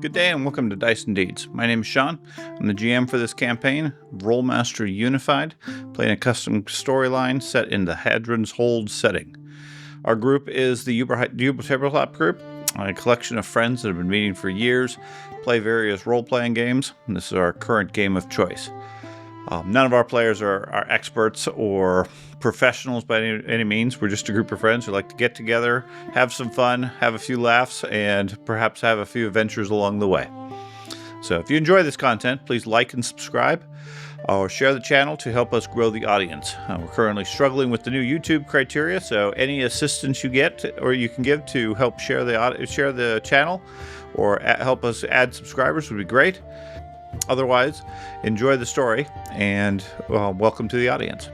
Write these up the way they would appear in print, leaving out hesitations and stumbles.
Good day and welcome to Dice and Deeds. My name is Sean. I'm the GM for this campaign, Rolemaster Unified, playing a custom storyline set in the Hadryn's Hold setting. Our group is the Uber Tabletop Group, a collection of friends that have been meeting for years, play various role-playing games, and this is our current game of choice. None of our players are experts or professionals by any means. We're just a group of friends who like to get together, have some fun, have a few laughs, and perhaps have a few adventures along the way. So if you enjoy this content, please like and subscribe or share the channel to help us grow the audience. We're currently struggling with the new YouTube criteria, so any assistance you get or you can give to help share the channel or help us add subscribers would be great. Otherwise, enjoy the story and welcome to the audience.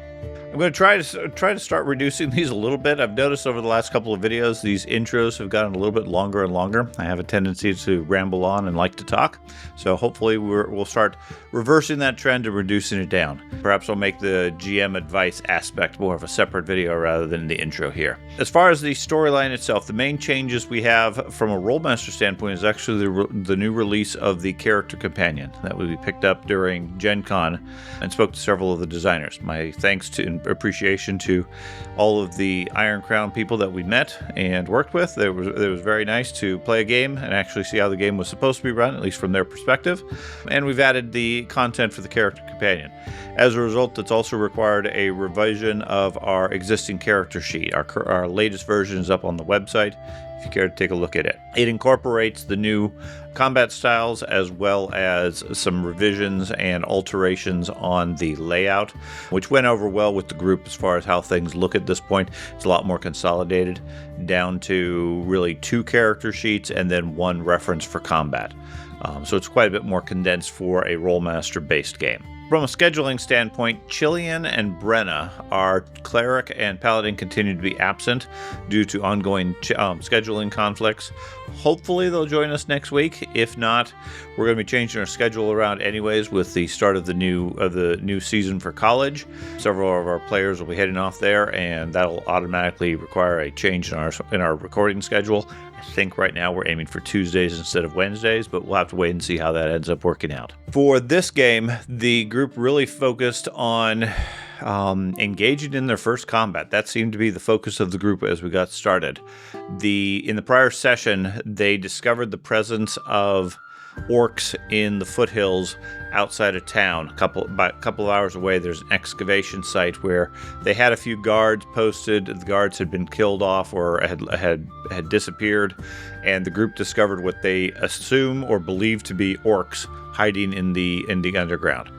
I'm going to try to start reducing these a little bit. I've noticed over the last couple of videos, these intros have gotten a little bit longer and longer. I have a tendency to ramble on and like to talk. So hopefully we'll start reversing that trend and reducing it down. Perhaps I'll make the GM advice aspect more of a separate video rather than the intro here. As far as the storyline itself, the main changes we have from a Rolemaster standpoint is actually the new release of the character companion that we picked up during Gen Con and spoke to several of the designers. My thanks to appreciation to all of the Iron Crown people that we met and worked with. It was very nice to play a game and actually see how the game was supposed to be run, at least from their perspective. And we've added the content for the character companion. As a result, it's also required a revision of our existing character sheet. Our latest version is up on the website if you care to take a look at it. It incorporates the new combat styles as well as some revisions and alterations on the layout, which went over well with the group as far as how things look at this point. It's a lot more consolidated down to really 2 character sheets and then 1 reference for combat. So it's quite a bit more condensed for a Rolemaster based game. From a scheduling standpoint, Chilean and Brenna, our cleric and paladin, continue to be absent due to ongoing scheduling conflicts. Hopefully they'll join us next week. If not, we're going to be changing our schedule around anyways with the start of the new season for college. Several of our players will be heading off there, and that'll automatically require a change in our recording schedule. I think right now we're aiming for Tuesdays instead of Wednesdays, but we'll have to wait and see how that ends up working out. For this game, the group really focused on engaging in their first combat. That seemed to be the focus of the group as we got started. In the prior session, they discovered the presence of orcs in the foothills outside of town. About a couple of hours away, there's an excavation site where they had a few guards posted. The guards had been killed off or had disappeared, and the group discovered what they assume or believe to be orcs hiding in the underground.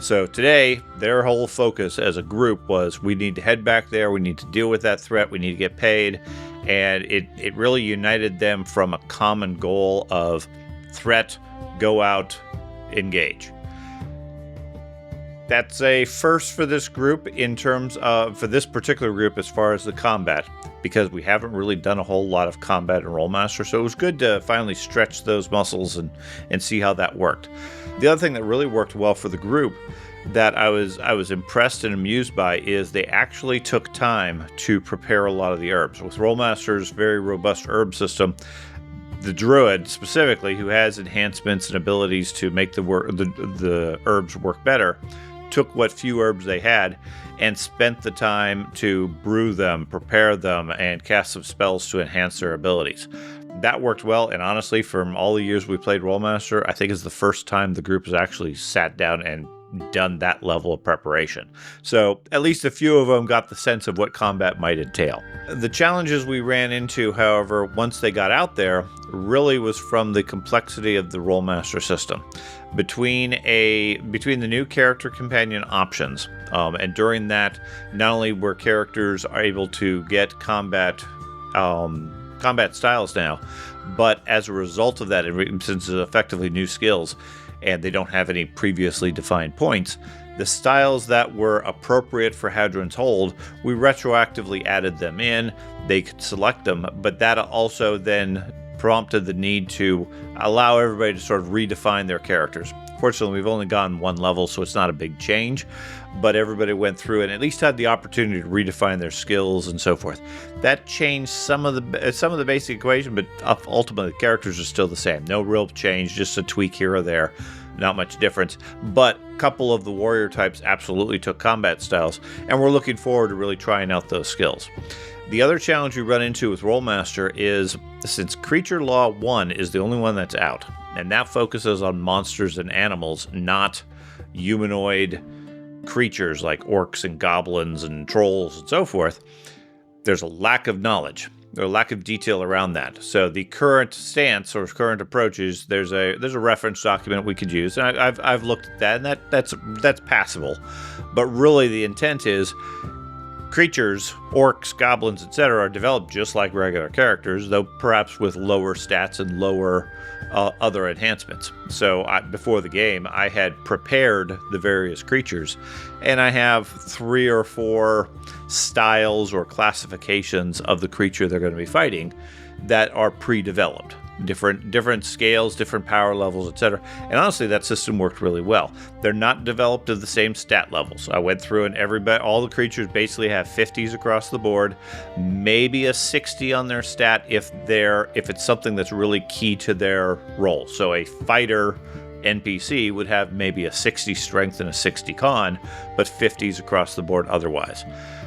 So today, their whole focus as a group was we need to head back there, we need to deal with that threat, we need to get paid, and it really united them from a common goal of threat, go out, engage. That's a first for this group in terms of, for this particular group as far as the combat, because we haven't really done a whole lot of combat in Rolemaster, so it was good to finally stretch those muscles and see how that worked. The other thing that really worked well for the group that I was impressed and amused by is they actually took time to prepare a lot of the herbs. With Rolemaster's very robust herb system, the druid specifically, who has enhancements and abilities to make the herbs work better, took what few herbs they had and spent the time to brew them, prepare them, and cast some spells to enhance their abilities. That worked well, and honestly, from all the years we played Rolemaster, I think it's the first time the group has actually sat down and done that level of preparation. So at least a few of them got the sense of what combat might entail. The challenges we ran into, however, once they got out there, really was from the complexity of the Rolemaster system. Between the new character companion options, and during that, not only were characters able to get combat styles now, but as a result of that, since it's effectively new skills, and they don't have any previously defined points, the styles that were appropriate for Hadryn's Hold, we retroactively added them in. They could select them, but that also then prompted the need to allow everybody to sort of redefine their characters. Fortunately, we've only gone one level, so it's not a big change, but everybody went through and at least had the opportunity to redefine their skills and so forth. That changed some of the basic equation, but ultimately the characters are still the same. No real change, just a tweak here or there. Not much difference, but a couple of the warrior types absolutely took combat styles, and we're looking forward to really trying out those skills. The other challenge we run into with Rolemaster is, since Creature Law 1 is the only one that's out, and that focuses on monsters and animals, not humanoid creatures like orcs and goblins and trolls and so forth, there's a lack of knowledge. Or lack of detail around that. So the current stance or current approaches, there's a reference document we could use, and I've looked at that, and that's passable. But really, the intent is creatures, orcs, goblins, etc., are developed just like regular characters, though perhaps with lower stats and lower other enhancements. So before the game, I had prepared the various creatures, and I have 3 or 4 styles or classifications of the creature they're going to be fighting that are pre-developed. Different scales, different power levels, etc. And honestly, that system worked really well. They're not developed to the same stat levels. I went through and all the creatures basically have 50s across the board, maybe a 60 on their stat if it's something that's really key to their role. So a fighter NPC would have maybe a 60 strength and a 60 con, but 50s across the board otherwise.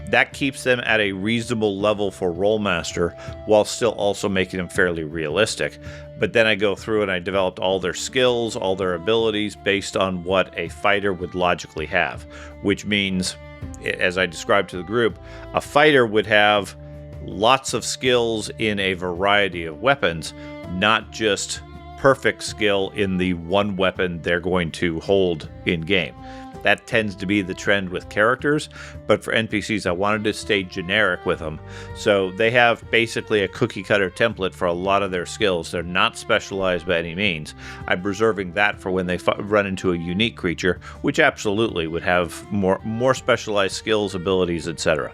That keeps them at a reasonable level for Rolemaster while still also making them fairly realistic. But then I go through and I developed all their skills, all their abilities based on what a fighter would logically have, which means, as I described to the group, a fighter would have lots of skills in a variety of weapons, not just perfect skill in the one weapon they're going to hold in game. That tends to be the trend with characters, but for NPCs, I wanted to stay generic with them. So they have basically a cookie-cutter template for a lot of their skills. They're not specialized by any means. I'm preserving that for when they run into a unique creature, which absolutely would have more specialized skills, abilities, etc.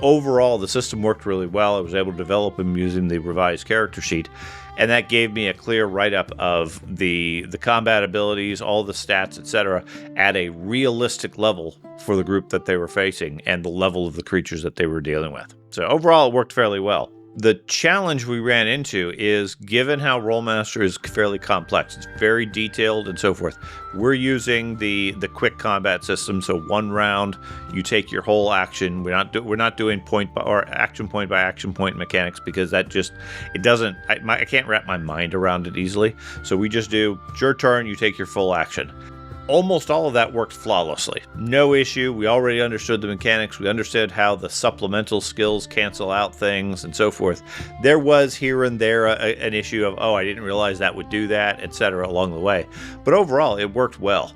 Overall, the system worked really well. I was able to develop them using the revised character sheet, and that gave me a clear write-up of the combat abilities, all the stats, etc., at a realistic level for the group that they were facing and the level of the creatures that they were dealing with. So overall, it worked fairly well. The challenge we ran into is, given how Rolemaster is fairly complex, it's very detailed and so forth, we're using the quick combat system. So one round, you take your whole action. We're not doing point by, or action point by action point mechanics, because that just, it doesn't, I can't wrap my mind around it easily. So we just do, it's your turn, you take your full action. Almost all of that worked flawlessly. No issue. We already understood the mechanics. We understood how the supplemental skills cancel out things and so forth. There was here and there an issue of, I didn't realize that would do that, etc. along the way. But overall, it worked well.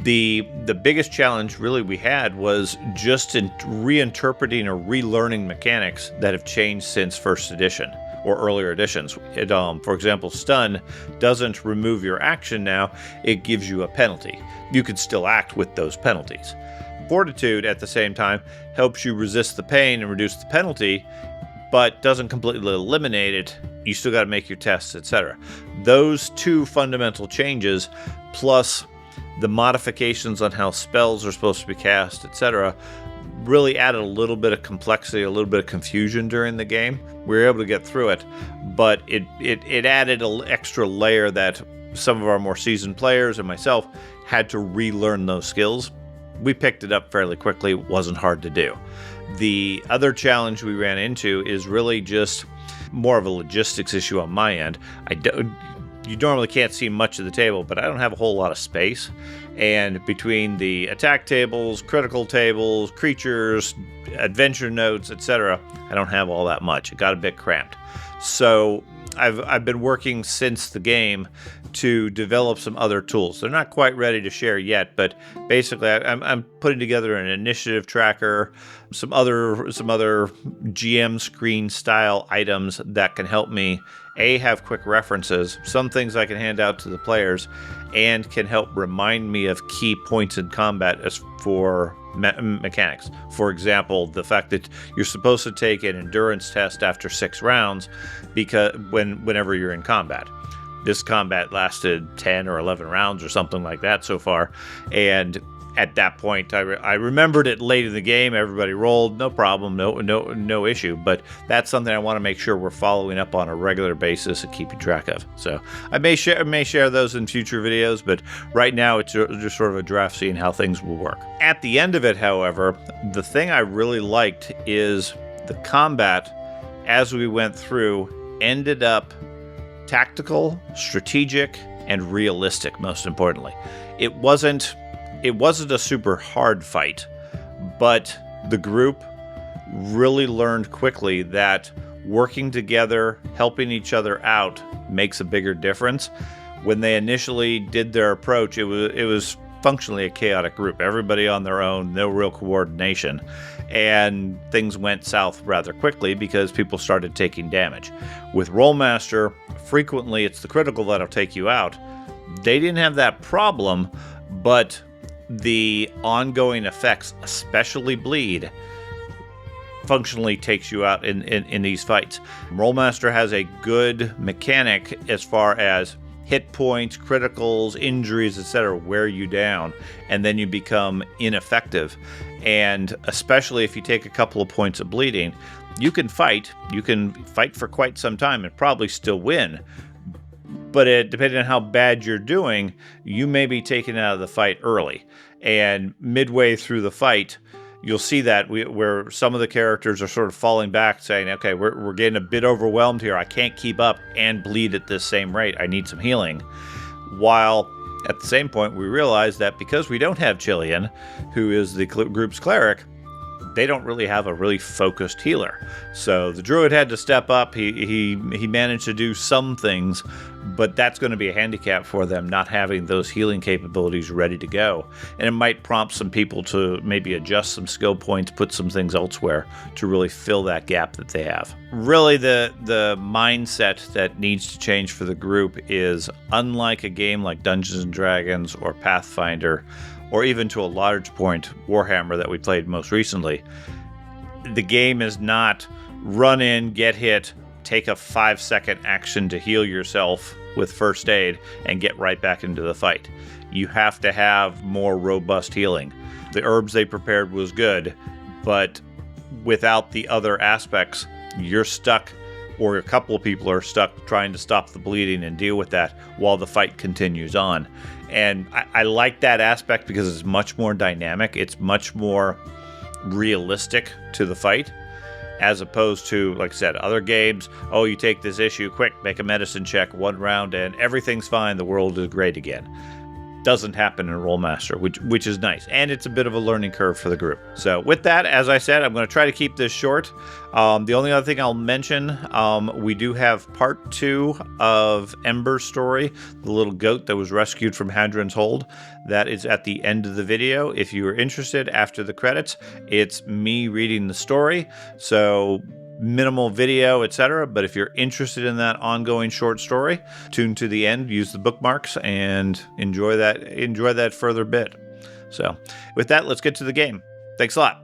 The biggest challenge really we had was just in reinterpreting or relearning mechanics that have changed since first edition or earlier editions. For example, stun doesn't remove your action now, it gives you a penalty. You can still act with those penalties. Fortitude, at the same time, helps you resist the pain and reduce the penalty, but doesn't completely eliminate it. You still got to make your tests, etc. Those two fundamental changes, plus the modifications on how spells are supposed to be cast, etc., really added a little bit of complexity, a little bit of confusion during the game. We were able to get through it, but it added an extra layer that some of our more seasoned players and myself had to relearn those skills. We picked it up fairly quickly. It wasn't hard to do. The other challenge we ran into is really just more of a logistics issue on my end. You normally can't see much of the table, but I don't have a whole lot of space. And between the attack tables, critical tables, creatures, adventure notes, etc., I don't have all that much. It got a bit cramped. So I've been working since the game to develop some other tools. They're not quite ready to share yet, but basically I'm putting together an initiative tracker, some other GM screen style items that can help me have quick references, some things I can hand out to the players, and can help remind me of key points in combat as for mechanics. For example, the fact that you're supposed to take an endurance test after 6 rounds because whenever you're in combat. This combat lasted 10 or 11 rounds or something like that so far, and at that point, I remembered it late in the game. Everybody rolled, no problem, no issue. But that's something I want to make sure we're following up on a regular basis and keeping track of. So I may share those in future videos, but right now it's just sort of a draft, seeing how things will work. At the end of it, however, the thing I really liked is the combat as we went through ended up tactical, strategic, and realistic. Most importantly, it wasn't a super hard fight, but the group really learned quickly that working together, helping each other out, makes a bigger difference. When they initially did their approach, it was functionally a chaotic group, everybody on their own, no real coordination, and things went south rather quickly because people started taking damage. With Rolemaster, frequently it's the critical that'll take you out. They didn't have that problem, but the ongoing effects, especially bleed, functionally takes you out in these fights. Rolemaster has a good mechanic as far as hit points, criticals, injuries, etc. wear you down, and then you become ineffective. And especially if you take a couple of points of bleeding, you can fight for quite some time and probably still win. But depending on how bad you're doing, you may be taken out of the fight early. And midway through the fight, you'll see that where some of the characters are sort of falling back, saying, okay, we're getting a bit overwhelmed here. I can't keep up and bleed at this same rate. I need some healing. While at the same point, we realize that because we don't have Chilean, who is the group's cleric, they don't really have a really focused healer. So the druid had to step up. He managed to do some things, but that's going to be a handicap for them, not having those healing capabilities ready to go. And it might prompt some people to maybe adjust some skill points, put some things elsewhere to really fill that gap that they have. Really, the mindset that needs to change for the group is, unlike a game like Dungeons & Dragons or Pathfinder, or even to a large point, Warhammer that we played most recently, the game is not run in, get hit, take a 5-second action to heal yourself with first aid, and get right back into the fight. You have to have more robust healing. The herbs they prepared was good, but without the other aspects, you're stuck, or a couple of people are stuck trying to stop the bleeding and deal with that while the fight continues on. And I like that aspect because it's much more dynamic. It's much more realistic to the fight, as opposed to, like I said, other games. Oh, you take this issue, quick, make a medicine check, 1 round, and everything's fine. The world is great again. Doesn't happen in Rolemaster, which is nice, and it's a bit of a learning curve for the group. So with that, as I said, I'm going to try to keep this short. The only other thing I'll mention, we do have part 2 of Ember's story, the little goat that was rescued from Hadryn's hold. That is at the end of the video. If you are interested, after the credits, it's me reading the story. So minimal video, etc. But if you're interested in that ongoing short story, tune to the end, use the bookmarks, and enjoy that further bit. So with that, let's get to the game. Thanks a lot.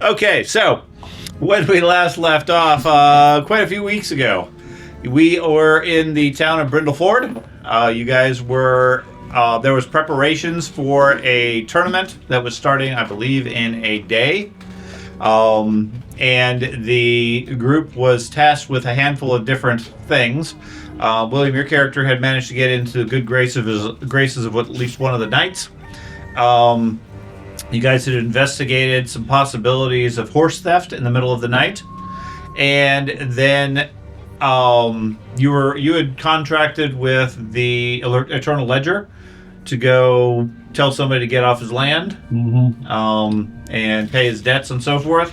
Okay, so when we last left off, quite a few weeks ago, we were in the town of Brindleford. You guys were, there was preparations for a tournament that was starting, I believe, in a day. And the group was tasked with a handful of different things. William, your character had managed to get into the good graces of at least one of the knights. You guys had investigated some possibilities of horse theft in the middle of the night, and then you had contracted with the Eternal Ledger to go tell somebody to get off his land, and pay his debts and so forth,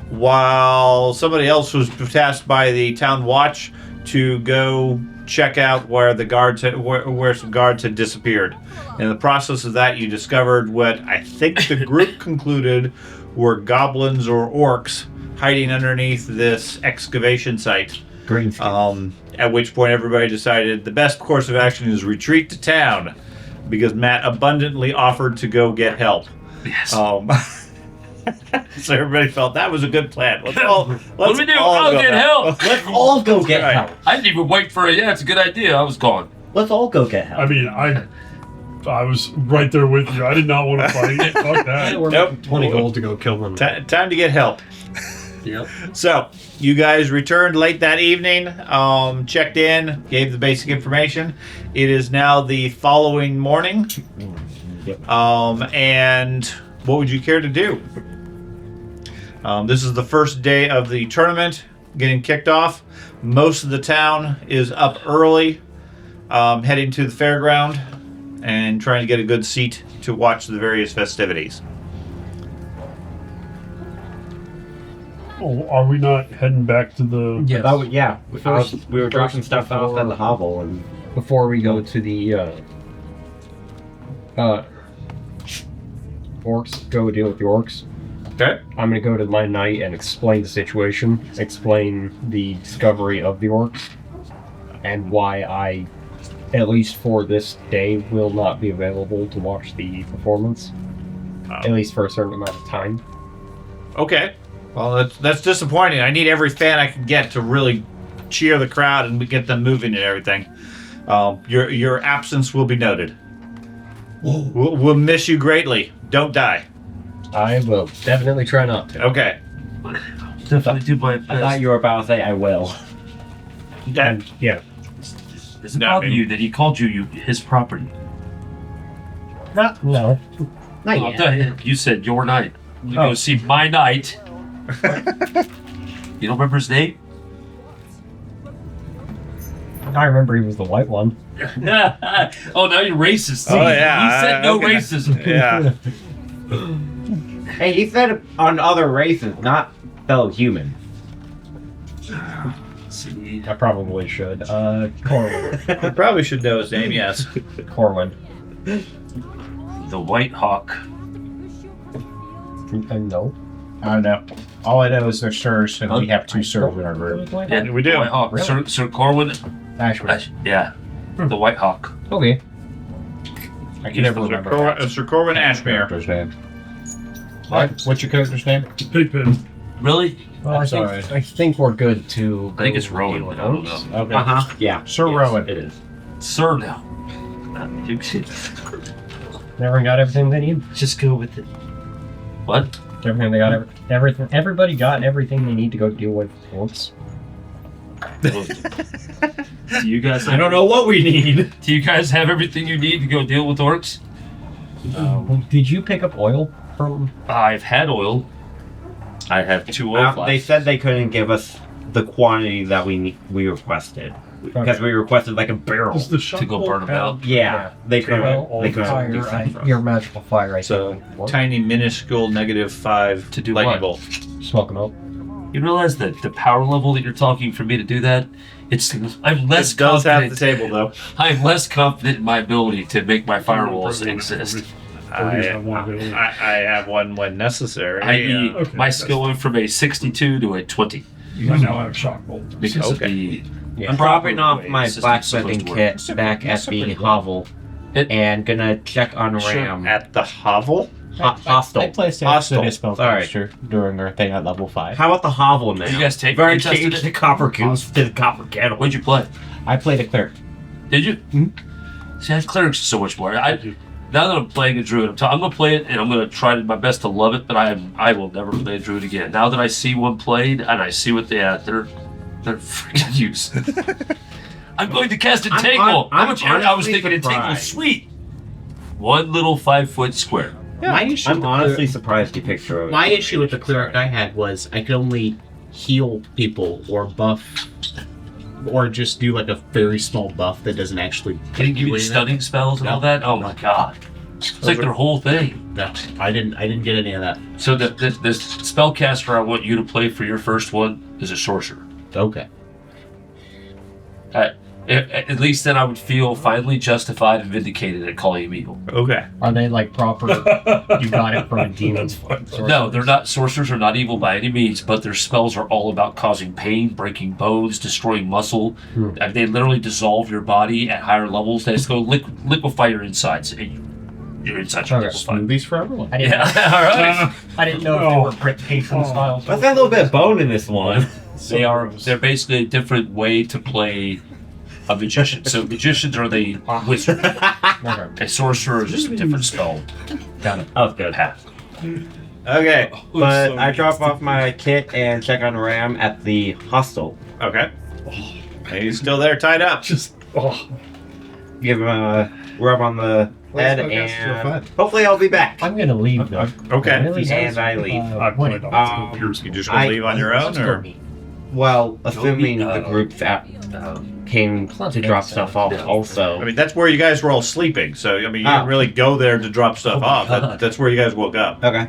while somebody else was tasked by the town watch to go check out where the guards where some guards had disappeared. In the process of that, you discovered what I think the group concluded were goblins or orcs hiding underneath this excavation site. At which point everybody decided the best course of action is retreat to town, because Matt abundantly offered to go get help. Yes. So everybody felt that was a good plan. Let's what do we do? I'll get help. Let's all go get help. I didn't even wait for it. Yeah, it's a good idea. I was gone. Let's all go get help. I mean, I was right there with you. I did not want to fight. Fuck that. Nope. 20 gold to go kill them. Time to get help. Yep. So you guys returned late that evening, checked in, gave the basic information. It is now the following morning. Yep. And what would you care to do? This is the first day of the tournament getting kicked off. Most of the town is up early, heading to the fairground and trying to get a good seat to watch the various festivities. Oh, are we not heading back to the... Yeah. We were dropping stuff off at the hovel, and Before we go to the orcs, go deal with the orcs. Okay. I'm gonna go to my knight and explain the situation, explain the discovery of the orcs, and why I, at least for this day, will not be available to watch the performance. At least for a certain amount of time. Okay. Well, that's disappointing. I need every fan I can get to really cheer the crowd and get them moving and everything. Your absence will be noted. We'll miss you greatly. Don't die. I will definitely try not to. Okay. Definitely do my best. I thought you were about to say I will. And, yeah. Does it bother you that he called you his property? No. Not I'll yet. tell you, you said your knight. You go see my knight. You don't remember his name? I remember he was the white one. Oh, now you're racist. Oh, yeah. You said no Okay. racism. Yeah. Hey, he said it on other races, not fellow human. See, I probably should. Corwin. I probably should know his name, yes. Corwin. the White Hawk. No. I don't know. All I know is they're sirs, and we have two sirs in our group. Yeah, We do. White Hawk. Really? Sir Corwin. Actually, Yeah. The White Hawk. Okay. I can never remember Sir Corwin that Ashmere. character's name. What? What's your character's name? Pigpen. Really? Well, I'm I sorry. think we're good to. I think it's go Rowan, deal but with I don't those. know. Okay. Yeah. Sir Yes, Rowan. It is. Sir now. Everyone got everything they need. Just go with it. What? Everything they got. Everything. Everybody got everything they need to go deal with orcs. Do you guys? I don't know what we need. Do you guys have everything you need to go deal with orcs? Did you pick up oil from? I've had oil. I have 2 oil They flasks. said they couldn't give us the quantity that we requested because we requested like a barrel. Does the to go burn them out. Yeah, they couldn't. Well, They couldn't fire, do that for us. your magical fire. I So think. tiny, minuscule, -5 To do lightning what? bolt. Smoke them out. You realize that the power level that you're talking for me to do that, I'm less It does have confident. the table though. I'm less confident in my ability to make my firewalls exist. I have one when necessary. I.e., Okay, my that's skill went from a 62 to a 20 I now have shock bolt. because Okay. of the. I'm proper dropping off way my the system's blacksmithing supposed to work. kit back at the hovel It- and gonna check on Sure. Ram. At the hovel. Hostile. I placed it Hostile. as a spellcaster during our thing at level 5. How about the hovel now? You guys take Very you tested changed it? the copper goose to the copper kettle. What'd you play? I played a cleric. Did you? See, clerics are so much more. Now that I'm playing a druid, I'm going to play it and I'm going to try my best to love it, but I will never play a druid again. Now that I see one played and I see what they're freaking useless. I'm going to cast a Tangle. I'm I was honestly thinking a Tangle, surprised. sweet. One little 5-foot square. My issue I'm with the honestly surprised you picked Druid. My issue with the cleric I had was I could only heal people or buff, or just do like a very small buff that doesn't actually. Can it give you anything. stunning spells and all that? Oh my god. It's like their whole thing. No, I didn't get any of that. So the spellcaster I want you to play for your first one is a sorcerer. Okay. At least then I would feel finally justified and vindicated at calling him evil. Okay. Are they like proper? You got it from a demon. No, they're not. Sorcerers are not evil by any means, but their spells are all about causing pain, breaking bones, destroying muscle. And they literally dissolve your body at higher levels. They just go liquefy your insides. And your insides are liquefied. Smoothies for everyone. I didn't, Yeah, all right. I didn't know if they were brick patron styles. Let's add a little bit of bone in this one. They're basically a different way to play a magician. So magicians are the wizard. A sorcerer is just a different spell. Got it. Oh, good. Path. Okay, but so I drop off my kit and check on Ram at the hostel. Okay. He's still there, tied up. Just Give him a rub on the head, and hopefully I'll be back. I'm gonna leave though. Okay. Really And does, I leave. I played Um, You just gonna leave on your own, or? Well, assuming No. the group that came to drop stuff off also. I mean, that's where you guys were all sleeping. So I mean, you didn't really go there to drop stuff off. That's where you guys woke up. Okay.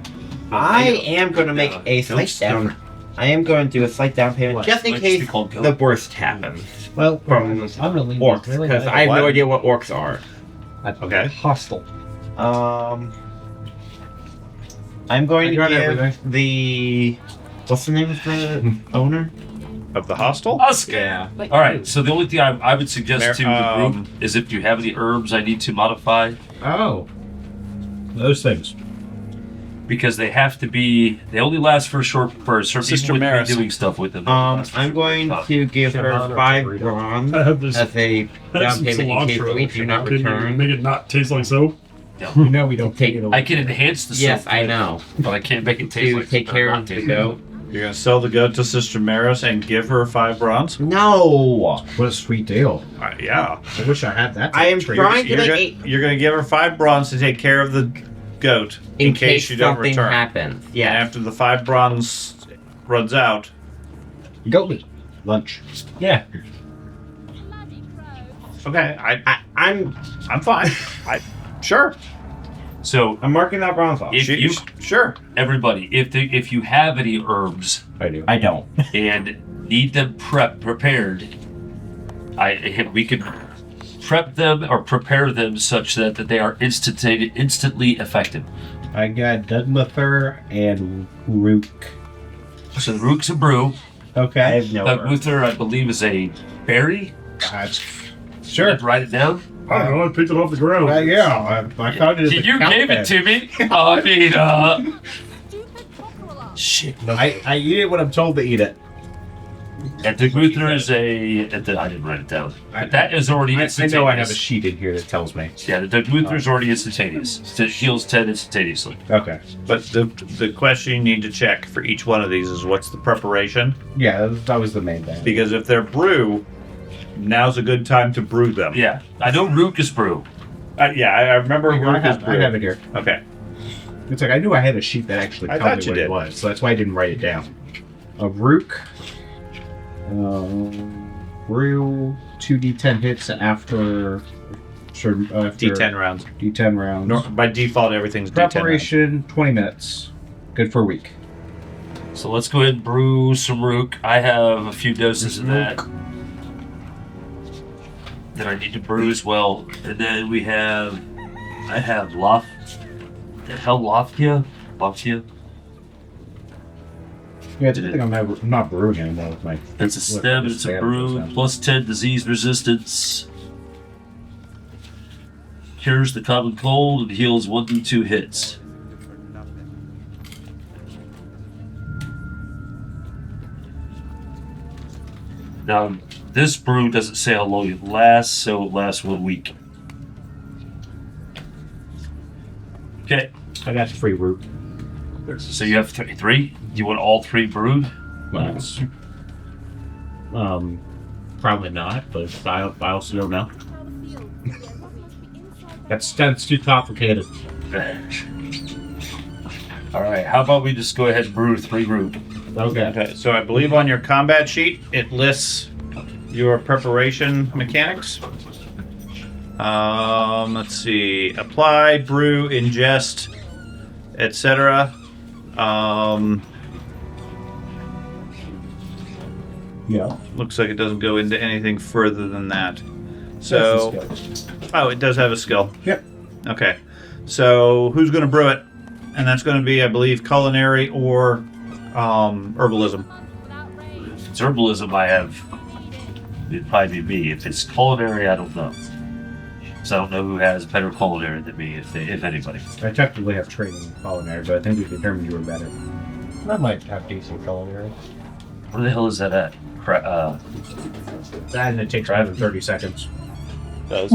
I am going to make a slight down. I am going to do a slight down payment What? just in Like case to be called goat? the worst happens Well, from I'm gonna leave. orcs, Really because nice. I have What? no idea what orcs are. Okay. Hostile. I'm going to got give everything. the. What's the name of the owner? Of the hostel? Yeah. All right. So the only thing I would suggest to the Mar- group is if you have any herbs I need to modify, Oh. Those things. because they have to be. They only last for a certain Sister even with me Maris. doing stuff with them. I'm going to give her Shimano 5 burrito. bronze I have this. as a I have down some payment in case cilantro. we do not Can you return. make it not taste like soap? You know we don't take it away. I can enhance the Yes, soap, I know. but I can't make it taste To like take care not of the taste goat. You're gonna sell the goat to Sister Maris and give her 5 bronze? No! What a sweet deal. Yeah. I wish I had that. I am trade. trying to You're, make you're gonna give her 5 bronze to take care of the goat in case you don't something return. happens. And Yeah. after the 5 bronze runs out, Goat meat. Lunch. Yeah. okay, I'm I'm fine. Sure. So I'm marking that bronze off. if you Sure. everybody, if you have any herbs I do. I don't. and need them prepared, we can prep them or prepare them such that they are instantly effective. I got Douglather and Rook. So the Rook's a brew. I Okay. have no Doug herbs. Luther, I believe, is a berry. Sure. Write it down. I don't know. I picked it off the ground. Yeah, I found it. You gave it to me. I mean, shit. I eat it when I'm told to eat it. And Doug Luther is I didn't write it down. But that is already I instantaneous. know I have a sheet in here that tells me. Yeah, the Doug Luther is already instantaneous. It heals 10 instantaneously. Okay. But the question you need to check for each one of these is what's the preparation? Yeah, that was the main thing. Because if they're brew, now's a good time to brew them. Yeah, I know Rook is brew. Yeah, I remember I Rook is have, brew. I have it here. Okay. It's like I knew I had a sheet that actually I told thought me you what did. it was, so that's why I didn't write it down. A Rook. Brew 2d10 hits after D10 rounds. D10 rounds. By default, everything's D10 rounds. Preparation 20 minutes. Good for a week. So let's go ahead and brew some Rook. I have a few doses of that I need to brew as well. And then I have Loftia. Yeah, it's a good thing I'm not brewing anymore with my. It's a stem, it's a brew, plus 10 disease resistance. Cures the common cold and heals 1d2 hits. Now, this brew doesn't say how long it lasts, so it lasts 1 week. Okay. I got free root. So you have three? Do you want all 3 brewed? Probably not, but I also don't know. That's too complicated. All right. How about we just go ahead and brew 3 brewed? Okay, so I believe on your combat sheet it lists your preparation mechanics. Let's see: apply, brew, ingest, etc. Yeah. Looks like it doesn't go into anything further than that. So, oh, it does have a skill. Yep. Okay, so who's going to brew it? And that's going to be, I believe, culinary or herbalism. If it's herbalism, I have. It'd probably be me. If it's culinary, I don't know. So I don't know who has better culinary than me, if anybody. I technically have training in culinary, but I think we determined you were better. I might have decent culinary. Where the hell is that at? And it takes more than 30 seconds. Does.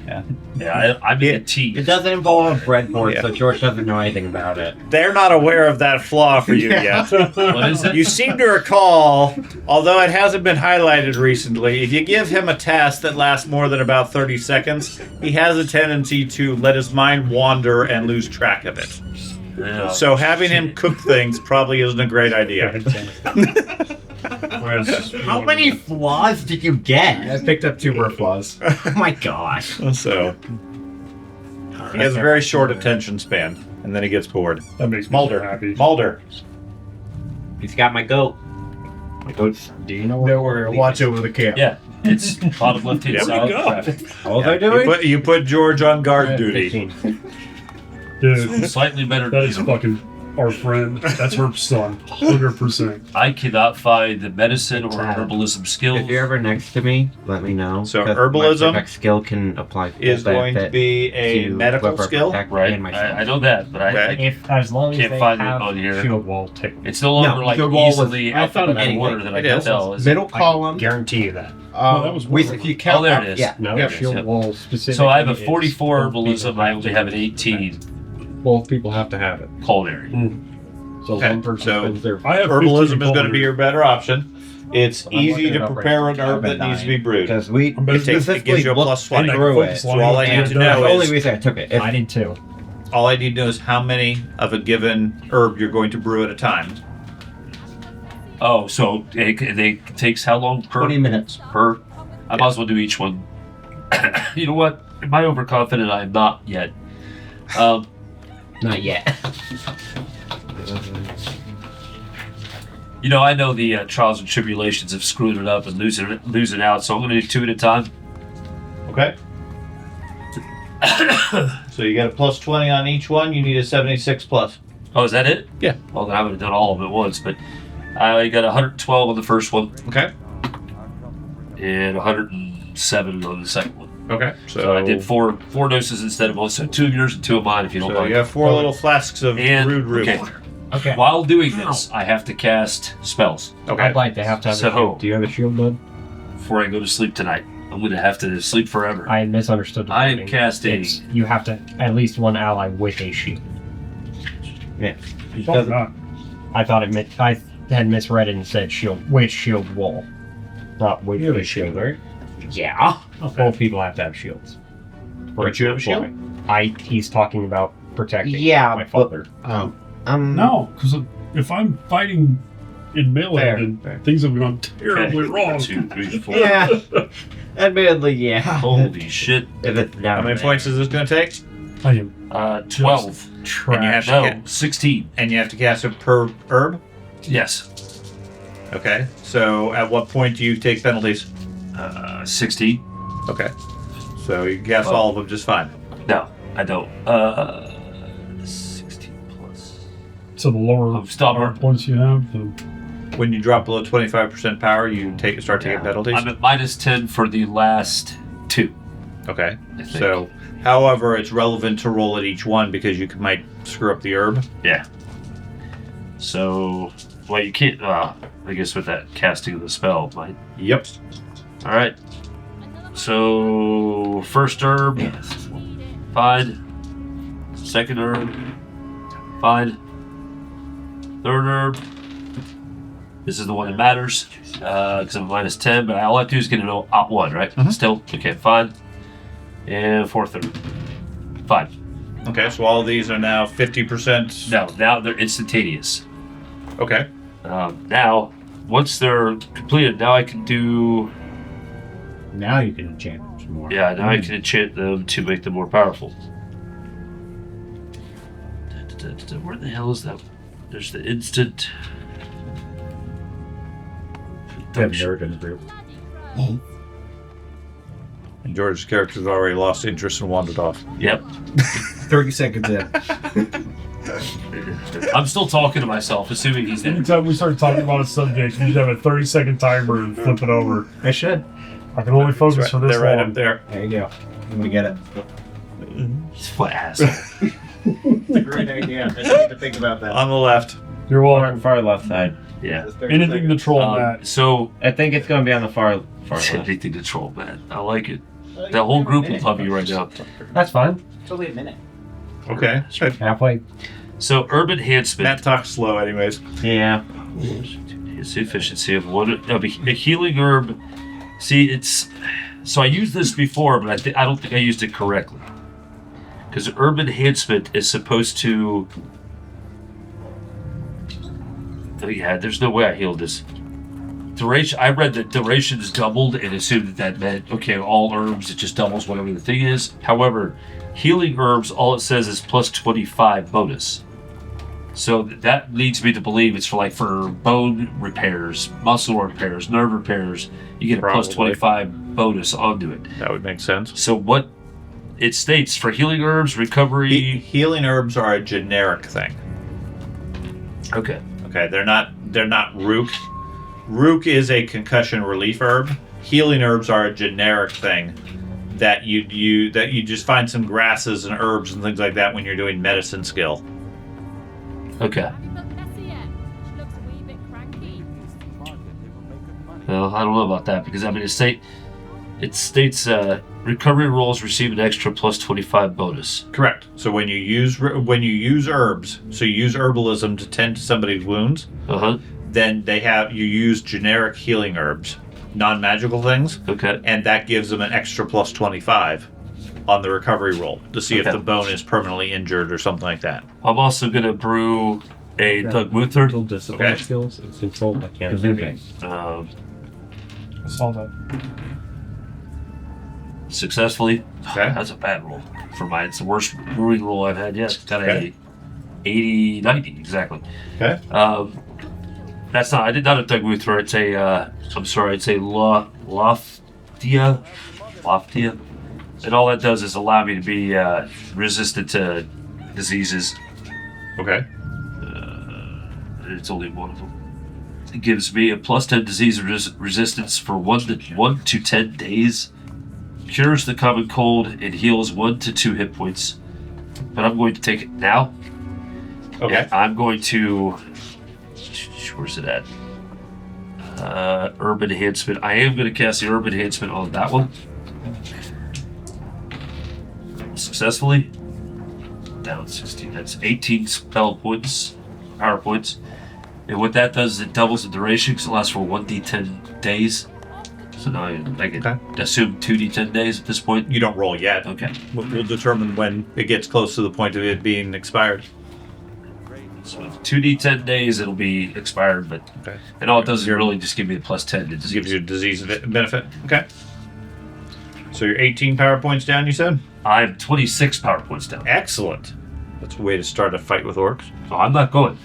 Yeah, I'm in the tea. It doesn't involve a breadboard, Yeah. so George doesn't know anything about it. They're not aware of that flaw for you yet. What is it? You seem to recall, although it hasn't been highlighted recently, if you give him a task that lasts more than about 30 seconds, he has a tendency to let his mind wander and lose track of it. Yeah. So having him cook things probably isn't a great idea. How many flaws did you get? I picked up 2 more flaws. Oh my gosh. So he has a very short attention span, and then he gets bored. That makes me Mulder. so happy. Mulder. He's got my goat. My goats. Do you know where? Don't worry, watch over the camp. Yeah, it's bottom left-hand There we side. go. Graphic. What was I You doing? you put George on guard duty. 15. Dude, Slightly better. that is fucking our friend. That's her son. 100%. I cannot find the medicine or Tab. herbalism skill. If you're ever next to me, let me know. So 'cause herbalism my next skill can apply full Is going to benefit be a to medical whoever skill. protect Right, and myself. I know that, but I Okay. If as long as Can't they find it have on here. shield wall, take. it's no longer No, like your wall was- easily I found alphabetical anything. order that I It can is. tell. Is Middle it? column. Guarantee you that. that was with, weird. if you count Oh, there up- it is. Yeah. No, Yep. shield Yep. wall specifically. So I have a is 44 both herbalism. people I have only to have an 18 Both people have to have it. culinary. So Okay, one person so- spends their. I have Herbalism 15 is going to be your better option. It's I'm easy looking it to up prepare right an herb that needs to be brewed. Because we I'm better- It gives you a plus 20. And I through focus it. on So all I it. need to that's know the only is reason I took it. If, I did too. all I need to know is how many of a given herb you're going to brew at a time. Oh, so it takes how long per? 20 minutes. Per? I might as well do each one. You know what? Am I overconfident? I'm not yet. Not yet. You know, I know the trials and tribulations of screwing it up and losing out, so I'm going to do 2 at a time. Okay. So you got a plus 20 on each one. You need a 76 plus. Oh, is that it? Yeah. Well, then I would have done all of them at once, but I got 112 on the first one Okay. and 107 on the second one. Okay. So I did four doses instead of one. So 2 of yours and 2 of mine, if you don't So mind. you have 4 little flasks of And brewed root. okay, Okay. while doing this, I have to cast spells Okay. I'd like to have to have So- a shield. Do you have a shield, bud? before I go to sleep tonight. I'm going to have to sleep forever. I misunderstood the I am wording. casting- It's- You have to at least one ally with a shield. Fuck not. I thought it meant I had misread it and said shield with shield wall, not with You have a a shield, shield. right? Yeah. Both people have to have shields. Don't you have a shield? He's talking about protecting. Yeah, my but- father. No, because if I'm fighting in melee, Fair, then fair. things have gone terribly Okay. wrong. 2, 3, 4. Yeah. Admittedly, yeah. Holy shit. If it's down How many there. points is this going to take? I am 12. And you have to No, ca- 16. and you have to cast it per herb. Yes. Okay. So at what point do you take penalties? 16. Okay. So you can cast Oh. all of them just fine. No, I don't. 16 plus. so the lower I'm stubborn. points you have, the When you drop below 25% power, you start taking penalties. I'm at minus 10 for the last 2. Okay. I think. So, however, it's relevant to roll at each one because you might screw up the herb. Yeah. So Well, you can't. I guess with that casting of the spell, it might. Yep. All right. So first herb, fine. Second herb, fine. Third herb. This is the one that matters because I'm -10, but all I have to do is get an out 1, right? Still okay, fine. And fourth herb, fine. Okay, so all of these are now 50%. No, now they're instantaneous. Okay. Now, once they're completed, now I can do. Now you can enchant some more. Yeah, now I can enchant them to make them more powerful. Where the hell is that? There's the instant. We have nerd in the group. And George's character's already lost interest and wandered off. Yep. 30 seconds in. I'm still talking to myself, assuming he's there. Anytime we start talking about a subject, you should have a 30-second timer and flip it over. I should. I can only focus for this They're right long. up there. There you go. I'm gonna get it. What asshole. It's a great idea. I just need to think about that. On the left. You're Far, welcome. far left side. Yeah. Anything to troll that. So, I think it's going to be on the far left. anything to troll, man. I like it. The whole group will love you right now. That's fine. It's only a minute. Okay. Halfway. So, herb enhancement. Matt talks slow, anyways. Yeah. It's the efficiency of one. No, a healing herb. See, it's. So I used this before, but I don't think I used it correctly. Because herb enhancement is supposed to. Oh yeah, there's no way I healed this. Duration. I read that durations doubled and assumed that meant okay, all herbs it just doubles whatever the thing is. However, healing herbs, all it says is plus 25 bonus. So that leads me to believe it's for bone repairs, muscle repairs, nerve repairs. You get a plus Probably. 25 bonus onto it. That would make sense. So what it states for healing herbs, recovery. Healing herbs are a generic thing. Okay. Okay, they're not rook. Rook is a concussion relief herb. Healing herbs are a generic thing that you just find some grasses and herbs and things like that when you're doing medicine skill. Okay. Well, I don't know about that because I mean it states recovery rolls receive an extra plus 25 bonus. Correct. So when you use herbs, so you use herbalism to tend to somebody's wounds, then you use generic healing herbs, non-magical things, Okay. and that gives them an extra plus 25 on the recovery roll to see if Okay. the bone is permanently injured or something like that. I'm also gonna brew a Doug Muther. Discipline Okay. skills and control mechanics. Um, I saw that. successfully. Okay. That's a bad roll for mine. It's the worst brewing roll I've had yet. Got Okay. a 80, 90 exactly. Okay. That's not. I did not have Doug Muther. It's a. I'm sorry. It's a Loftia, and all that does is allow me to be resistant to diseases. Okay. It's only one of them. It gives me a plus 10 disease resistance for 1 to 10 days. Cures the common cold and heals 1 to 2 hit points. But I'm going to take it now. Okay. And I'm going to. Where's it at? Herb enhancement. I am going to cast the herb enhancement on that one. Successfully. Down 16. That's 18 spell points. Power points. And what that does is it doubles the duration because it lasts for 1d10 days. So now I can assume 2d10 days at this point. You don't roll yet. Okay. We'll determine when it gets close to the point of it being expired. So 2d10 days it'll be expired, but Okay. and all it does is really just give me the plus 10 to It disease. gives you a disease benefit. Okay. So you're 18 power points down, you said? I'm 26 power points down. Excellent. That's a way to start a fight with orcs. So I'm not going.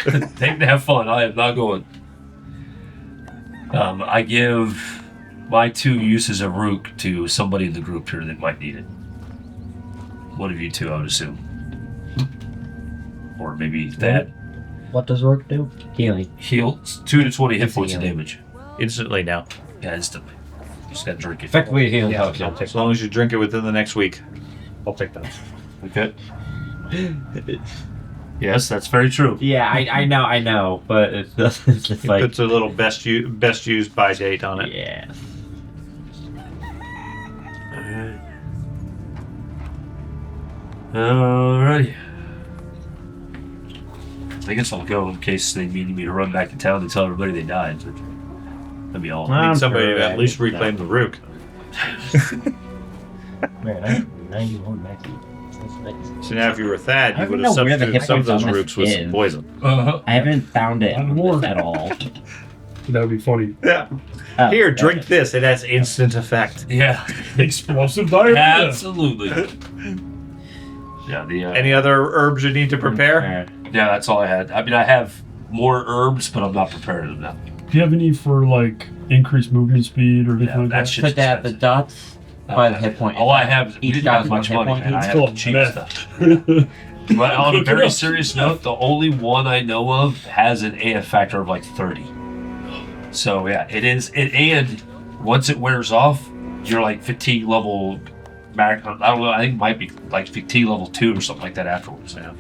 They can have fun. I am not going. I give my 2 uses of Rook to somebody in the group here that might need it. One of you 2, I would assume. Or maybe that. What does Rook do? Healing. Heals 2 to 20 hit That's points of healing. damage. Instantly now. Yeah, instantly. Just gotta drink it. Effectively a healing potion. I'll take As long as you drink it within the next week. that. Okay. Yes, that's very true. Yeah, I know, but it's just It like puts a little best used by date on it. yeah. Alrighty. I guess I'll go in case they need me to run back to town and tell everybody they died. That'd be all. I I'm need somebody sure to at that- least reclaim the rook. Man, I have 91 Mackie. That's nice. So now, if you were Thad, I you don't would know have where the substituted hit some of points on those this rooks with some is. poison. I haven't found it One more. at all. That would be funny. Yeah. Oh, Here, okay. drink this. It has instant effect. Yeah, Explosive diarrhea. absolutely. Yeah, the Any other herbs you need to prepare? yeah, that's all I had. I mean, I have more herbs, but I'm not prepared them now. Do you have any for like increased movement speed or anything Yeah, like that that? shit's Put that the expensive. dots by the hit point. All I have, we Each didn't have dot's much one hit money, point. man. I It's have called cheap meth. stuff. But on a very serious note, the only one I know of has an AF factor of like 30. So yeah, it is. And once it wears off, you're like fatigue level. I don't know. I think it might be like fatigue level 2 or something like that afterwards. Yeah.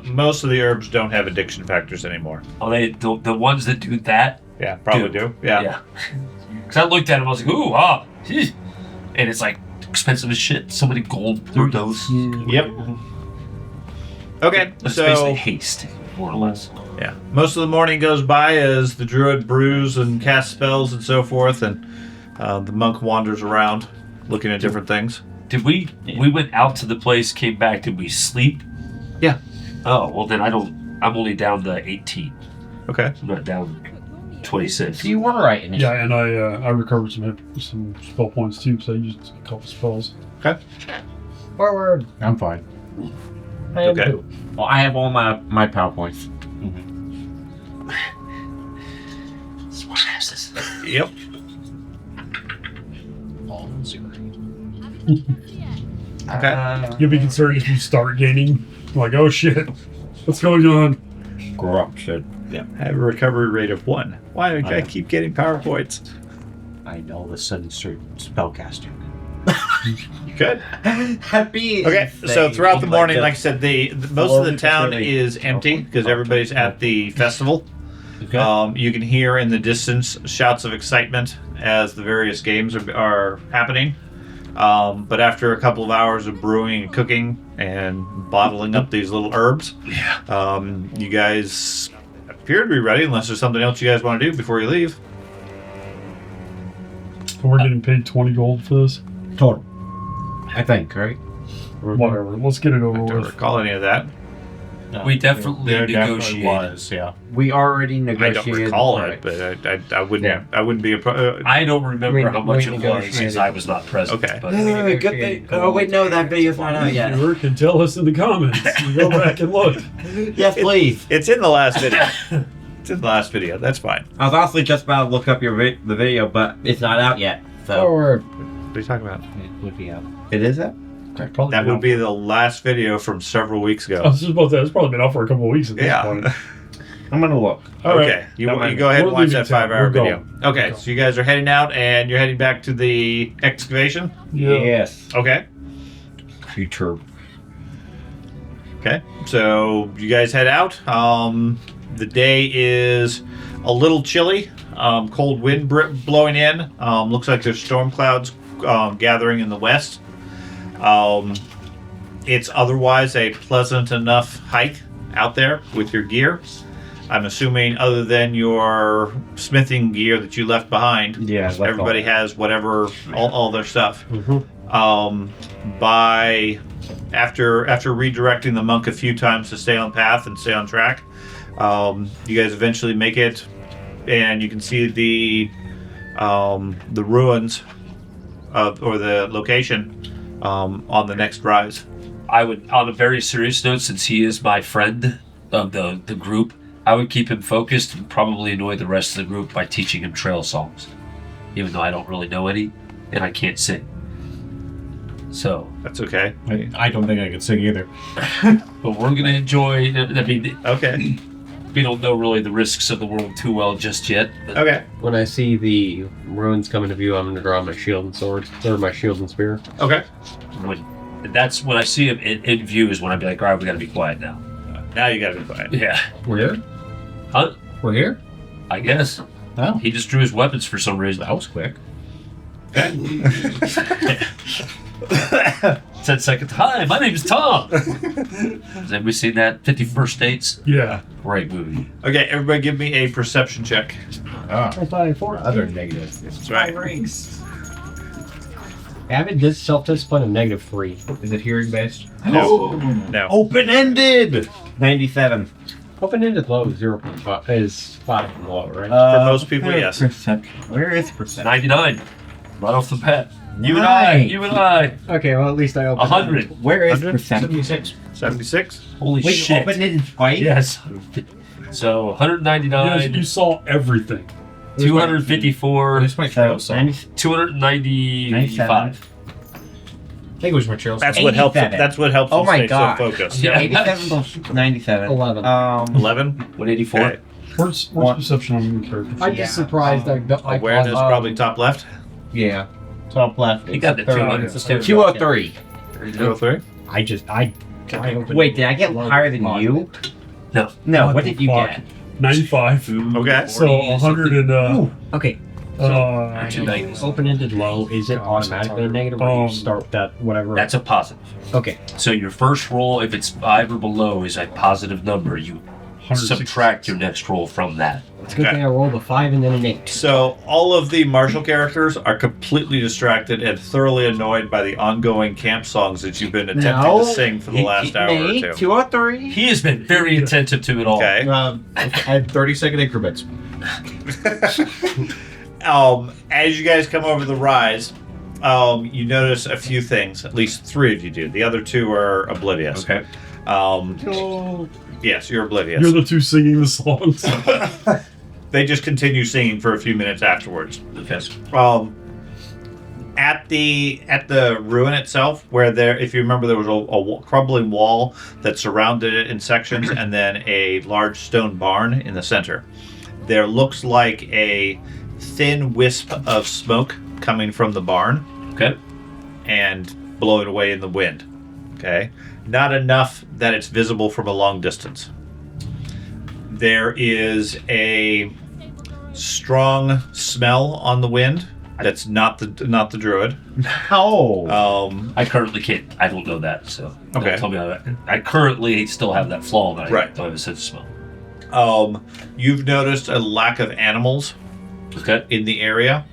Most of the herbs don't have addiction factors anymore. Oh, the ones that do that. Yeah, probably do. Yeah. Because I looked at them, I was like, and it's like expensive as shit. So many gold per dose. Yep. Okay, It's so basically haste, more or less. yeah, most of the morning goes by as the druid brews and casts spells and so forth, and the monk wanders around looking at different things. Did we went out to the place, came back, did we sleep? Yeah. Oh, well then I'm only down to 18. Okay. I'm not down 26. You were right in it. Yeah, and I recovered some spell points too because I used a couple spells. Okay. Forward. I'm fine. I am Okay. too. Well, I have all my PowerPoints. Smart asses. Yep. All zero. Okay. You'll be concerned if you start gaining. Like, oh shit, what's going on? Corruption. Yeah. Have a recovery rate of 1. Why do I keep getting power points? I all of a sudden start spellcasting. You could. Happy. Okay, so throughout the Oh morning, my like I said, most of the town is empty because everybody's at the festival. You can hear in the distance shouts of excitement as the various games are happening. But after a couple of hours of brewing and cooking and bottling up these little herbs, you guys appear to be ready unless there's something else you guys want to do before you leave. And we're getting paid 20 gold for this. Total. I think, right? Whatever. Let's get it over I don't with. recall any of that. We definitely There definitely negotiated. was, yeah. We already I negotiated. don't recall Right. it, but I wouldn't. Yeah. I wouldn't be a. I don't remember We- how much we it was negotiated. since I was not present. Okay. But Good thing. Oh wait, no, that video's not out yet. Viewer can tell us in the comments. You go back and look. Yes, please. It's in the last video. It's in the last video. That's fine. I was honestly just about to look up the video, but it's not out yet. So Forward. What are you talking about? It would be out. it is it. Probably That been would be the last video from several weeks I ago. was just about to say, it's probably been out for a couple of weeks at this Yeah. point. I'm gonna look. All right. Okay, you Don't mind. go ahead We're and watch leaving that town. 5-hour We're video. going. Okay, We're so you guys are heading out and you're heading back to the excavation. Yeah. Yes. Okay. Future. Okay, so you guys head out. The day is a little chilly. Cold wind blowing in. Looks like there's storm clouds gathering in the west. It's otherwise a pleasant enough hike out there with your gear. I'm assuming, other than your smithing gear that you left behind, Yeah. left everybody all- has whatever all their stuff. By after redirecting the monk a few times to stay on path and stay on track, you guys eventually make it, and you can see the ruins or the location on the next rise. I would, on a very serious note, since he is my friend of the group, I would keep him focused and probably annoy the rest of the group by teaching him trail songs, even though I don't really know any and I can't sing. So, That's okay. I don't think I could sing either. but we're gonna enjoy. I mean, Okay. we don't know really the risks of the world too well just yet. But Okay. When I see the ruins coming to view, I'm going to draw my shield and sword, or my shield and spear. Okay. that's when I see him in view is when I'd be like, all right, we gotta be quiet now. Now you gotta be quiet. Yeah. We're here? Huh? We're here? I guess. Oh, He just drew his weapons for some reason. that was quick. 10 seconds. Hi, my name is Tom. Has anybody seen that? 51st Dates? Yeah. Great movie. Okay, everybody give me a perception check. Other negatives. That's right. Avid does self-discipline of -3. Is it hearing based? No. No. Open-ended. 97. Open-ended low is 0.5 is 5 and low, right? For most people, yes. Where is perception? 99. Right off the bat. You and I. You and I. Okay, well at least I opened 100. Where is 100? perception? 76? Holy Wait, shit. open-ended twice? Yes. So 199, You saw everything. 254, Where's my trail song? 295. I think it was my trail song. That's what helps. 87. That's what helps Oh them my stay God. so focused. Yeah. 87 to 97. 11. 11. 184. Okay. Where's What? perception on your character? I'm just surprised I Awareness probably top left. Yeah. Top left. You got the Third. 200. It's a 203. 203. I opened Wait, did I get higher than you? No. No, What what the did you fuck? get? 95. Okay. So 100 and Okay. Open-ended low, is it automatically a negative or you start that whatever? That's a positive. Okay. So your first roll, if it's 5 or below, is a positive number. You 160. subtract your next roll from that. It's a good Okay. thing I rolled a 5 and then an 8. So all of the martial characters are completely distracted and thoroughly annoyed by the ongoing camp songs that you've been attempting to sing for the last hour or two. 203. He has been very attentive to it all. Okay. At 30-second increments. As you guys come over the rise, you notice a few things. At least 3 of you do. The other 2 are oblivious. Okay. Yes, you're oblivious. you're the two singing the songs. They just continue singing for a few minutes afterwards. Okay. At the ruin itself, where there, if you remember, there was a crumbling wall that surrounded it in sections, and then a large stone barn in the center. There looks like a thin wisp of smoke coming from the barn Okay. and blowing away in the wind. Okay, not enough that it's visible from a long distance. There is a strong smell on the wind. That's not the druid. Oh. I currently can't. I don't know that. So don't Okay. tell me how that. I currently still have that flaw that I Right. don't have a sense of smell. You've noticed a lack of animals Okay. in the area.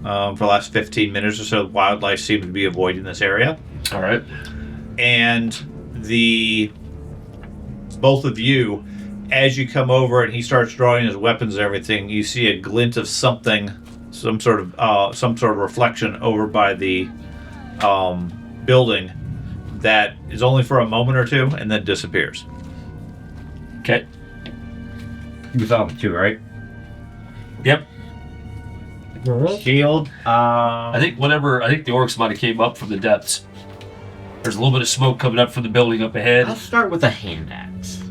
For the last 15 minutes or so, wildlife seems to be avoiding this area. All right. And both of you, as you come over and he starts drawing his weapons and everything, you see a glint of something, some sort of reflection over by the building that is only for a moment or two and then disappears. Okay. You saw them too, right? Yep. Shield. I think the orcs might have came up from the depths. There's a little bit of smoke coming up from the building up ahead. I'll start with a hand axe.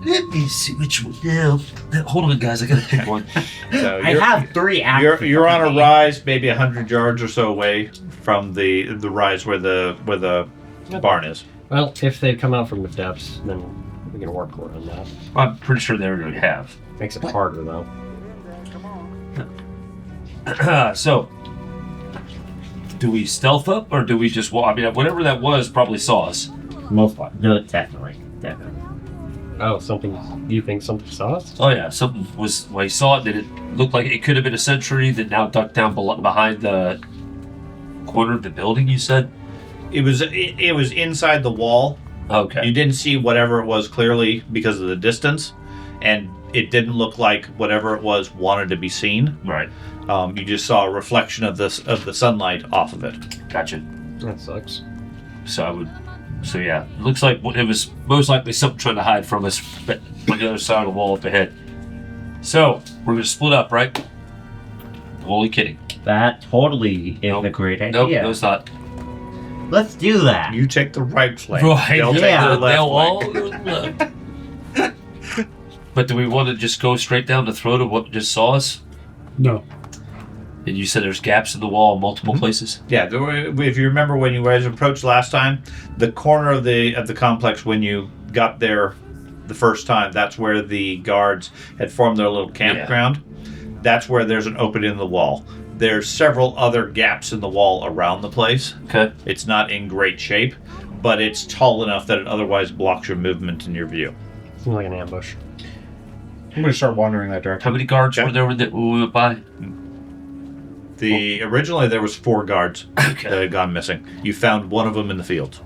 Let me see which one. Yeah. Hold on, guys. I gotta pick one. So I have 3 axes. You're on a rise, maybe 100 yards or so away from the rise where the barn is. Well, if they come out from the depths, then we can work around that. I'm pretty sure they already have. Makes it harder though. So, do we stealth up or do we just walk? I mean, whatever that was probably saw us. Most likely. No, definitely. Oh, you think something saw us? Oh yeah, something was. Well, he saw it. That it looked like it could have been a sentry that now ducked down behind the corner of the building. You said. It was inside the wall. Okay. You didn't see whatever it was clearly because of the distance, and it didn't look like whatever it was wanted to be seen. Right. You just saw a reflection of the sunlight off of it. Gotcha. That sucks. So yeah, it looks like it was most likely something trying to hide from us, but on the other side of the wall up ahead. So we're gonna split up, right? Holy kidding. That totally is a great idea. Nope, no, it's not. Let's do that. You take the right flank. Right. They'll take Yeah. the left They'll all flank. go left. But do we want to just go straight down the throat of what just saw us? No. And you said there's gaps in the wall in multiple places? Yeah, if you remember when you guys approached last time, the corner of the complex when you got there the first time, that's where the guards had formed their little campground. That's where there's an opening in the wall. There's several other gaps in the wall around the place. Okay. It's not in great shape, but it's tall enough that it otherwise blocks your movement and your view. Seems like an ambush. I'm gonna start wandering that How direction. many guards were there when we went by? Originally there was 4 guards Okay. that had gone missing. You found one of them in the fields.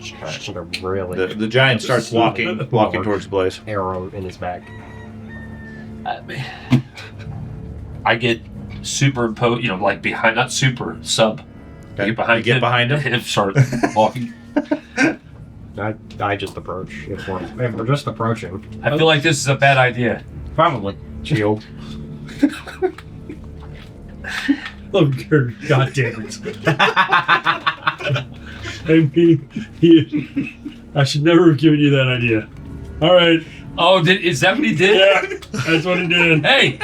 Should have really The giant starts walking towards Blaze. arrow in his back. I get superimposed, like behind, not super, sub. Okay. Get behind You get behind him? and start walking. I just approach. If we're just approaching. I feel like this is a bad idea. Probably. Shield. Oh, God damn it. I mean, I should never have given you that idea. All right. Oh, is that what he did? Yeah, that's what he did. Hey!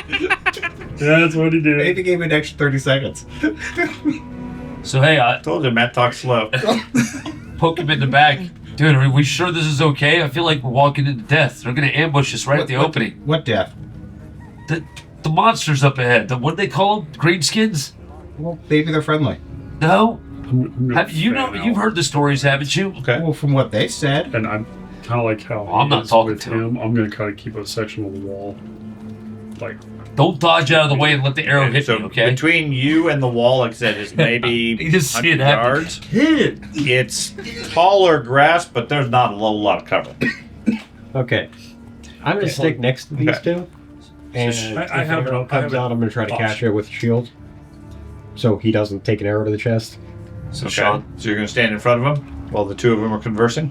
That's what he did. Maybe gave me an extra 30 seconds. So, hey, I Told you, Matt talks slow. poke him in the back. Dude, are we sure this is okay? I feel like we're walking into death. They're going to ambush us right at the opening. What death? The monsters up ahead. What do they call them? Greenskins? Well, maybe they're friendly. No? I'm Have you you've heard the stories, haven't you? Okay. Well, from what they said. And I'm kind of like how I'm he not is talking with to him. I'm going to kind of keep a section of the wall. Like, Don't dodge out of the way and let the arrow hit So me, okay? between you and the wall, like I said, is maybe You just see 100 it happen. yards. Hit it! It's taller grass, but there's not a lot of cover. Okay. I'm gonna stick next to these Okay. two. And I if have an arrow it- I have comes it out, I'm gonna try to catch it with a shield. So he doesn't take an arrow to the chest. So, Okay. Sean, So you're going to stand in front of him while the two of them are conversing?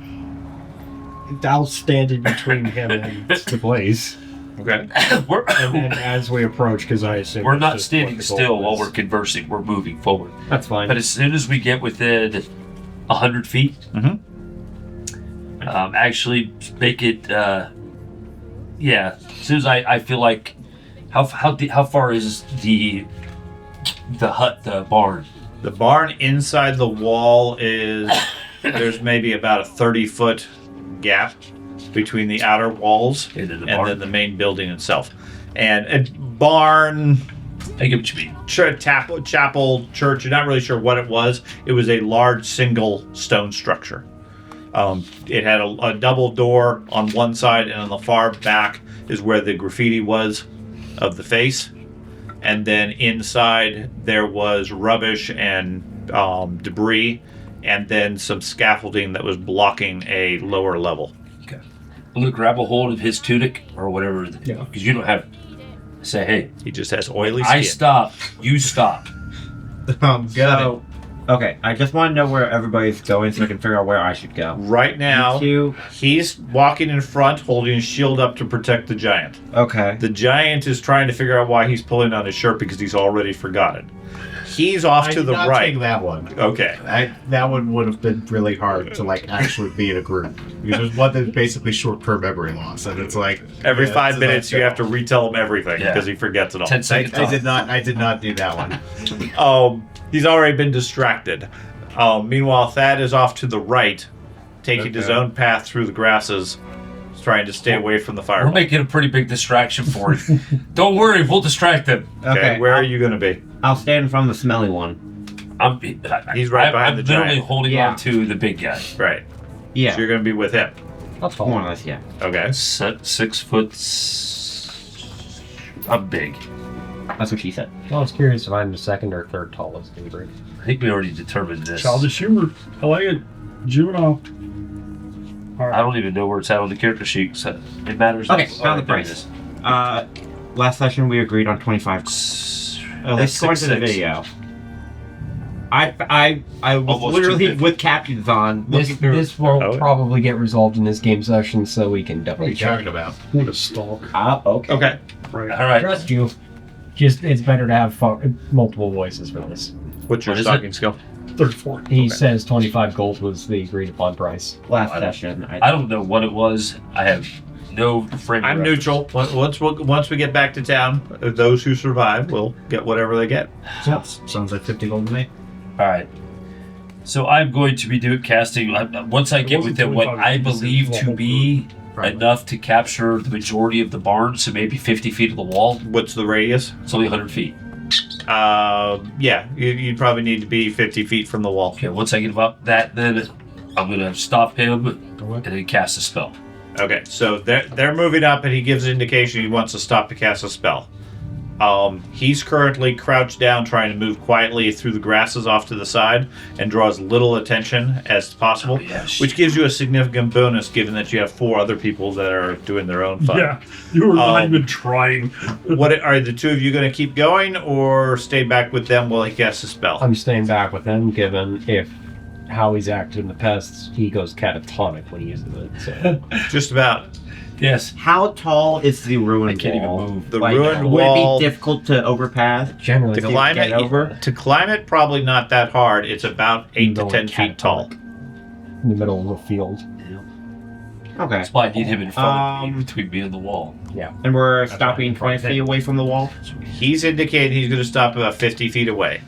I'll stand in between him and the blaze. Okay. we're, And as we approach, because I assume we're it's not just standing what the goal still while is. we're conversing. We're moving forward. That's fine. But as soon as we get within 100 feet, actually make it, as soon as I feel like, how far is the hut, the barn? The barn inside the wall is, there's maybe about a 30-foot gap between the outer walls And then the and barn? then the main building itself. And a barn, I get what you mean. chapel, church, you're not really sure what it was. It was a large single stone structure. It had a double door on one side, and on the far back is where the graffiti was of the face. And then inside there was rubbish and debris, and then some scaffolding that was blocking a lower level. Okay. I'm going to grab a hold of his tunic or whatever, because you don't have, say, hey, He just has oily skin. I stop, you stop. So, okay, I just want to know where everybody's going so I can figure out where I should go. Right now, You he's walking in front, holding his shield up to protect the giant. okay? The giant is trying to figure out why he's pulling on his shirt because he's already forgotten. He's off I to did the not right. take that one. Okay. That one would have been really hard to actually be in a group because there's one that's basically short-term memory loss, and it's like Every yeah, 5 so minutes, you have to retell him everything Yeah. because he forgets it all. 10 seconds. I did not do that one. He's already been distracted. Meanwhile, Thad is off to the right, taking his own path through the grasses, trying to stay away from the We're fireball. making a pretty big distraction for him. Don't worry, we'll distract them. Okay, where are you going to be? I'll stand in front of the smelly one. He's right behind I'm the literally giant. holding Yeah. on to the big guy. Right. Yeah, So you're going to be with him. That's more or fine. less. Yeah. Okay. 6 foot. I'm big. That's what she said. I was curious if I'm the second or third tallest in the group. I think we already determined this. Childish humor. I like it. Juvenile. All I right. don't even know where it's at on the character sheet. So it matters. Okay, Oh, found the there it price. is. Last session we agreed on 25. At least according to the 6'6". video. I was Almost literally 250. with captions on This, looking through. this will Oh. probably get resolved in this game session, so we can What are double you check. talking about? What a stalk. Okay. Okay. Right. All right. Trust you. Just it's better to have multiple voices for this. What's your What is stalking skill? 34. He says 25 gold was the agreed upon price. Last I don't- session. I don't know what it was. I have no frame. of I'm reference. neutral. Once we get back to town, those who survive will get whatever they get. Sounds like 50 gold to me. All right. So I'm going to be casting once I get wasn't within what 25, I it was believe the to whole be enough to capture the majority of the barn, so maybe 50 feet of the wall. What's the radius? It's only 100 feet. Yeah, you'd probably need to be 50 feet from the wall. Okay, once I get about that, then I'm going to stop him and then cast a spell. Okay, so they're moving up, and he gives an indication he wants to stop to cast a spell. He's currently crouched down, trying to move quietly through the grasses off to the side, and draw as little attention as possible, which gives you a significant bonus, given that you have 4 other people that are doing their own fun. Yeah, you were not even trying. What are the 2 of you going to keep going, or stay back with them while he casts a spell? I'm staying back with him, given if how he's acted in the past, he goes catatonic when he uses it. So. Just about. Yes. How tall is the ruined I can't wall? even move. The Like, ruined would wall. it be difficult to overpass? Generally, To climb get it, over to climb it, probably not that hard. It's about 8 to Going 10 feet tall. catatonic in the middle of the field. Okay. That's why I need him in front of me, Um, between me and the wall. Yeah. And we're stopping 20 feet away from the wall? He's indicating he's going to stop about 50 feet away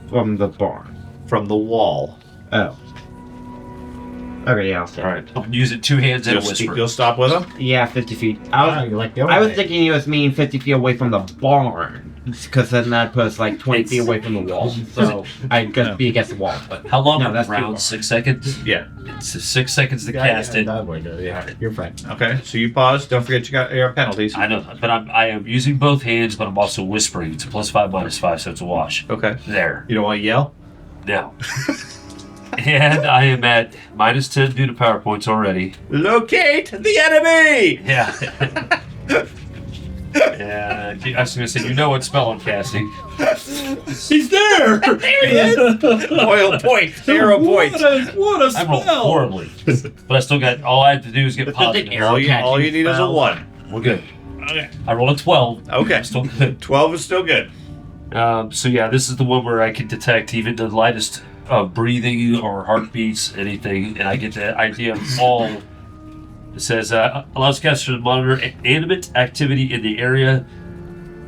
From the barn. from the wall. Oh. Okay, yeah, I'll stay. All right. I'm using 2 hands and a whisper. You'll stop with him? Yeah, 50 feet. Oh, you like the I was thinking he was meaning 50 feet away from the barn. Because then that puts like 20 feet away from the wall. So I'd just be against the wall. But How long No, on that's the too round? far. 6 seconds? Yeah. It's 6 seconds to cast it. Yeah, you're fine. Okay, so you pause. Don't forget you got your penalties. I know, but I am using both hands, but I'm also whispering. It's a +5, -5, so it's a wash. Okay. There. You don't want to yell? Now. And I am at -10 due to power points already. Locate the enemy! Yeah. Yeah, I was going to say, you know what spell I'm casting. He's there! There he is! Oil point. Arrow points. What a I rolled spell! horribly. But I still got, all I have to do is get positive. All you need is a 1. We're good. Okay. I rolled a 12. Okay. I'm still good. 12 is still good. So yeah, this is the one where I can detect even the lightest breathing or heartbeats, anything, and I get the idea of all. It says, allows caster to monitor animate activity in the area.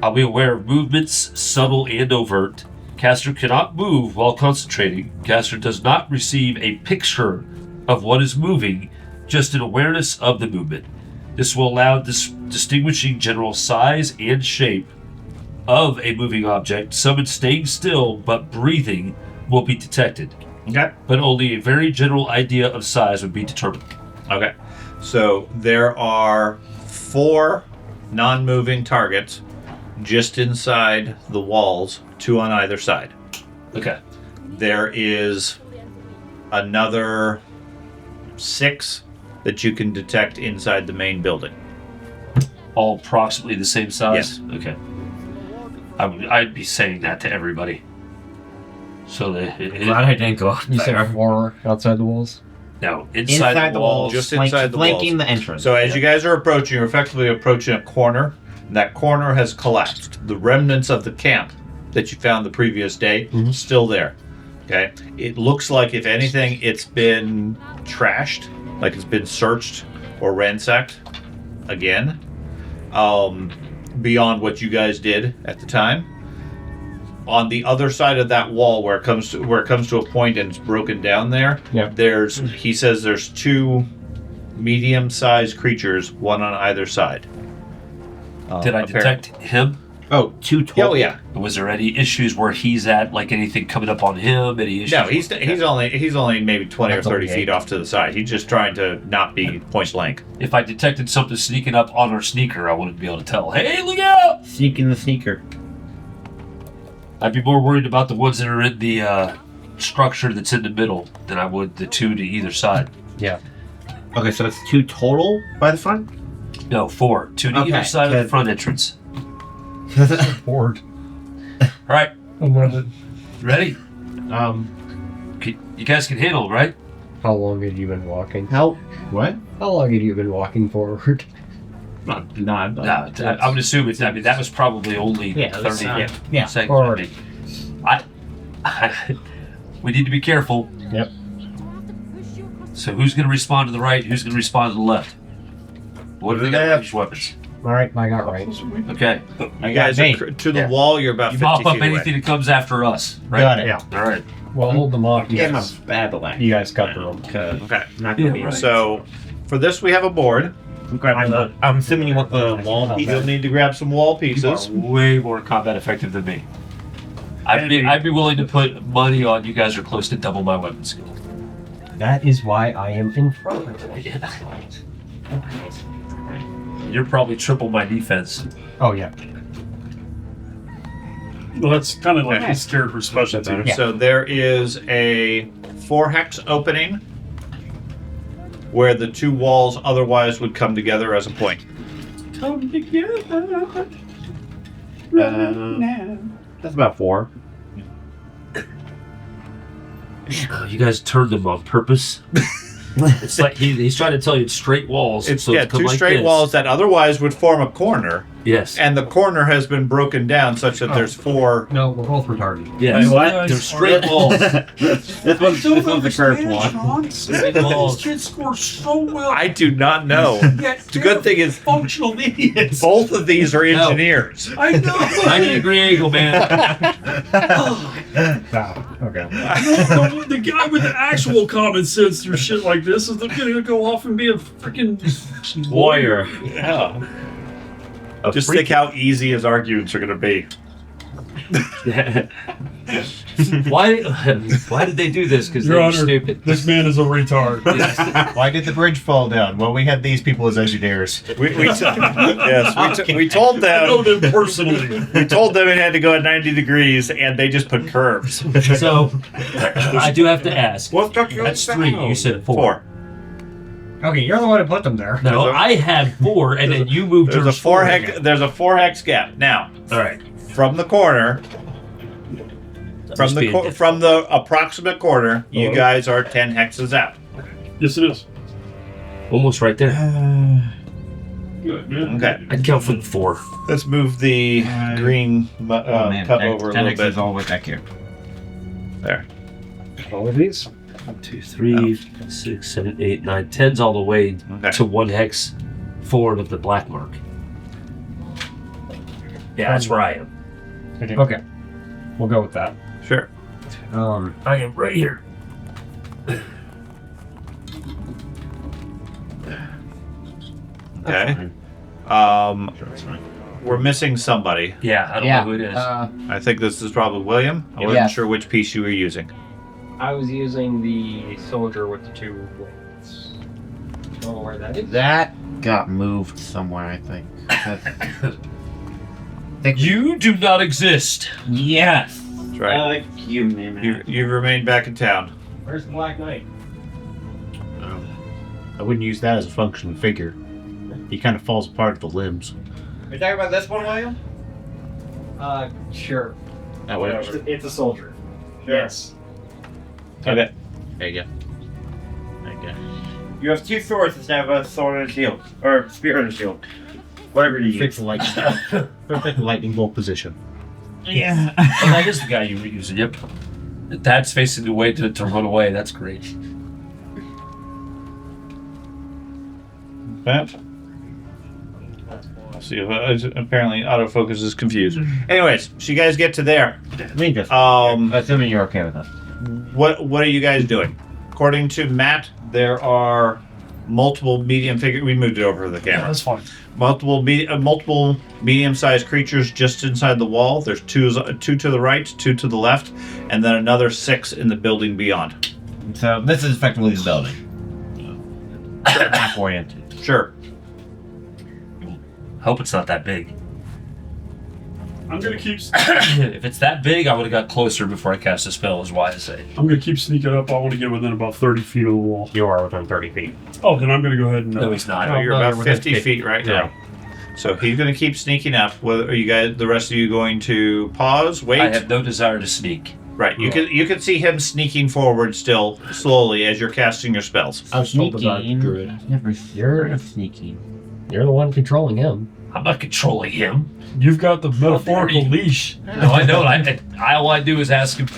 I'll be aware of movements, subtle and overt. Caster cannot move while concentrating. Caster does not receive a picture of what is moving, just an awareness of the movement. This will allow distinguishing general size and shape of a moving object. Summon staying still but breathing will be detected, Okay. but only a very general idea of size would be determined. Okay. So there are 4 non-moving targets just inside the walls, 2 on either side. Okay. There is another 6 that you can detect inside the main building. All approximately the same size? Yes. Okay. I'd be saying that to everybody. So Glad I didn't go up You said there. 4 outside the walls? no, inside the wall. just inside the flanking walls. the entrance. So as you guys are approaching, you're effectively approaching a corner. And that corner has collapsed. The remnants of the camp that you found the previous day still there. Okay. It looks like, if anything, it's been trashed, like it's been searched or ransacked again. Beyond what you guys did at the time. On the other side of that wall, where it comes to a point and it's broken down there, Yeah. he says there's 2 medium-sized creatures, one on either side. Did I detect him? Oh, 2 total. Oh yeah. Was there any issues where he's at, like anything coming up on him? Any issues? No, he's only maybe 20 That's or 30 okay. feet off to the side. He's just trying to not be point blank. If I detected something sneaking up on our sneaker, I wouldn't be able to tell. Hey, look out! Sneaking the sneaker. I'd be more worried about the ones that are in the structure that's in the middle than I would the 2 to either side. Yeah. Okay, so it's 2 total by the front? No, 4. 2 to Okay, either side of the good. front entrance. Bored. All right, I'm running. ready? You guys can handle it, right? How long had you been walking? Help. What? How long had you been walking forward? Not. No, I would assume it's. I mean, that was probably only Yeah, 30 yeah. seconds. Forward. We need to be careful. Yep. So who's going to respond to the right? Who's going to respond to the left? What do they got? Ranged weapons. All right, I got range. Okay. You guys me. are to the Yeah. wall. You're about You 50 mop up feet anything away. that comes after us, right? Got it. Yeah. All right. Well, hold them off. You Give him guys, a bad leg. you guys cut the room. Okay. Not gonna be Yeah, right. So for this we have a board. I'm assuming you want the wall You'll piece. need to grab some wall You pieces. are way more combat effective than me. I'd be willing to put money on you guys are close to double my weapon skill. That is why I am in front. You're probably triple my defense. Oh yeah. Well, that's kind of like his character specialty. Yeah. So there is a 4-hex opening where the two walls otherwise would come together as a point. Come together. That's about 4. You guys turned them on purpose. It's like he's trying to tell you it's straight walls. It's so come two like straight this. walls that otherwise would form a corner, Yes. and the corner has been broken down such that there's 4. No, we're both retarded. Yes. What? They're straight walls. This one's the curved one. These kids score so well. I do not know. The good thing is- functional idiots. Both of these are engineers. I know. 90-degree angle, man. Okay. The guy with the actual common sense through shit like this is going to go off and be a freaking Lawyer. Yeah. Just think how easy his arguments are going to be. Why did they do this? Because Your they're Honor, stupid. this man is a retard. Why did the bridge fall down? Well, we had these people as engineers. We told I know them. them personally. We told them it had to go at 90 degrees, and they just put curves. So, I do have to ask. That's 3. You said 4. 4. Okay, you're the one who put them there. No, I had 4, and then you moved There's a yours 4 forward. hex. There's a 4 hex gap. Now, All right. from the corner, from the approximate corner, you guys are 10 hexes out. Yes, it is. Almost right there. Good, man. Okay. I'd count from 4. Let's move the green cup over a little bit. all the way back here. There. All of these? 1, 2, 3, 6, 7, 8, 9, 10's all the way Okay. to 1 hex forward of the black mark. Yeah, that's where I am. Okay. We'll go with that. Sure. I am right here. Okay. We're missing somebody. Yeah, I don't know who it is. I think this is probably William. I wasn't sure which piece you were using. I was using the soldier with the 2 blades. Don't know where that is. That got moved somewhere, I think. You do not exist. Yes. That's right. You name it. You've remained back in town. Where's the Black Knight? I wouldn't use that as a functional figure. He kind of falls apart at the limbs. Are you talking about this one, William? Sure. That way. It's a soldier. Yes. Okay. There you go. There you go. You have 2 swords instead of a sword and a shield. Or spear and a shield. Whatever you use. Fix the lightning. Perfect lightning bolt position. Yeah. Oh, that is the guy you were using. Yep. That's facing the way to run away. That's great. Okay. See if apparently autofocus is confused. Anyways, so you guys get to there. Me just. Assuming you're okay with that. What are you guys doing? According to Matt, there are multiple medium figures. We moved it over to the camera. That's fine. Multiple medium-sized creatures just inside the wall. There's two to the right, 2 to the left, and then another 6 in the building beyond. So this is effectively the building. Map oriented. Sure. Hope it's not that big. I'm gonna keep. If it's that big, I would have got closer before I cast a spell. Is why I say. I'm gonna keep sneaking up. I want to get within about 30 feet of the wall. You are within 30 feet. Oh, then I'm gonna go ahead and. No, he's not. So you're no, about you're within 50 feet right Yeah. now. So he's going to keep sneaking up. Whether are you guys, the rest of you, going to pause, wait? I have no desire to sneak. Right. You can see him sneaking forward still slowly as you're casting your spells. I was told about Sneaking. Druid. You're sneaky. You're the one controlling him. I'm not controlling him. You've got the metaphorical leash. No, I know. All I do is ask him.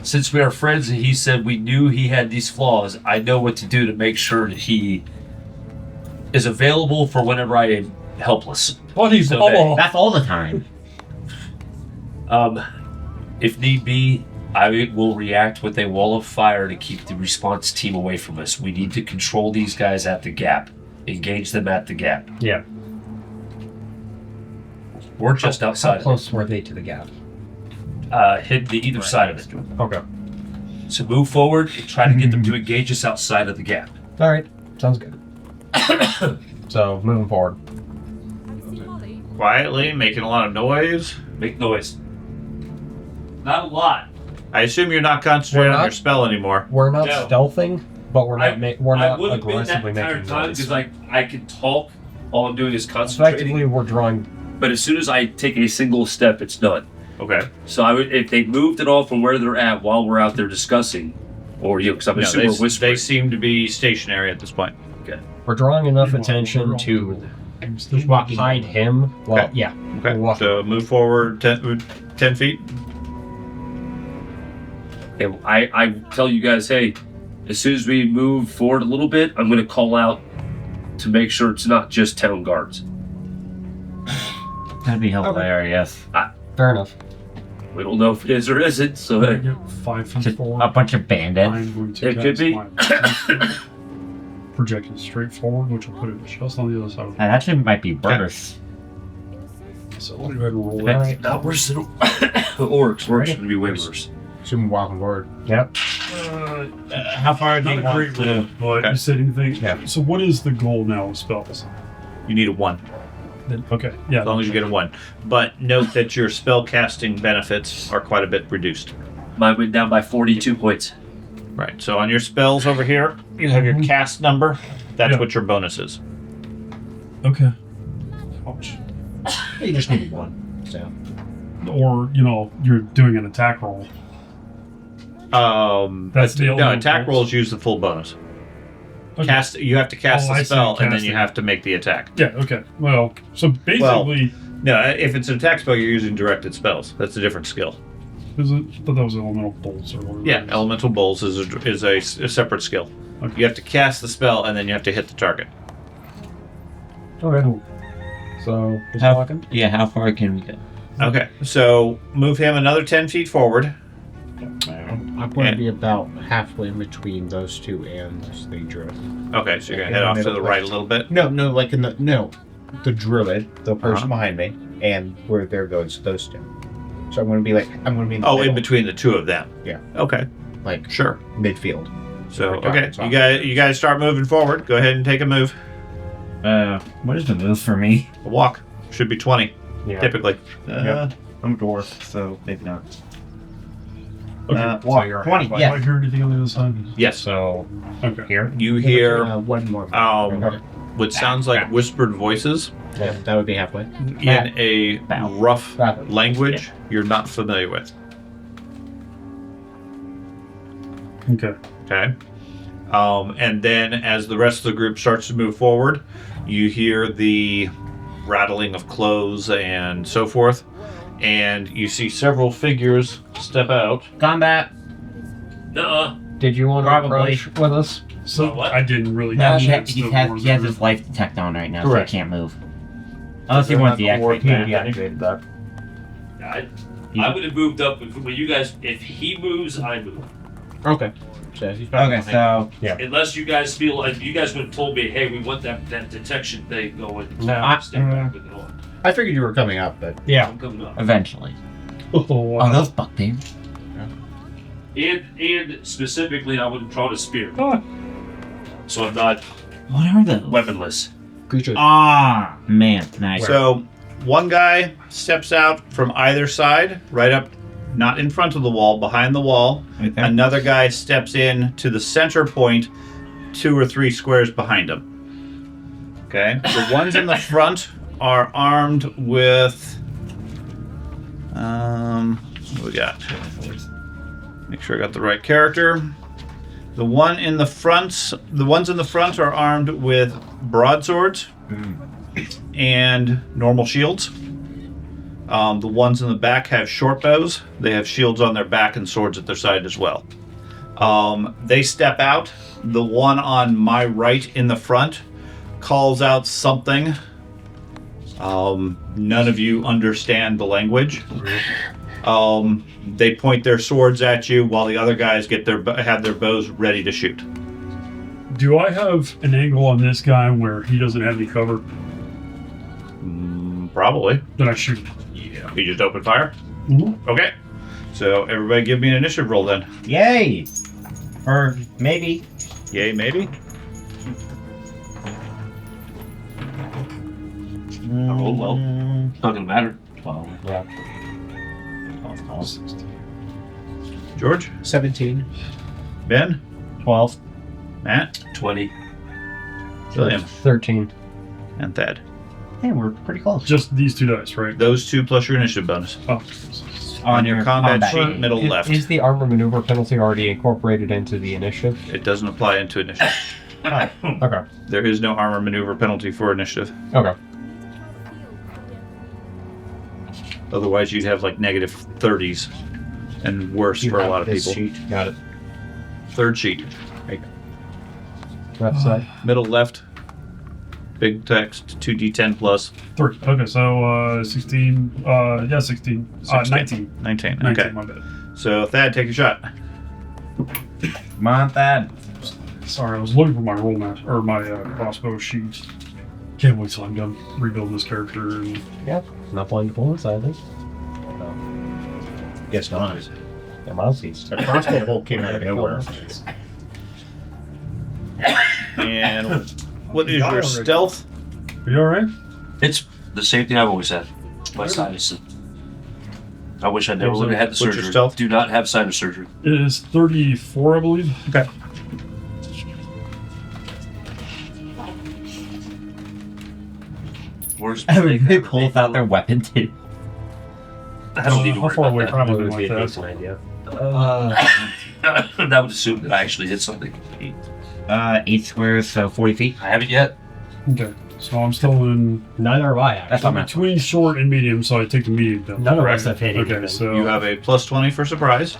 Since we are friends and he said we knew he had these flaws, I know what to do to make sure that he is available for whenever I am helpless. What he's So That's all the time. If need be, I will react with a wall of fire to keep the response team away from us. We need to control these guys at the gap. Engage them at the gap. Yeah. We're just outside How of close were they to the gap? it. Hit the either side of it. Okay. So move forward and try to get them to engage us outside of the gap. All right. Sounds good. So moving forward. Quietly, making a lot of noise. Make noise. Not a lot. I assume you're not concentrating We're on not? your spell anymore. We're not No. stealthing, but we're not we're I not would have been that aggressively entire making time noise. because I can talk. All I'm doing is concentrating. Effectively, we're drawing. But as soon as I take a single step, it's done. Okay. So I would, if they moved at all from where they're at while we're out there discussing, or because I'm No, assuming we're they whispering. seem to be stationary at this point. We're drawing enough attention to hide him. Well, Okay. yeah. Okay. We're walking. So move forward 10 feet. Okay, I tell you guys, hey, as soon as we move forward a little bit, I'm going to call out to make sure it's not just town guards. That'd be hilarious. Fair enough. We don't know if it is or isn't, so I hey, get 5 feet Just forward. a bunch of bandits. I'm going to It could cast be. my projected straight forward, which will put it just on the other side of the That actually might be worse. So let me go ahead and roll it. Alright. now where's the orcs? Orcs Ready? going to be way worse. Assume walking forward. Yep. How far do Not you a want great to? roll, but you said anything? Yeah. So what is the goal now with spells? You need a 1, Then, okay, yeah. as long as you get a 1. But note that your spell casting benefits are quite a bit reduced. Mine went down by 42 points. Right. So on your spells over here, you have your cast number. That's Yeah. what your bonus is. Okay. Ouch. You just need one. So Or, you're doing an attack roll. That's the no, only attack rolls? rolls use the full bonus. Okay. You have to cast Oh, I the see, spell, and then you casting. have to make the attack. Yeah, okay. Well, so basically, No, if it's an attack spell, you're using directed spells. That's a different skill. is it? I thought that was elemental bolts or whatever. Yeah, it is. elemental bowls is a separate skill. Okay. You have to cast the spell, and then you have to hit the target. Okay. So, just How- walking. Yeah, how far can we go? Okay, so move him another 10 feet forward. I'm going to be about halfway in between those two and the druid. Okay, so you're gonna In head the off to middle, the like- right a little bit. No, like the druid, the person Uh-huh. behind me, and where there goes those two. So I'm going to be in the Oh, middle, in between the two of them. Yeah. Okay, like sure. midfield. So Every okay, target's you guys start moving forward. Go ahead and take a move. What is the move for me? A walk should be 20 Yeah. typically. I'm a dwarf, so maybe not. Okay. So you're 20, halfway. yeah. Have I heard anything on the other side? Yes. So Okay. here. You hear one more. what sounds like whispered voices Yeah, that would be halfway. in a rough Rapid. language you're not familiar with. Okay. Okay. And then as the rest of the group starts to move forward, you hear the rattling of clothes and so forth. And you see several figures step out. Combat. Nuh-uh. Did you want to Probably. approach with us? So What? I didn't really No, have a he chance to warn has her. his life detect on right now, Correct. so he can't move. Unless he wants to deactivate that. Deactivated that. I would have moved up when you guys. If he moves, I move. Okay. So he's Okay, so Unless you guys feel like you guys would have told me, hey, we want that detection thing going. No. Stay back with it on. I figured you were coming up, but Yeah. I'm coming up. eventually. Oh, wow. Oh, those buck things. And specifically, I would have drawn a spear, Oh, so I'm not What are those? weaponless. creature. Ah, man, nice. So one guy steps out from either side, right up, not in front of the wall, behind the wall. Right there. Another guy steps in to the center point, 2 or 3 squares behind him. Okay. The ones in the front are armed with. What we got? Make sure I got the right character. The ones in the front are armed with broadswords and normal shields. The ones in the back have short bows. They have shields on their back and swords at their side as well. They step out. The one on my right in the front calls out something. None of you understand the language. They point their swords at you while the other guys have their bows ready to shoot. Do I have an angle on this guy where he doesn't have any cover? Probably. Then I shoot. Yeah. You just open fire? Mm-hmm. Okay. So everybody give me an initiative roll then. Yay! Or maybe. Yay, maybe? rolled well. Not gonna matter. 12. Yeah. George? 17. Ben? 12. Matt? 20. William? 13. And Thad. Hey, we're pretty close. Just these 2 dice, right? Those 2 plus your initiative bonus. Oh. On your combat sheet, middle left. Is the armor maneuver penalty already incorporated into the initiative? It doesn't apply into initiative. Okay. There is no armor maneuver penalty for initiative. Okay. Otherwise, you'd have like negative 30s and worse for a lot of people. Sheet. Got it. Third sheet. Left side. Middle left. Big text, 2d10 plus. 3. Okay, so 16. 16. 19. 19. 19, Okay. my bad. So, Thad, take a shot. Come on, Thad. Sorry, I was looking for my Rolemaster, or my crossbow sheet. Can't wait till I'm done rebuilding this character. And Yeah. Not playing diplomacy, I think. Guess not. Yeah, Mouseys. A crossbow bolt came out of nowhere. And what is your stealth? Are you alright? It's the same thing I've always had. My sinus. I wish I never would have had the What's your surgery. stealth? Do not have sinus surgery. It is 34, I believe. Okay. Where's Everybody pulls out their weapon too. I don't need to How worry far about away that. from Probably it would be a like decent idea. That would assume that I actually hit something. 8 squares, so 40 feet. I haven't yet. Okay, so I'm still in Neither have I, actually. That's not bad. between short and medium, so I take the medium down. None of Right. us have hit Okay, anything. so You have a plus 20 for surprise,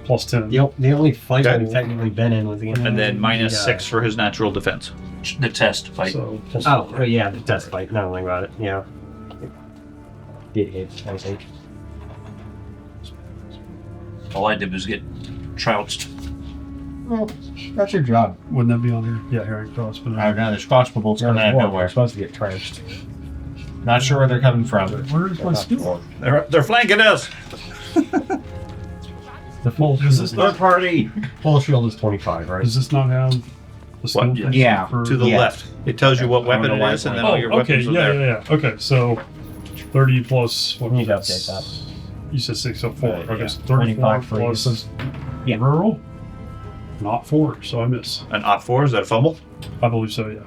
plus 10. The only fight Okay. we've technically been in was the and then minus 6 for his natural defense. The test fight. So plus Oh, yeah, the test fight. Not only about it. Yeah. Did hit, I think. All I did was get trounced. Well, that's your job. Wouldn't that be on here? Yeah, here I cross. But I don't know, there's crossbow bolts coming out of We're nowhere. supposed to get trounced. Not sure where they're coming from. where's my skill? They're flanking us! The full Is this Third party! full shield is 25, right? Does this not have the skill? What? thing Yeah, for- To the Yeah. left. It tells you what I don't weapon know why it is, and then Oh, all your okay, weapons are yeah, there. yeah. Okay, so 30 plus. What You need to was it? update that. You said 6, so 4. Okay, yeah. so 34 25 plus. freeze. Yeah. Rural? Not 4, so I miss. An odd 4, is that a fumble? I believe so, yeah.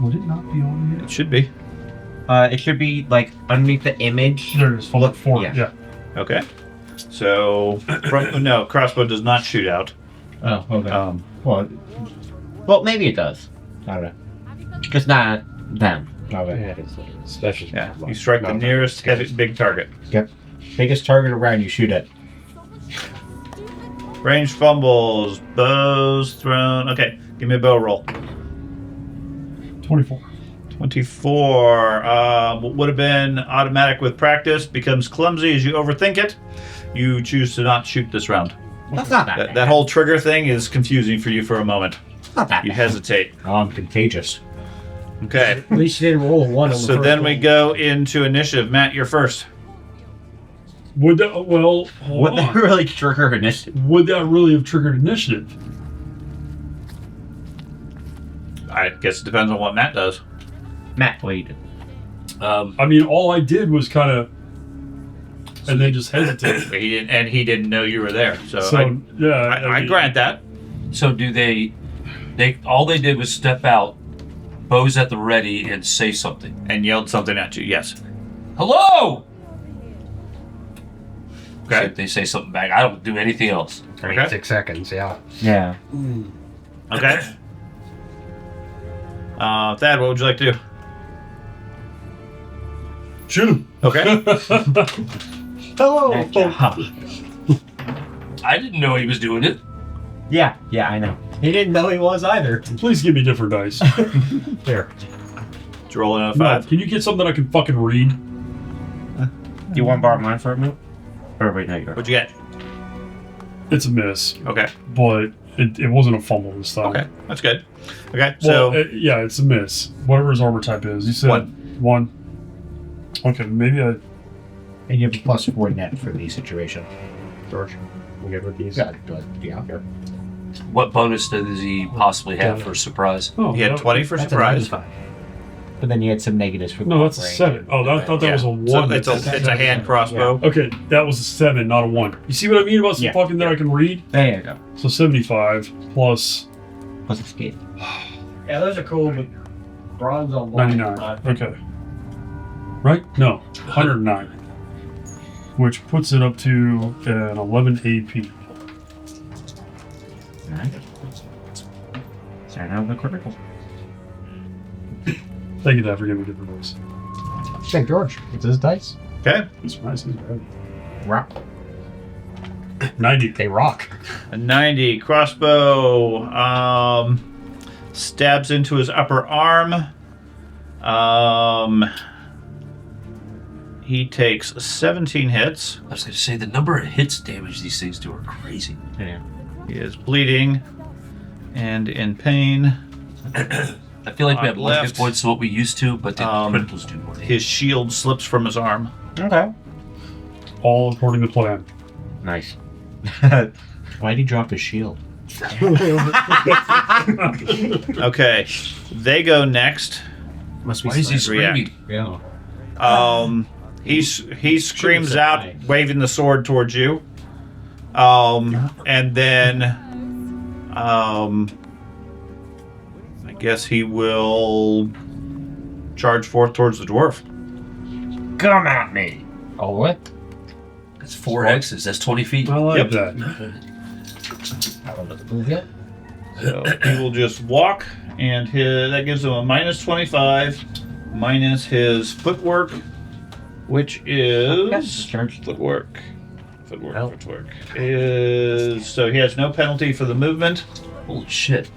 Would it not be on here? It should be. It should be like underneath the image. There it is. Look, 4. Yeah. Yeah. Okay. So, no, crossbow does not shoot out. Oh, okay. Well, Well, maybe it does. I don't know. Just not them. Okay. Yeah, it's special. yeah, you strike the nearest big target. Biggest target around you shoot at. Range fumbles, bows thrown. Okay, give me a bow roll. 24. 24. What would have been automatic with practice becomes clumsy as you overthink it. You choose to not shoot this round. That's not that bad. That whole trigger thing is confusing for you for a moment. Not that You bad. hesitate. Oh, I'm contagious. Okay. At least you didn't roll a 1 on the So first then we roll. go into initiative. Matt, you're first. Would that, well, hold Would that on. really trigger initiative? Would that really have triggered initiative? I guess it depends on what Matt does. Matt, what you did? I mean, all I did was kind of, and then just hesitate. He didn't know you were there. So, So, yeah. I mean, grant that. So do they all they did was step out, bows at the ready, and say something. And yelled something at you. Yes. Hello! Okay. So they say something back. I don't do anything else. Okay. 6 seconds, yeah. Yeah. Okay. Thad, what would you like to do? Shoot him. Okay. Hello. I didn't know he was doing it. Yeah, I know. He didn't know he was either. Please give me different dice. There. Did you roll another No, 5? can you get something I can fucking read? Do you want to borrow mine for a minute? Or wait, no, you What'd you get? It's a miss, Okay. but it wasn't a fumble this time. Okay. That's good. Okay. Well, So yeah, it's a miss. Whatever his armor type is. You said 1. Okay, maybe I. And you have a +4 net for the situation. George, you good with these? Yeah. What bonus does he possibly have for surprise? Oh, he had 20 for That's surprise. a 95. But then you had some negatives for No, that's a range. 7. Oh, I thought that Yeah. was a So 1. it's a hand crossbow. Okay, that was a 7, not a 1. You see what I mean about some Yeah. fucking that I can read? There you go. So 75 plus Plus escape. Yeah, those are cool, but bronze on 99. Okay. Right? No, 109. Which puts it up to an 11 AP. Alright. Start out with a critical. Thank you, Dad, for giving me different voice. St. George, with his dice. Okay. It's nice. It's bad. Rock. 90. They rock. A 90 crossbow stabs into his upper arm. He takes 17 hits. I was going to say the number of hits damage these things do are crazy. Yeah. He is bleeding and in pain. I feel like we have more hit Left. points than what we used to, but the criticals do more. His shield slips from his arm. Okay. All according to plan. Nice. Why'd he drop his shield? Okay, they go next. Must be Why is he slightly- screaming? Yeah. He screams said out, hi. waving the sword towards you. And then, I guess he will charge forth towards the dwarf. Come at me. All the way. That's 4 X's. That's 20 feet. I like Yep. that. I don't know the move yet. So he will just walk, and that gives him a minus 25, minus his footwork, which is footwork. Is so he has no penalty for the movement. Holy shit.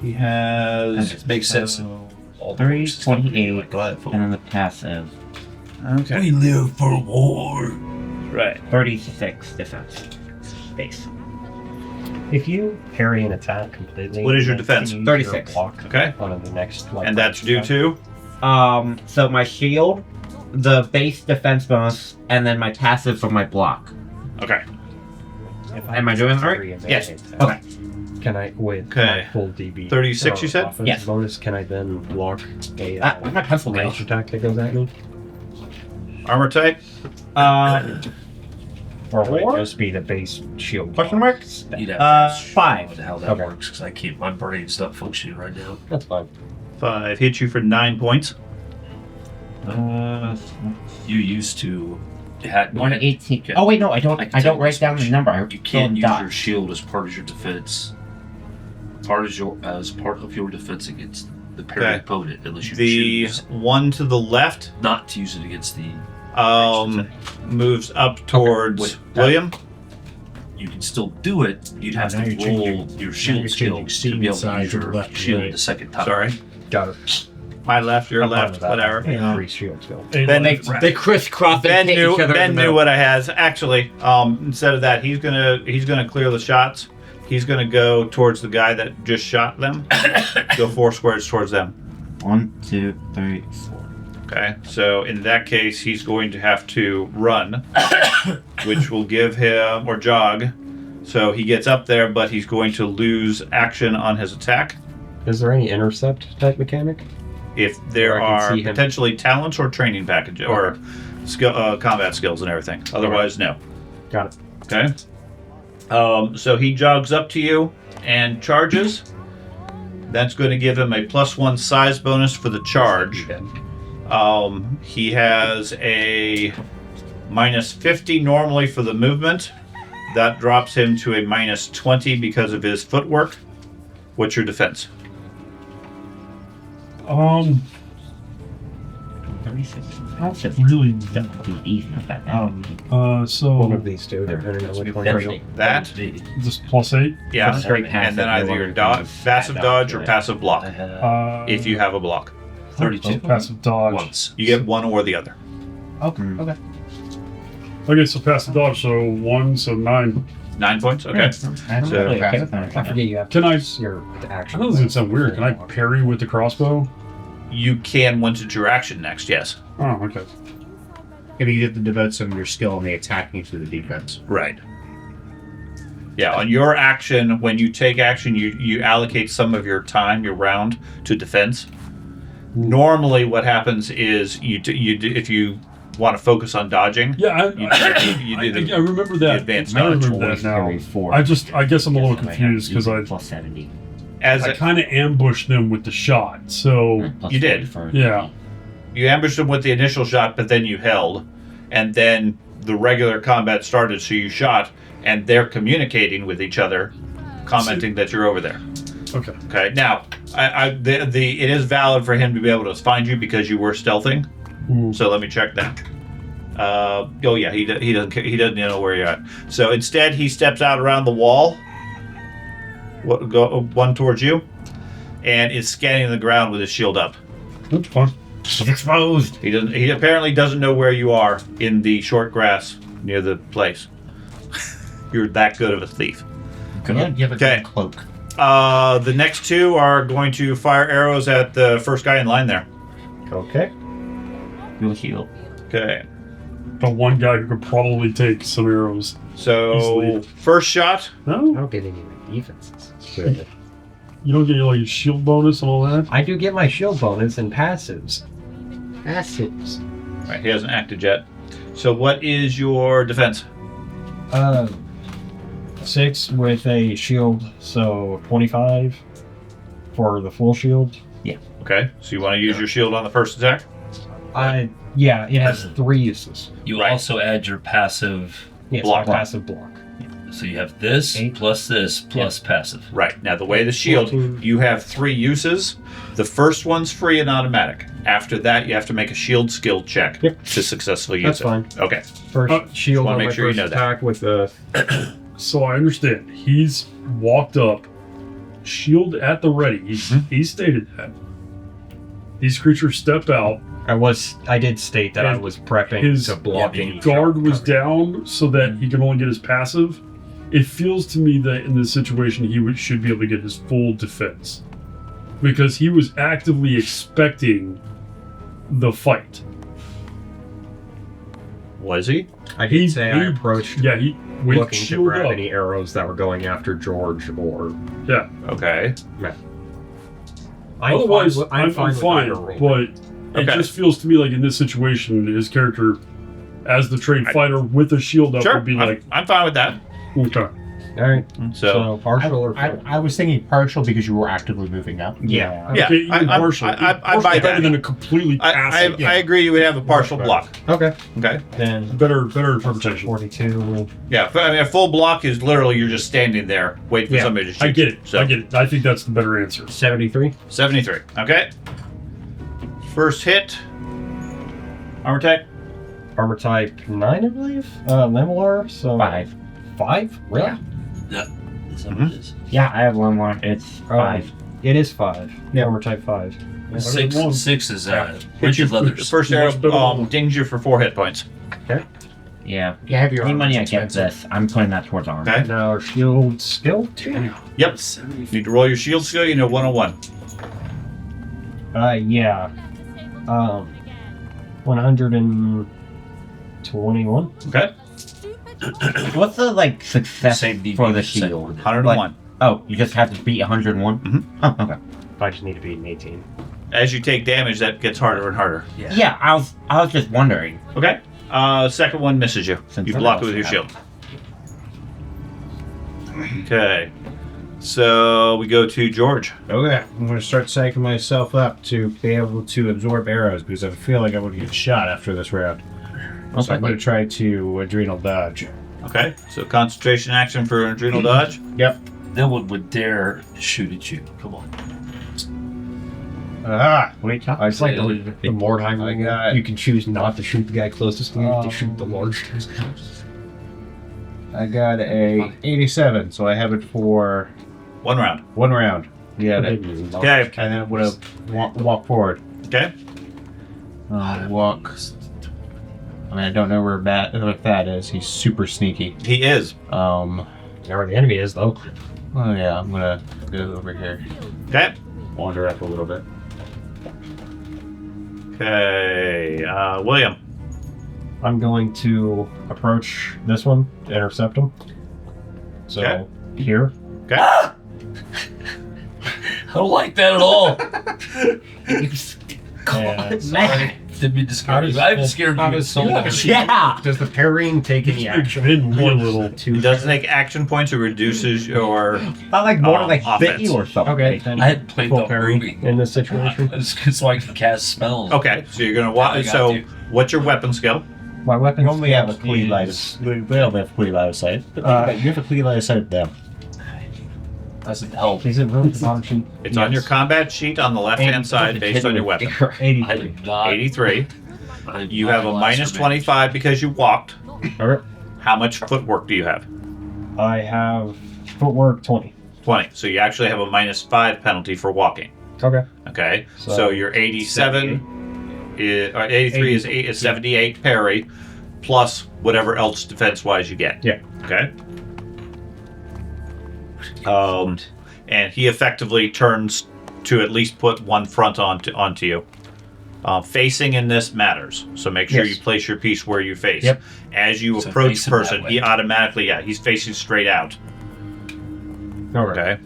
He has Makes sense. All 3, 28, Glad and then the passive. okay, We live for war. right. 36 defense. Base. If you parry an attack completely, What is your then defense? can you 36. Block Okay. one of the next. Like, And that's due attack? to So my shield, the base defense bonus, and then my passive for my block. okay. If Am I doing it right? parry a Yes. melee attack, Okay. Can I with Okay. my full DB? 36 you said? offensive Yes. Bonus. Can I then block a My pencil range nails. attack that goes at me, Armor type. or would Four? it just be the base shield? Question block? marks? You'd have to ask 5. what the hell that Okay. works, because I can't. My brain's not functioning right now. That's fine. 5 hits you for 9 points. You used to. Had 118. Okay. Oh wait, no, I don't. can I tell don't you write this down the much. number. I You can't use dot. your shield as part of your defense. As part of your defense against the parry Okay. opponent, unless you The choose one to the left not to use it against the. moves up towards Wait, William. You can still do it. You'd have Now to you're roll changing- your now shield you're skill changing to scene be able to side use to your left and shield right. the second time. Sorry, Got it. my left, your I'm fine left, with that. whatever. Increase shield skill. Ben, They crisscross Ben and hit knew each other. in Ben the knew middle. what I has. Actually, instead of that, he's gonna clear the shots. He's gonna go towards the guy that just shot them. Go 4 squares towards them. 1, 2, 3, 4. Okay, so in that case, he's going to have to run, which will give him, or jog. So he gets up there, but he's going to lose action on his attack. Is there any intercept type mechanic? If there Or I can are see him. potentially talents or training package or skill, combat skills and everything. Otherwise, no. Got it. Okay. So he jogs up to you and charges. That's going to give him a +1 size bonus for the charge. He has a -50 normally for the movement. That drops him to a -20 because of his footwork. What's your defense? 36. That's really so One of these two, depending on which one. That, just +8. yeah, Straight and passive, then either no your longer passive dodge or passive block, Uh, if you have a block. 32. passive dodge. Once. You get one or the other. Okay. Okay. Okay, so passive dodge, so 1, so 9. 9 points? Okay. I'm So- really okay with I that. forget you have Can I? Your I action. know this is gonna sound weird. Can I parry with the crossbow? You can once it's your action next, yes. Oh, okay. If you get to devote some of your skill on the attacking to the defense. Right. Yeah, on your action, when you take action, you allocate some of your time, your round, to defense. Normally, what happens is if you want to focus on dodging, Yeah, you do I remember that. advanced I dodge. remember that now. I guess I'm a little confused because I +70. as I a, kind of ambushed them with the shot. So You did. yeah, you ambushed them with the initial shot, but then you held, and then the regular combat started. So you shot, and they're communicating with each other, commenting that you're over there. okay. Okay. Now, it is valid for him to be able to find you because you were stealthing. Ooh. So let me check that. Oh yeah, he doesn't know where you're at. So instead, he steps out around the wall. One towards you, and is scanning the ground with his shield up. That's fine. He's exposed. He apparently doesn't know where you are in the short grass near the place. You're that good of a thief. Good. You have a Okay. good cloak. The next two are going to fire arrows at the first guy in line there. Okay. You'll heal. Okay. The one guy who could probably take some arrows. So Easily. first shot. I No, don't get any defenses. Really. you don't get like a shield bonus and all that. I do get my shield bonus and passives. Passives. Right, he hasn't acted yet. So what is your defense? 6 with a shield, so 25 for the full shield. Okay. So you want to use your shield on the first attack? Yeah, it has 3 uses. You Right. also add your passive. Yes, Block. passive block. So you have this 8. plus this plus passive. Right. Now, the way the shield, 14. you have 3 uses. The first one's free and automatic. After that, you have to make a shield skill check Yep. to successfully That's use fine. it. Okay. First shield wanna on make my sure you first know that. attack with the So I understand. He's walked up, shield at the ready. He stated that. These creatures step out. I did state that I And was prepping his to blocking. Guard was down so that he can only get his passive. It feels to me that in this situation he should be able to get his full defense because he was actively expecting the fight. Was he? I did say I he- approached Yeah, he went looking to shield grab up. any arrows that were going after George or. Yeah. Okay. Otherwise, I'm fine, fine, with either but roll. it Okay. just feels to me like in this situation, his character, as the trained fighter with a shield up, Sure. would be like, I'm fine with that. okay. All right. So, So partial or full? I was thinking partial because you were actively moving up. Yeah. yeah, Okay, even I partial. buy Partial's that. better than a completely passive. I agree you would have a partial block. Okay. Okay. Then Better interpretation. 42. Yeah, but I mean, a full block is literally you're just standing there waiting for Yeah, somebody to shoot. I get it. So, I get it. I think that's the better answer. 73. 73. Okay. First hit. Armor type. Armor type 9, I believe. Leveler, so 5. 5? Really? Is that what it is? Yeah, I have one more. It's 5. It is 5. Yeah. Armor type 5. Six is Hit you rigid for, leathers. first arrow dings you for 4 hit points. Yeah. You have your Any armor, money I it's get expensive. this, I'm putting that towards armor. Okay. Now shield skill 2. Yep. Need to roll your shield skill. You know 101. Yeah. 121. Okay. What's the success Same DB for the percent. shield? 101. Oh, you just have to beat 101? Mhm. Oh, okay. I just need to beat an 18. As you take damage, that gets harder and harder. Yeah, I was just wondering. Okay. Second one misses you. Since You I block it also with your have- shield. Okay. So we go to George. Okay, I'm going to start psyching myself up to be able to absorb arrows because I feel like I would get shot after this round. So I'm going to try to adrenal dodge. Okay. So concentration action for adrenal dodge. Yep. No one would dare shoot at you. Come on. Wait, It's like the more time I got- you can choose not to shoot the guy closest to you, to shoot the large. I got a 87, so I have it for 1 round. 1 round. Yeah. Okay. And then I'm gonna walk forward. Okay. Walk. I mean, I don't know where Thad is. He's super sneaky. He is. Know where the enemy is, though. Oh yeah, I'm gonna go over here. Okay. Wander up a little bit. Okay. William. I'm going to approach this one, intercept him. So, Okay. here. Okay. I don't like that at all. And Sorry. Didn't mean to scare you. I'm scared how you. does soul Yeah. Does the parrying take any action? Been one little. It doesn't take action points. It reduces your. Not like more like bit offense. you or something. Okay, then I hadn't played full the parry movie. in this situation. It's so I can cast spells. Okay, so you're gonna I walk. got So, you. what's your weapon skill? My weapon. You only have a skill clean line. is- We only have clean line of sight. You have a clean line of sight of them. Doesn't help. Is it really the bottom sheet? It's on your combat sheet on the left-hand side, based on your weapon. 83. I'm not. 83. I'm You not have a lost minus for 25 because you walked. Alright. How much footwork do you have? I have footwork 20. 20. So you actually have a minus 5 penalty for walking. Okay. Okay. So, So, your 87 is, or 83 is 78 parry plus whatever else defense-wise you get. Yeah. Okay. And he effectively turns to at least put one front onto you. Facing in this matters, so make sure Yes. you place your piece where you face. Yep. As you So approach face him that person, way. he automatically, he's facing straight out. Alright. Okay.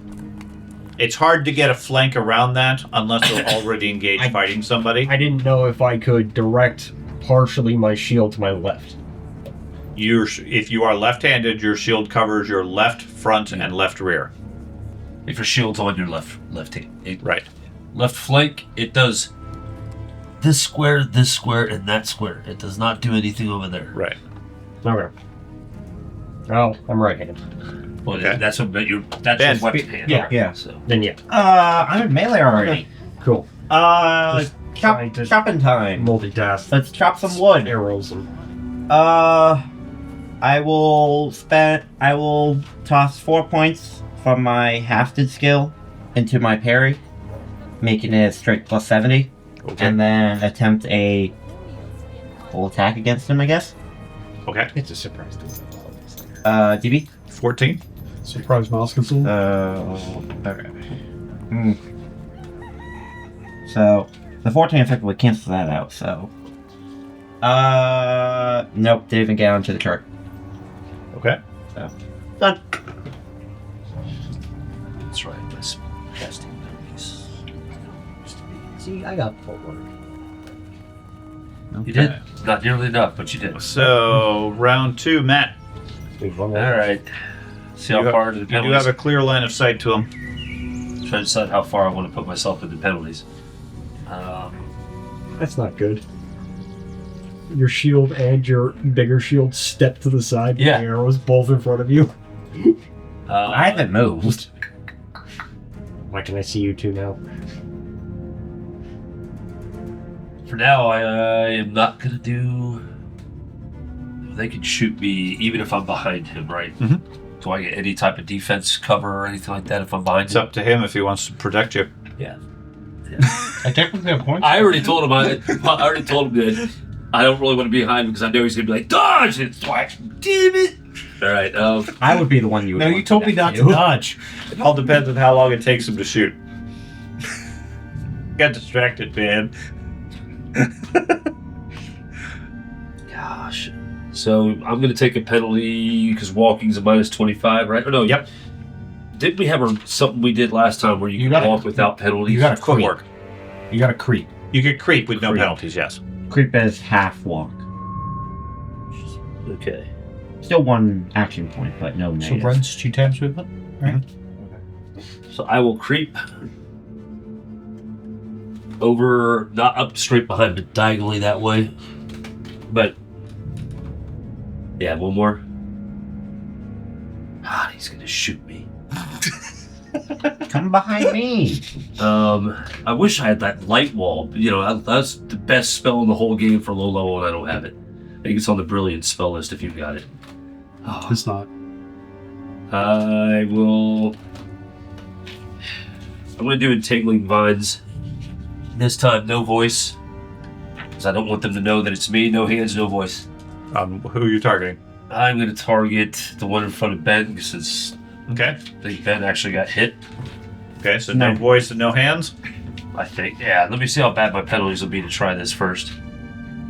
It's hard to get a flank around that unless they're already engaged fighting somebody. I didn't know if I could direct partially my shield to my left. If you are left-handed, your shield covers your left front and left rear. If your shield's on your left hand. Right. Left flank, it does this square, and that square. It does not do anything over there. Right. Okay. Oh, I'm right-handed. Well, Okay. that's your Ben, weapon hand. yeah, yeah. So Then yeah. I'm in melee already. Cool. Chop, trying to- chopping time. Multitask. Let's chop some wood. Arrows and I will toss 4 points from my hafted skill into my parry, making it straight plus 70, Okay. and then attempt a full attack against him, I guess. Okay. it's a surprise. DB? 14. Surprise mouse console. Okay. So, the 14 effectively cancels that out, so... Nope, didn't even get onto the chart. Okay. Done. that's right. That's casting memories. See, I got footwork. You did. Not nearly enough, but you did. So, round 2, Matt. All right. See how far into the You do penalties. have a clear line of sight to him. Try to decide how far I want to put myself into penalties. That's not good. Your shield and your bigger shield step to the side. Yeah. The arrows both in front of you. I haven't moved. Why can I see you two now? For now, I am not going to do... They can shoot me even if I'm behind him, right? Mhm. Do I get any type of defense cover or anything like that if I'm behind It's him? up to him if he wants to protect you. Yeah. I technically have points. I already told him. I already told him that I don't really want to be behind him because I know he's gonna be like dodge and thwack. Damn it! All right. I would be the one you would No, want you told me not to dodge. It all depends on how long it takes him to shoot. Got distracted, man. Gosh. So I'm gonna take a penalty because walking's a minus 25, right? Or no? Yep. Didn't we have something we did last time where you could gotta- walk without penalties? You got to creep. Footwork. You got to creep. You could creep with no Creep. penalties, yes. Creep as half walk. Okay. Still 1 action point, but no So negative. runs 2 times movement. So I will creep over, not up straight behind, but diagonally that way. But yeah, one more. Ah, he's gonna shoot me. Come behind me. I wish I had that light wall. You know, that's the best spell in the whole game for low level, and I don't have it. I think it's on the brilliant spell list if you've got it. Oh, It's not. I'm going to do Entangling Vines. This time, no voice. Because I don't want them to know that it's me. No hands, no voice. Who are you targeting? I'm going to target the one in front of Ben, since Okay. I think Ben actually got hit. Okay, so no voice and no hands? I think. Yeah, let me see how bad my penalties will be to try this first.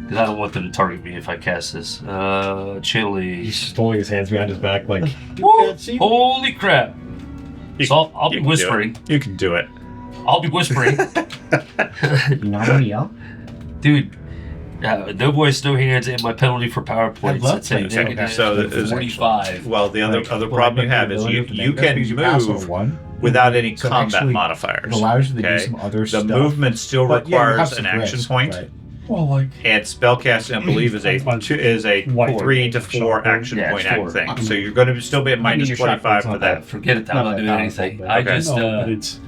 Because I don't want them to target me if I cast this. Chili. He's just holding his hands behind his back like, Woo! Holy crap. You- So I'll be you can do whispering. You can do it. I'll be whispering. You not gonna yell? Dude, no voice, no hands, and my penalty for power points. love That's a playing negative okay, so that is- 45. Well, the other problem you have is you can move one without any So combat actually, modifiers. it allows you to okay? do some other The stuff. movement still But yeah, you have requires some an action risk, point, right. Well, like, and spellcasting, I believe, is a White 3 to 4 shot. action Yeah, point it's 4. thing. So you're going to still be at minus your shot 25 point's for not that. Forget it, I'm Not not that doing powerful, anything. but- I Okay. just, no, but it's.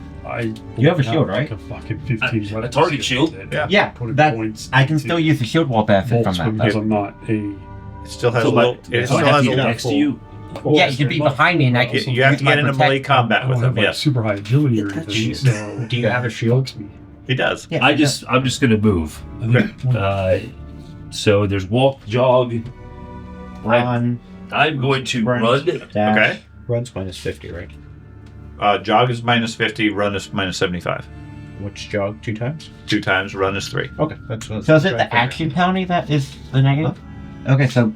You have a shield, right? Like a fucking 15 a weapons target shield? Yeah. Yeah, Put that points I can into still use the shield wall benefit bolts from that. because though. I'm not a. It still has So a little. like- It so still I have has to a get little. next to you. Yeah, you can be behind me and I can. You have to use get my into protect melee combat I with don't him. have like Yes, super high agility or anything. So do you have a shield? he does. Yeah, I'm just gonna move. So there's walk, jog. run. I'm going to Run. run. Dash. Okay. Run's minus 50, right? Jog is minus 50. Run is minus 75. Which jog 2 times? 2 times. Run is 3. Okay, that's what. So is it the action penalty that is the negative? Okay, so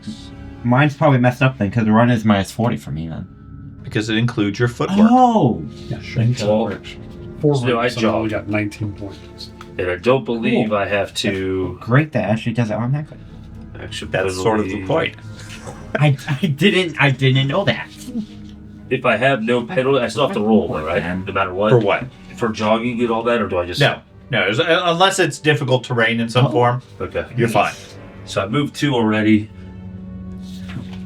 mine's probably messed up then because the run is minus 40 for me then. Because it includes your footwork. Oh, Yeah, Thanks. Well, 4 So I ranks, and I only jog. got 19 points. And I don't believe I have to. great! That actually does it automatically. Action That's sort of the penalty. point. I didn't know that. If I have no penalty, I still have to roll, though, right? No matter what. For what? For jogging and all that, or do I just? No. Unless it's difficult terrain in some form, Okay. you're fine. So I moved 2 already.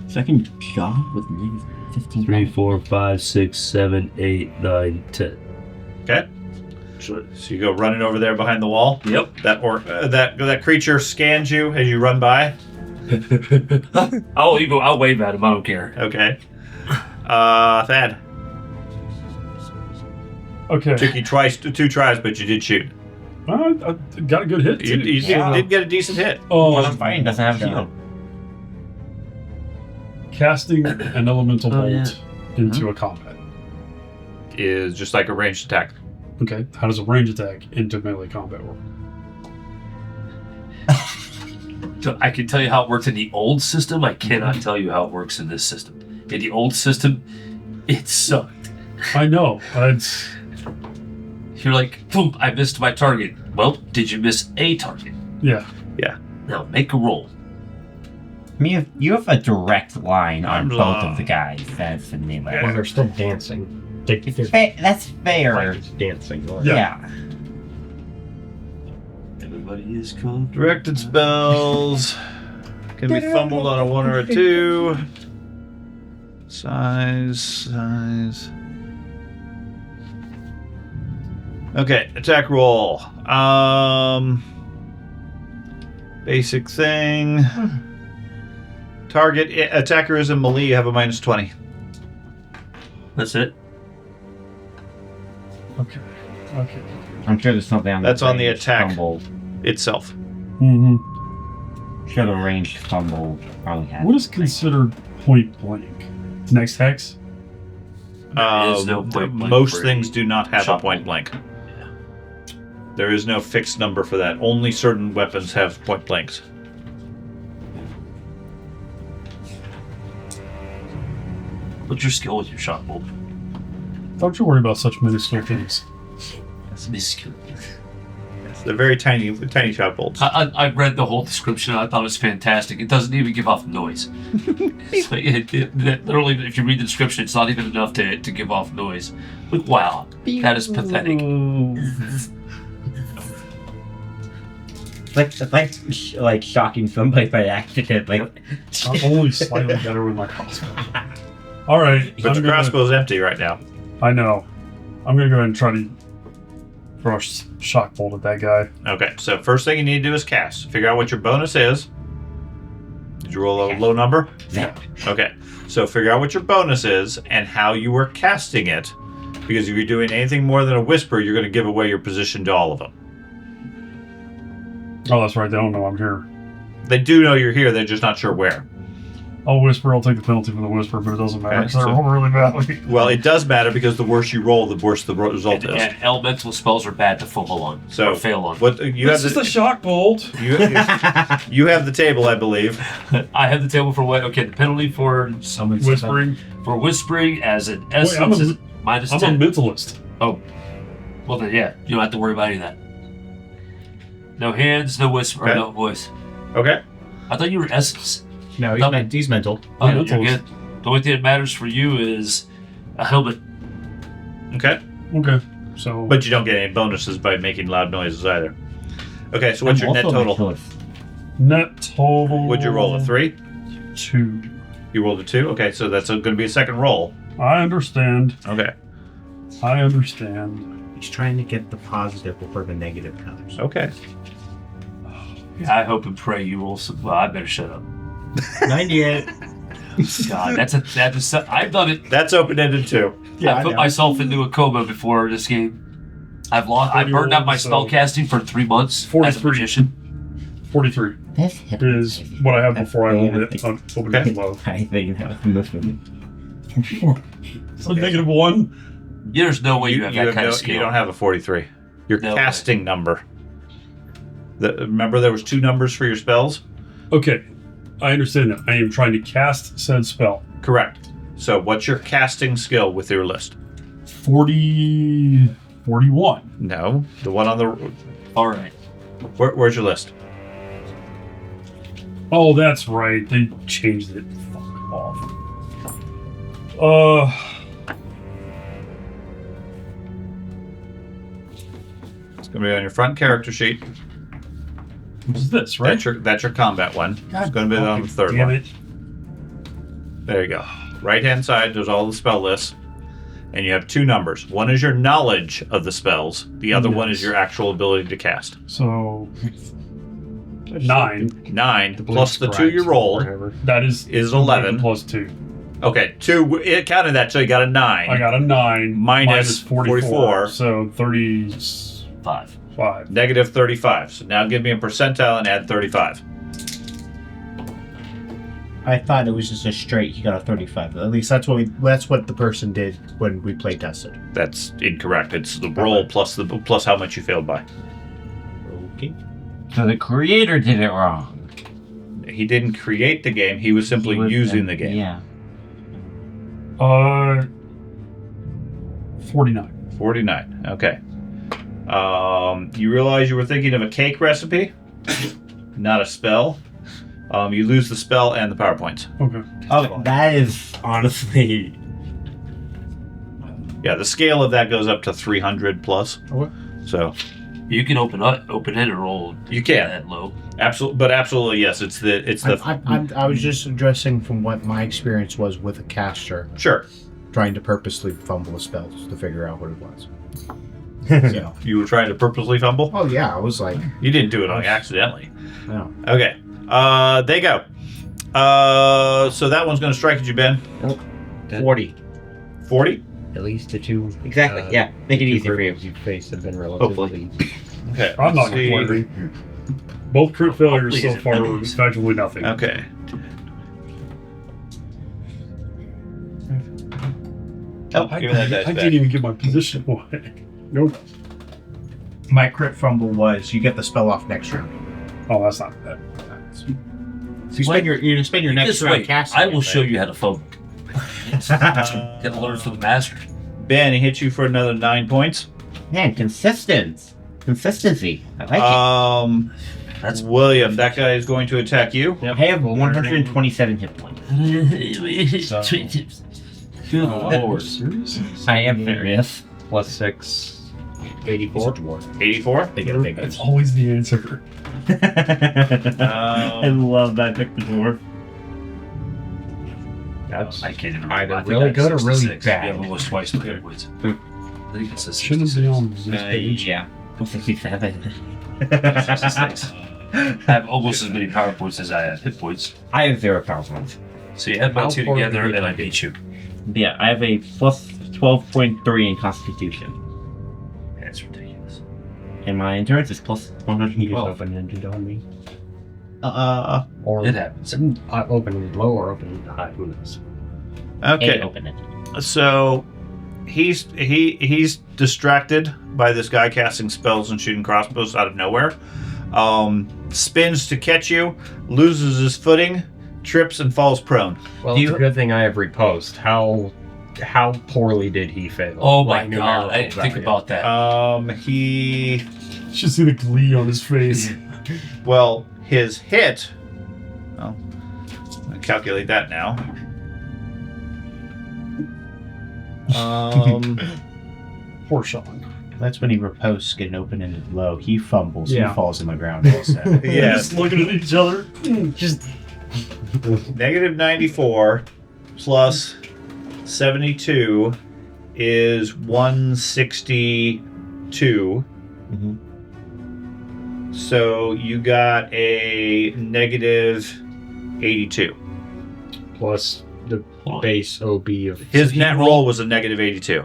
So I can jog with negative 15. 3, 4, 5, 6, 7, 8, 9, 10. Okay. Sure. So you go running over there behind the wall. Yep. That creature scans you as you run by. I'll wave at him. I don't care. Okay. Thad. Okay. Took you two tries, but you did shoot. I got a good hit. You, Too. you did get a decent hit. Oh, I'm fighting doesn't have a shield. casting an elemental Oh, bolt into a combat. Is just like a ranged attack. Okay. How does a range attack into melee combat work? So I can tell you how it works in the old system. I cannot tell you how it works in this system. In the old system, it sucked. I know. It's You're like, boom, I missed my target. Well, did you miss a target? yeah. Now make a roll. I mean, you have a direct line on I'm both long. of the guys. That's the name of Yeah. Well, they're still dancing. That's fair. Like it's dancing. Or, Yeah. Everybody is cool. Directed spells can be fumbled on a 1 or a 2. Size. Okay, attack roll. Basic thing. Target attacker is in melee. You have a minus 20. That's it. Okay. I'm sure there's something on That's the on the ranged attack. Fumble. Itself. Mm-hmm. Sure, the ranged fumble probably has. What is considered point blank? Next hex? There is no point blank Most for things do not have a shot point blank. There is no fixed number for that. Only certain weapons have point blanks. What's your skill with your shot bolt? Don't you worry about such minuscule things. That's minuscule. They're very tiny shot bolts. I read the whole description. I thought it was fantastic. It doesn't even give off noise. So literally, if you read the description, it's not even enough to give off noise. Like, wow, that is pathetic. like shocking somebody by accident. Like, I'm only slightly better with my crossbow. All right. But the crossbow's empty right now. I know. I'm gonna go ahead and try to throw a shock bolt at that guy. Okay, so first thing you need to do is cast. Figure out what your bonus is. Did you roll a low number? Yeah. Okay, so figure out what your bonus is and how you were casting it. Because if you're doing anything more than a whisper, you're going to give away your position to all of them. Oh, that's right. They don't know I'm here. They do know you're here, they're just not sure where. I'll whisper. I'll take the penalty for the whisper, but it doesn't matter. Okay, Because I so- roll really badly. Well, it does matter because the worse you roll, the worse the result is. And elemental spells are bad to fumble on. So or fail on. what you This have is the shock bolt. you have the table, I believe. I have the table for what? Okay, the penalty for Whispering. whispering as an I'm essence a- is minus I'm 10. a mentalist. Oh. Well then, yeah. You don't have to worry about any of that. No hands, no whisper, Okay. or no voice. Okay. I thought you were essence. No, he's mental. Oh, Yeah, you're mentalist. good. The only thing that matters for you is a helmet. Okay. Okay. So. But you don't get any bonuses by making loud noises either. Okay, so what's your net total? Net total. Would you roll a 3? 2. You rolled a 2? Okay, so that's going to be a second roll. I understand. Okay. I understand. He's trying to get the positive before the negative comes. Okay. I hope and pray you roll some. Well, I better shut up. 98. God, that's I've done it. That's open-ended too. Yeah, I I put know. myself into a coma before this game. I burned out my spell casting for 3 months as a 43. magician. 43 That's hip. is what I have before I opened it low. I think that was this one. So -1. There's no way you have that kind of skill. You don't have a 43. Your No casting number. Remember there was 2 numbers for your spells? Okay, I understand that. I am trying to cast said spell. Correct. So what's your casting skill with your list? 41. No. The one on the... All right. Where's your list? Oh, that's right. They changed it. Fuck off. It's going to be on your front character sheet. What's this, right? That's your combat one. It's going to be on the third Damn one. it. There you go. Right-hand side, there's all the spell lists. And you have 2 numbers. One is your knowledge of the spells. The other one is your actual ability to cast. So 9. 9 plus the 2 you rolled That is 11. plus 2. Okay, 2. It counted that, so you got a 9. I got a 9 Minus 44. So 35. Negative 35. So now give me a percentile and add 35. I thought it was just a straight. He got a 35. At least that's what the person did when we play tested. That's incorrect. It's the roll plus how much you failed by. Okay. So the creator did it wrong. He didn't create the game. He was simply using the game. Yeah. 49. 49. Okay. You realize you were thinking of a cake recipe, not a spell. You lose the spell and the PowerPoints. Okay. Oh, that is honestly. Yeah, the scale of that goes up to 300 plus. Okay. So You can open it and roll. you can That low. absolutely yes. It's the I was just addressing from what my experience was with a caster sure. trying to purposely fumble the spells to figure out what it was. So. You were trying to purposely fumble. Oh yeah, I was like, You didn't do it accidentally. no. Okay. They go. So that one's going to strike at you, Ben. 40. 40. At least the 2. Exactly. Yeah. Make it easy for you. You face have been relatively. Okay. I'm not let's see. complaining. Both crit failures so Please. far are effectively nothing. Okay. Oh, I, give me that dice I back. didn't even get my position away. Nope. My crit fumble was you get the spell off next round. Oh, that's not bad. So you spend your next This round way, casting. I will it, show right? you how to fumble. Gotta learn from the master. Ben, he hits you for another 9 points. Man, consistency. I like That's William, that guy is going to attack you. it. I have 127 hit points. Good lord. I am serious. Plus 6. 84. 84. They get a big That's always the answer. I love that pick the dwarf. That's I can't even either remember. I think really I had good or really 66. bad. Yeah, almost twice the hit points. I think it's a Shouldn't be on this page. Yeah. 67. I have almost as many power points as I have hit points. I have 0 power points. So you add my How two far together did and I you beat you. Yeah, I have a plus 12.3 in Constitution. That's ridiculous. And my endurance is plus He just 112. open-ended on me. Or It happens. I open low or open high, who knows? Okay. open it. So he's distracted by this guy casting spells and shooting crossbows out of nowhere. Spins to catch you, loses his footing, trips and falls prone. Well, it's a good thing I have repost. How poorly did he fail? Oh my Like, god, I didn't numerical think value. about that. He You should see the glee on his face. well, his hit. Well, I calculate that now. Poor Sean. That's when he riposts get an open-ended low. He fumbles. Yeah. He falls on the ground also. Yeah, Just looking at each other. Just negative 94 plus 72 is 162. So you got a negative 82. Plus the base OB of His net roll was a negative 82.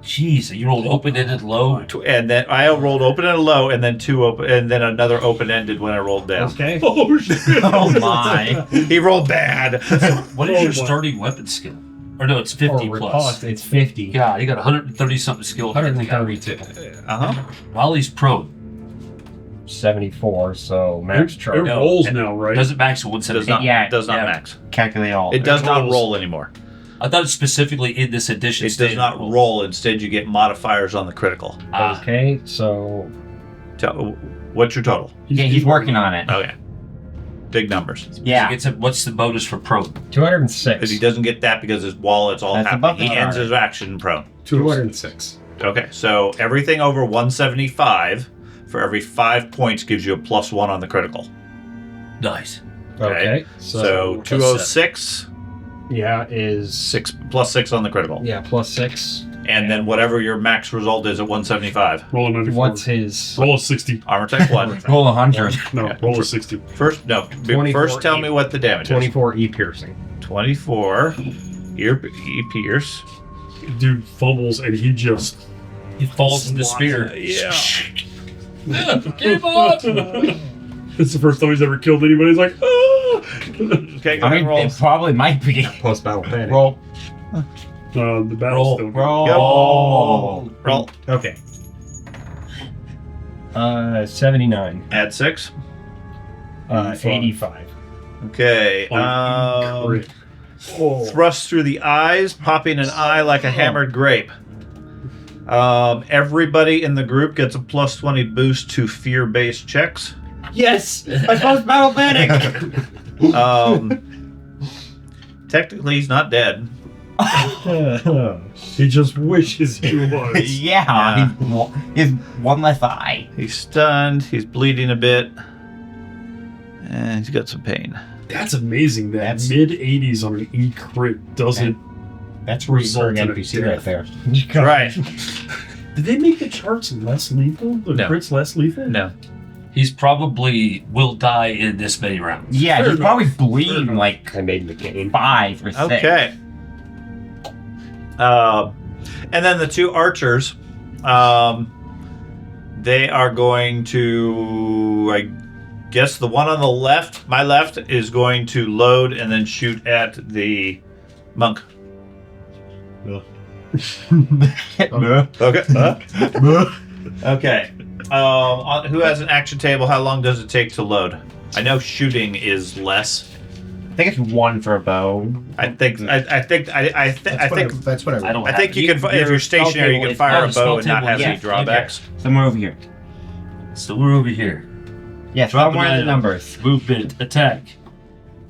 Jeez, you rolled open-ended low. And then I rolled open and low, and then two open, and then another open-ended when I rolled down. Okay. Oh shit! oh my. He rolled bad. What is your starting weapon skill? Or no, it's 50 or plus. cost, it's 50. God, you got 130 something skill. 132. Uh-huh. While he's prone. 74, so max It charge. rolls now, right? Doesn't max to Does 170. not, Yeah, does not yeah. max. Calculate all. It does not rolls. roll anymore. I thought it's specifically in this edition. It does not roll. Instead, you get modifiers on the critical. Ah, Okay, so What's your total? Yeah, he's working on it. Okay. Big numbers. Yeah. What's the bonus for prone? 206. Because he doesn't get that because his wall, it's all That's happening. above He the ends bar. his action prone. 206. Okay, so everything over 175 for every 5 points gives you a +1 on the critical. Nice. Okay, So 206, yeah, is 6 +6 on the critical. yeah, plus 6. And then whatever your max result is at 175. Roll a 94. What's his Roll a 60? Armor type 1. Roll 100. No, roll a 60. First, no. 24 First, tell me what the damage is. 24 E piercing? 24. E pierce. Dude fumbles and he just He falls in the spear. Yeah. Give up! it's the first time he's ever killed anybody. He's like, ah! Okay, go I ahead mean, and roll. it probably might be. Plus battle panic. Roll. The battle's still going. Roll. Roll. Okay. 79. Add 6. 85. Okay. Crit. Thrust through the eyes, popping an eye like a hammered grape. Everybody in the group gets a +20 boost to fear-based checks. Yes! I post battle panic! Technically, he's not dead. He just wishes he was. yeah, he's one less eye. He's stunned. He's bleeding a bit. And he's got some pain. That's amazing that That's- mid 80s on an E crit doesn't. That's Result recurring in a NPC death. right there. Right. Did they make the charts less lethal? The No. crits less lethal? No. He's probably will die in this many rounds. Yeah, Fair he's enough. probably Fair bleeding enough. like I made the game. 5 or 6. Okay. And then the two archers, they are going to, I guess the one on the left, my left, is going to load and then shoot at the monk. Okay. Okay. Who has an action table? How long does it take to load? I know shooting is less. I think it's 1 for a bow. I think That's what I I don't. I think have, you can, if you're stationary, you can fire a bow and not have any drawbacks. Somewhere over here. So we're over here. Yeah, Drop somewhere in it the in. numbers. Movement, attack.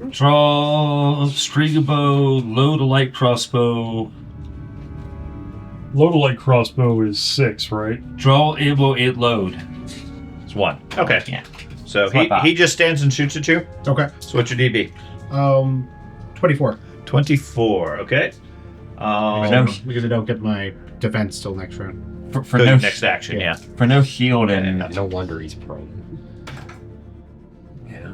Draw, string a bow, load a light crossbow, Load a light crossbow is 6, right? draw ammo and load. It's 1. Okay. Yeah. So That's what I thought. he just stands and shoots at you. Okay. So what's your DB? 24. 24. Okay. No. Because I don't get my defense till next round. For Good no next action, yeah. for no shield and No wonder he's prone. Yeah.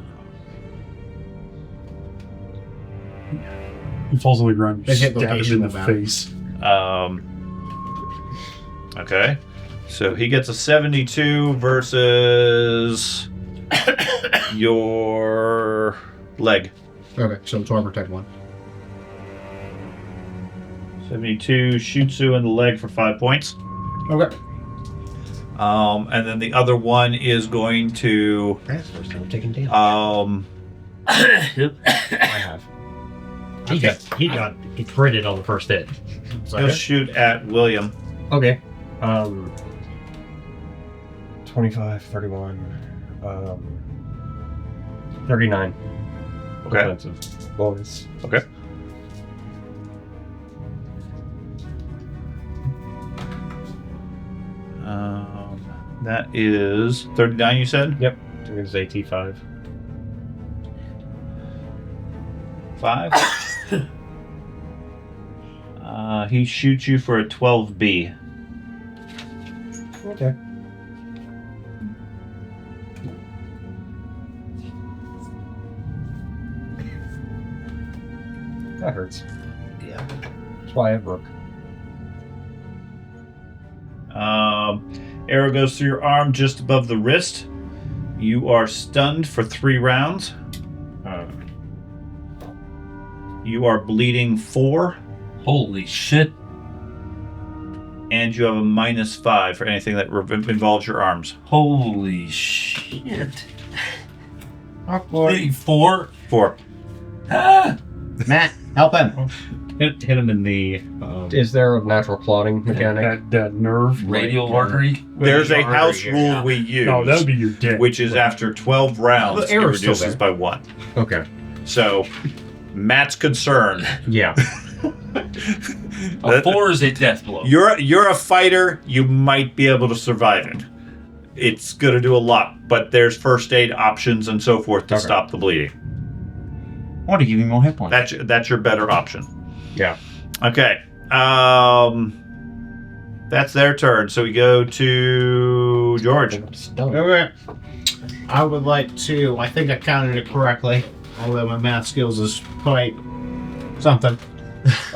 He falls on the ground. They You hit stab location him in of the that. face. Okay. So he gets a 72 versus your leg. Okay, so it's armor type 1. 72 shoots you in the leg for 5 points. Okay. And then the other one is going to That's the first time I'm taking damage. Yep. I have. He got critted on the first hit. he'll shoot at William. Okay. 25, 31, 39. Okay. Offensive bonus. Okay. That is 39, you said? Yep. I think it's AT5. 5. He shoots you for a 12B. Okay. That hurts. Yeah. That's why I have Rook. Arrow goes through your arm just above the wrist. You are stunned for 3 rounds. You are bleeding 4, Holy shit. and you have a -5 for anything that involves your arms. Holy shit. Awkward. Hey, 4. 4. Ah! Matt, help him. Hit him in the. Is there a natural clotting mechanic? That nerve. Radial artery. There's a artery, house yeah. rule we use, No, that would be your dick. which is after 12 rounds, The it arrow's still reduces there. by 1. Okay. So, Matt's concerned. Yeah. A 4 is a death blow. You're a fighter. You might be able to survive it. It's going to do a lot, but there's first aid options and so forth to Okay. stop the bleeding. or to give you more hit points. That's your better option. Yeah. Okay. That's their turn. So we go to George. Okay. I would like to. I think I counted it correctly, although my math skills is quite something.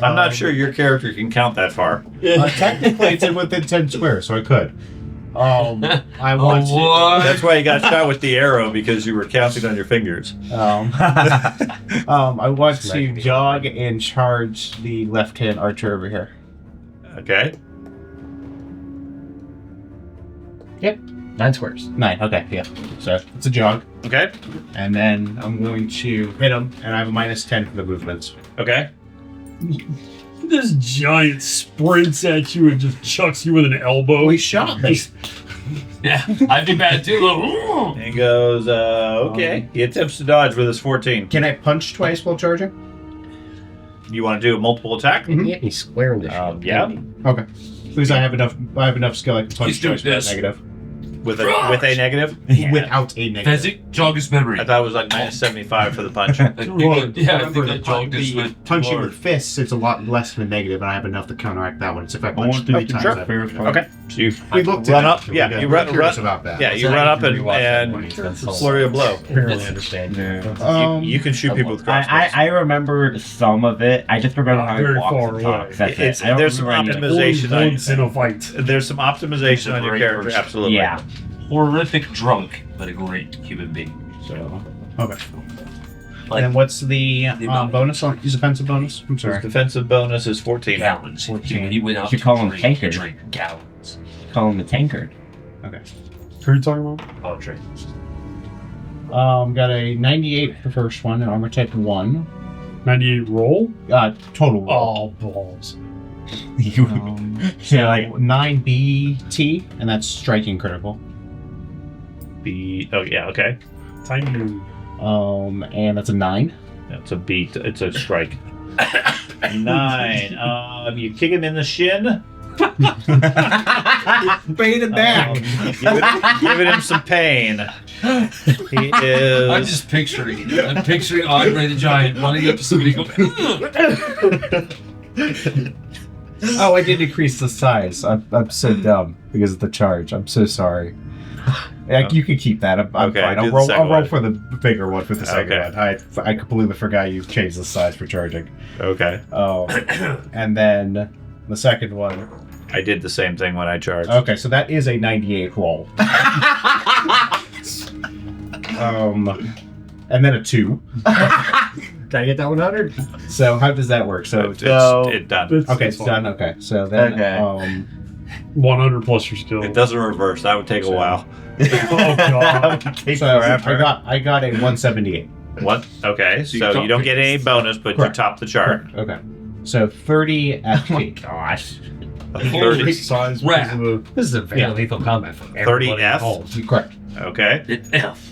I'm not sure your character can count that far. Technically, it's within 10 squares, so I could. I want to. what? That's why you got shot with the arrow, because you were counting on your fingers. I want to jog and charge the left-hand archer over here. Okay. Yep. 9 squares. 9. Okay. Yeah. So it's a jog, Okay. and then I'm going to hit him, and I have a -10 for the movements. Okay. This giant sprints at you and just chucks you with an elbow. We shot me. Yeah, I'd be bad too. Like, And goes, okay. He attempts to dodge with his 14. Can I punch twice while charging? You want to do a multiple attack? Mhm. Yeah, he's squaring the shit. Yeah. Okay. Please, I have enough. I have enough skill. I can punch He's doing twice without this. negative. With a negative? Without a negative. Fezzik, jog his memory. I thought it was like -75 for the punch. Yeah, I think Remember, that jogged his the punching with fists, it's a lot less than a negative, and I have enough to counteract that one. It's if I punch want 3 to times. sure. I have a- Okay. So you We looked run at up. it. Yeah, We you got run curious about that. Yeah, you run up and flurry of blow. Barely understand. You can shoot people with crossbows. I remember some of it. I just remember how he Very walks far and away. talks. That's It's- it. I don't there's some remember any of it. optimization Only on once in a fight. There's some optimization on your Great character. person. Absolutely. Yeah. Horrific drunk, but a great human being. So, okay. Like and what's the amount- bonus on his offensive bonus? I'm His sorry. defensive bonus is 14. gallons. He went out You to call him drink, Taker. drink gallons. Call him the tankard. Who are you talking about? Oh, drink. Got a 98 for the first one, and armor type 1. 98 roll? Total roll. Oh, balls. So like 9BT, and that's striking critical. Oh yeah. Okay. Tiny. And that's a 9. That's a beat. It's a strike. 9. You kick him in the shin. Baited back. Giving him some pain. He I'm is. just picturing it. I'm picturing Andre the Giant running up to somebody and going, Oh, I did increase the size. I'm so dumb because of the charge. I'm so sorry. You can keep that. I'm Okay, fine. do I'll the roll. second I'll roll one. for the bigger one for the second Okay. one. I completely forgot you changed the size for charging. Okay. Oh, and then the second one. I did the same thing when I charged. Okay, so that is a 98 roll. And then a 2. Did I get that 100? So how does that work? So It's So- done. okay, it's done. Okay, so then Okay. 100 plus your skill. It doesn't reverse. That would take a while. Oh god. so I got a 178. What? Okay, So so you you don't get any bonus, but Correct. you top the chart. Okay, so 30 FP. Gosh. A Holy 30. size Rap. because of the This is a very Yeah. lethal combat for 30 everybody F? involved. Correct. Okay. It F.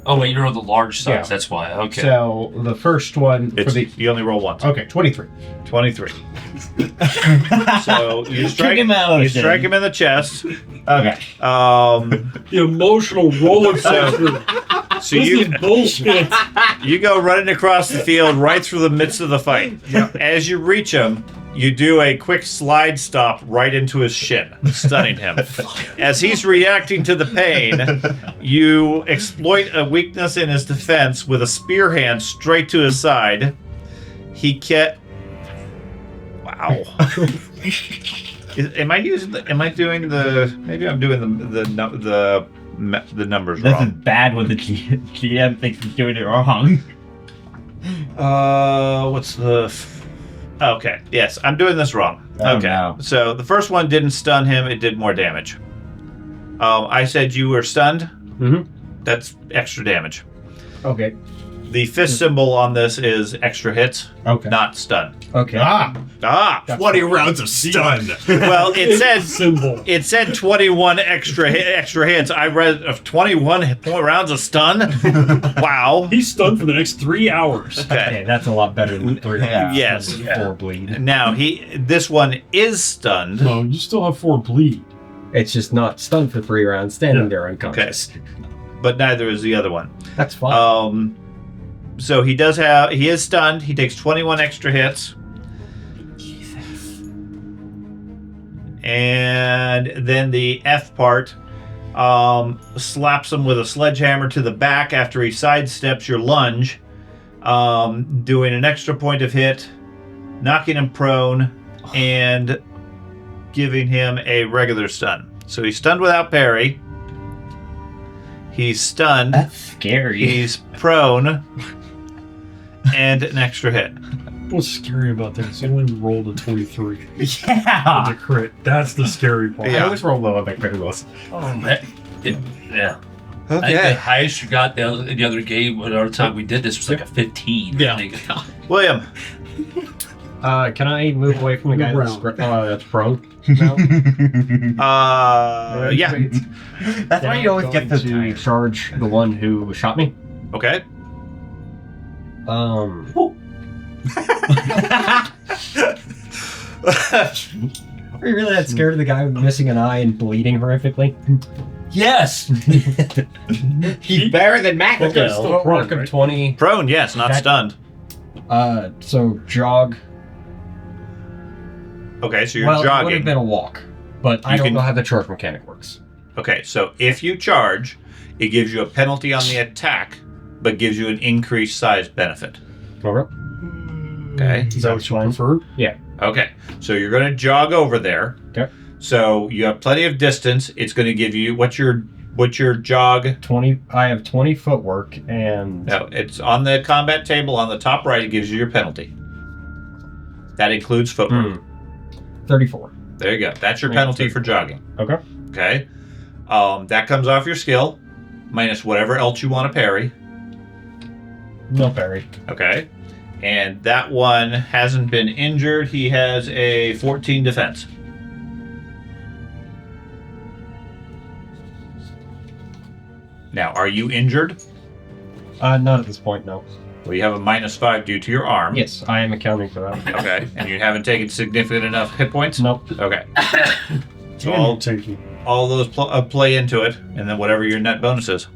Oh wait, you're on the large size. Yeah. That's why. Okay. So the first one for It's, the you only roll once. okay 23. 23. So you strike, Kick him out, you strike him in the chest. Okay. the emotional roller coaster. So This you is bullshit. you go running across the field right through the midst of the fight. As you reach him, you do a quick slide stop right into his shin, stunning him. As he's reacting to the pain, you exploit a weakness in his defense with a spear hand straight to his side. He can't. Wow. Am I using? Am I doing the? Maybe I'm doing the numbers This is wrong. bad when the GM thinks he's doing it wrong. What's the? Okay, yes, I'm doing this wrong. Oh, Okay, no. so the first one didn't stun him; it did more damage. I said you were stunned. Mhm. That's extra damage. Okay. The fist symbol on this is extra hits, Okay. not stun. Okay. Ah, 20 rounds of stun. well, it said Symbol. it said 21 extra hits. I read of 21 rounds of stun. Wow. He's stunned for the next 3 hours. Okay. Okay, that's a lot better than 3. Yeah. Yes. 4 bleed. Now this one is stunned. No, you still have 4 bleed. It's just not stunned for 3 rounds, standing Yeah. there unconscious. But neither is the other one. That's fine. So he is stunned. He takes 21 extra hits. And then the F part slaps him with a sledgehammer to the back after he sidesteps your lunge, doing an extra point of hit, knocking him prone, and giving him a regular stun. So he's stunned without parry. He's stunned. That's scary. He's prone. And an extra hit. What's scary about that is he only rolled a 23 Yeah. on the crit. That's the scary part. I always roll low on that critical. Oh man. Yeah. I think the highest you got the other game, the other time we did this was like a 15. Yeah. I think. William. Can I move away from the guy Move that's prone? No? Yeah. That's why you always get to the. charge the one who shot me. Okay. Are you really that scared of the guy missing an eye and bleeding horrifically? Yes. He's better than Mac. Okay, still Footwork prone, of right? 20. Prone, yes, not That- stunned. So jog. Okay, so you're Well, it would jogging. have been a walk, but I You don't can- know how the charge mechanic works. Okay, so if you charge, it gives you a penalty on the attack, but gives you an increased size benefit. Okay. Okay. Is that what you Fine. prefer? Okay, so you're going to jog over there. Okay. So you have plenty of distance. It's going to give you what's your jog? 20. I have 20 footwork and No, it's on the combat table on the top right. It gives you your penalty. That includes footwork. 34. There you go. That's your Yeah, penalty for jogging. Okay. Okay. That comes off your skill, minus whatever else you want to parry. No parry. Okay. And that one hasn't been injured. He has a 14 defense. Now, are you injured? Not at this point, no. Well, you have a -5 due to your arm. Yes, I am accounting for that. Okay. And you haven't taken significant enough hit points? Nope. Okay. So Damn, taking. all those play into it, and then whatever your net bonus is.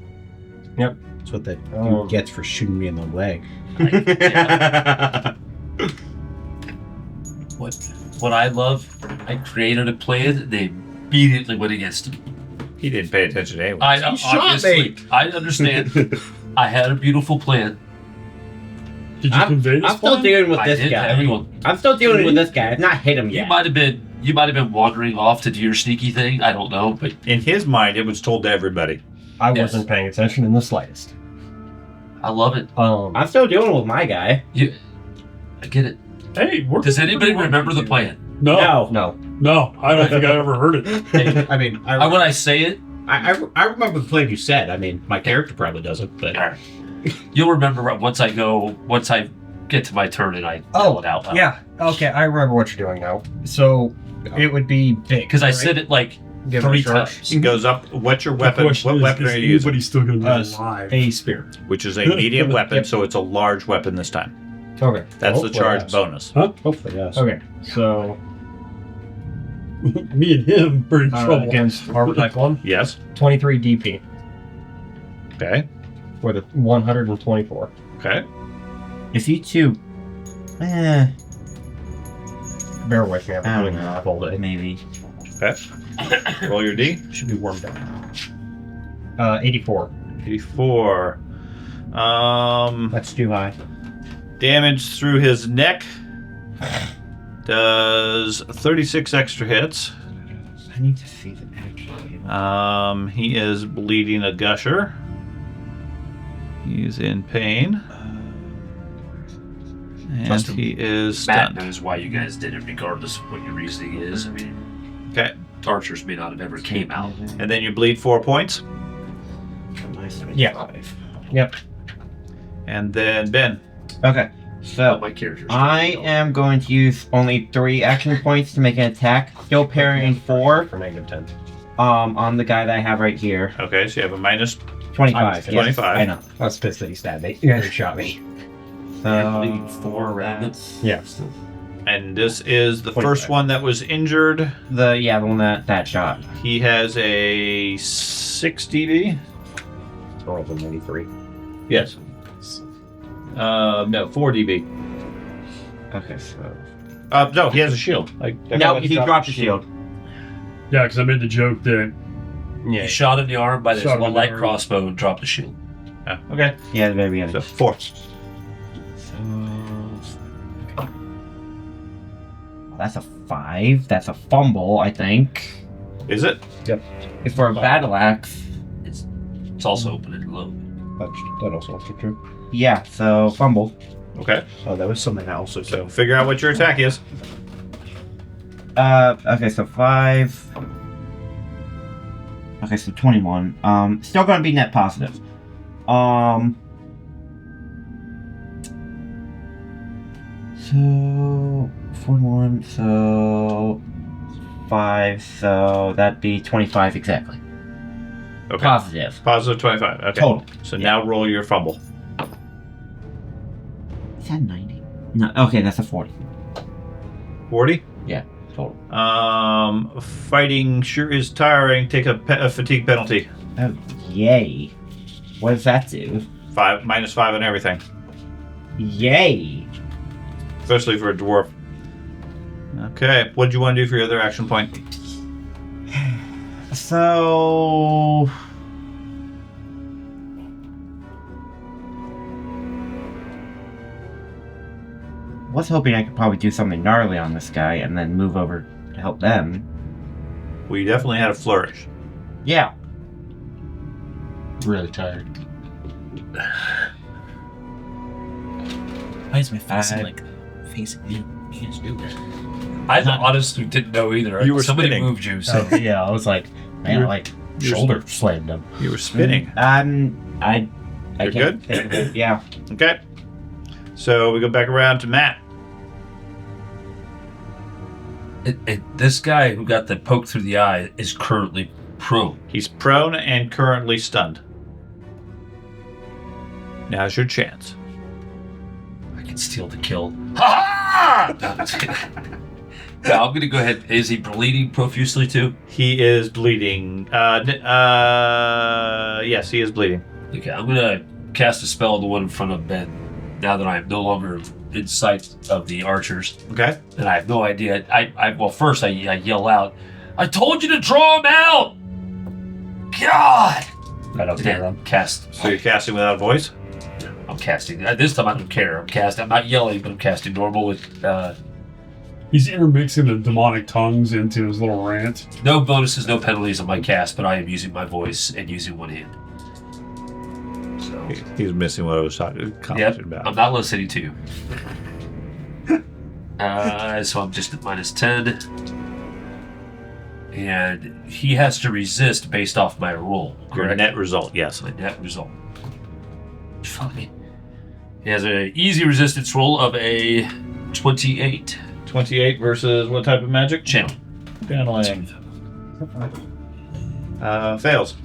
That's what that Oh. dude gets for shooting me in the leg. What? what I love, I created a plan, they immediately went against it. He didn't pay attention to anyone. I obviously, I understand. I had a beautiful plan. Did you convey this I'm still plan? dealing with I this did to guy. everyone. I'm still dealing with this guy. I've not hit him You yet. might have been wandering off to do your sneaky thing. I don't know, but In his mind, it was told to everybody. I Yes. wasn't paying attention in the slightest. I love it. I'm still dealing with my guy. I get it. Hey, we're Does anybody remember the plan? No, No. no, I don't think I ever heard it. Hey, I mean, when I say it, I remember the plan you said. I mean, my character probably doesn't, but you'll remember once I get to my turn and I tell it out loud. Yeah. Okay, I remember what you're doing now. So it would be big. Because I right? said it like Give it a 3 shot. times. He goes up. What's your The weapon? question What weapon is are you using? anybody still going to be alive? A spear. Which is a medium weapon, Yep. so it's a large weapon this time. Okay. That's the Hopefully, charge yes. bonus. Hopefully, yes. Okay. So Me and him are in trouble. against armor type 1, Yes. 23 DP Okay. with a 124. Okay. If you two, Bear with me. I've been I don't doing know. math all day. maybe. Okay. Roll your D. Should be warmed up. 84. 84. That's too high. Damage through his neck does 36 extra hits. I need to see the actual. He is bleeding a gusher. He's in pain. And Trust him. he is Matt stunned. knows why you guys did it, regardless of what your reasoning is. I mean, Okay. Archers may not have ever came out. And then you bleed 4 points. Yeah. Yep. And then Ben. Okay, so My characters. I am going to use only 3 action points to make an attack. Still parrying 4. For -10. On the guy that I have right here. Okay, so you have a minus 25. Yes, 25. I know. I was pissed that he stabbed me. Yeah, he shot me. So bleeding 4 around it. Yeah. And this is the 25. first one that was injured. the one that shot. He has a 6 DB. I rolled a 93. Yes. No, 4 DB. Okay, so No, he has a shield. no, he dropped the shield. Yeah, because I made the joke that Yeah. You shot in the arm by this Shot him in one the light arm. crossbow and dropped the shield. Oh, okay. Yeah, the very beginning. So 4. That's a 5. That's a fumble, I think. Is it? If for a battle axe, It's also open and low. That also also true. yeah, so fumble. Okay. Oh, that was something else. So figure out what your attack is. Okay, so 5. Okay, so 21. Still gonna be net positive. So 41, so 5, so that'd be 25 exactly. Okay. Positive. Positive 25. Okay. Total. So now roll your fumble. Is that 90? No, okay, that's a 40. 40. Total. Fighting sure is tiring. Take a fatigue penalty. Oh, yay. What does that do? -5 on everything, Yay. especially for a dwarf. Okay. What do you want to do for your other action point? So... was hoping I could probably do something gnarly on this guy and then move over to help them. Well, you definitely had a flourish. Yeah. Really tired. Why is my face I- like facing you? You can't do that. I honestly didn't know either. You were Somebody spinning. moved you, so Oh, yeah, I was like, man, like, shoulder slammed him. You were spinning. I You're can't good? think of it. Yeah. Okay. So we go back around to Matt. This guy who got the poke through the eye is currently prone. He's prone and currently stunned. Now's your chance. I can steal the kill. Ha! No, I'm just kidding. No, I'm gonna go ahead. Is he bleeding profusely too? He is bleeding. Yes, he is bleeding. Okay, I'm gonna cast a spell on the one in front of Ben. now that I am no longer in sight of the archers, Okay. and I have no idea. Well, first I yell out, "I told you to draw him out!" God! I don't And care. then cast. So you're casting without voice? I'm casting. This time I don't care. I'm casting. I'm not yelling, but I'm casting normal with He's intermixing the demonic tongues into his little rant. no bonuses, no penalties on my cast, but I am using my voice and using one hand. So, He's missing what I was talking yep, about. I'm not listening to you. So I'm just at -10. And he has to resist based off my roll, Your correct? net result, yes. My net result. Fuck. He has an easy resistance roll of a 28. 28 versus what type of magic? Channel. Channeling. Fails.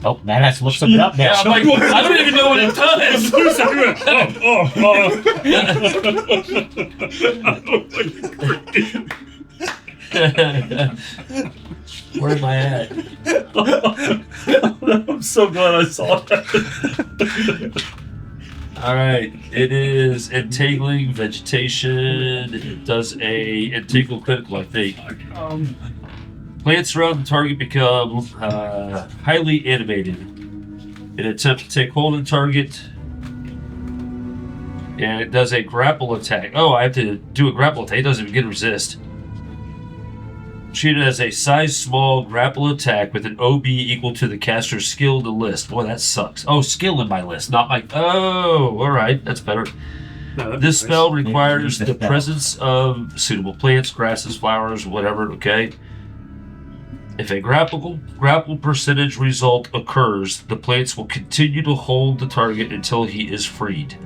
Oh, man, that's look something up now. Yeah, I'm like, I don't even know what it does. Where am I at? I'm so glad I saw that. All right, it is entangling vegetation. It does a entangle critical, I think. Plants around the target become highly animated. It attempts to take hold of the target, and it does a grapple attack. Oh, I have to do a grapple attack. It doesn't even get a resist. Treated as a size small grapple attack with an OB equal to the caster's skill in the list. Boy, that sucks. Oh, skill in my list, not my. Oh, all right, that's better. This spell requires the presence of suitable plants, grasses, flowers, whatever. Okay. If a grapple percentage result occurs, the plants will continue to hold the target until he is freed.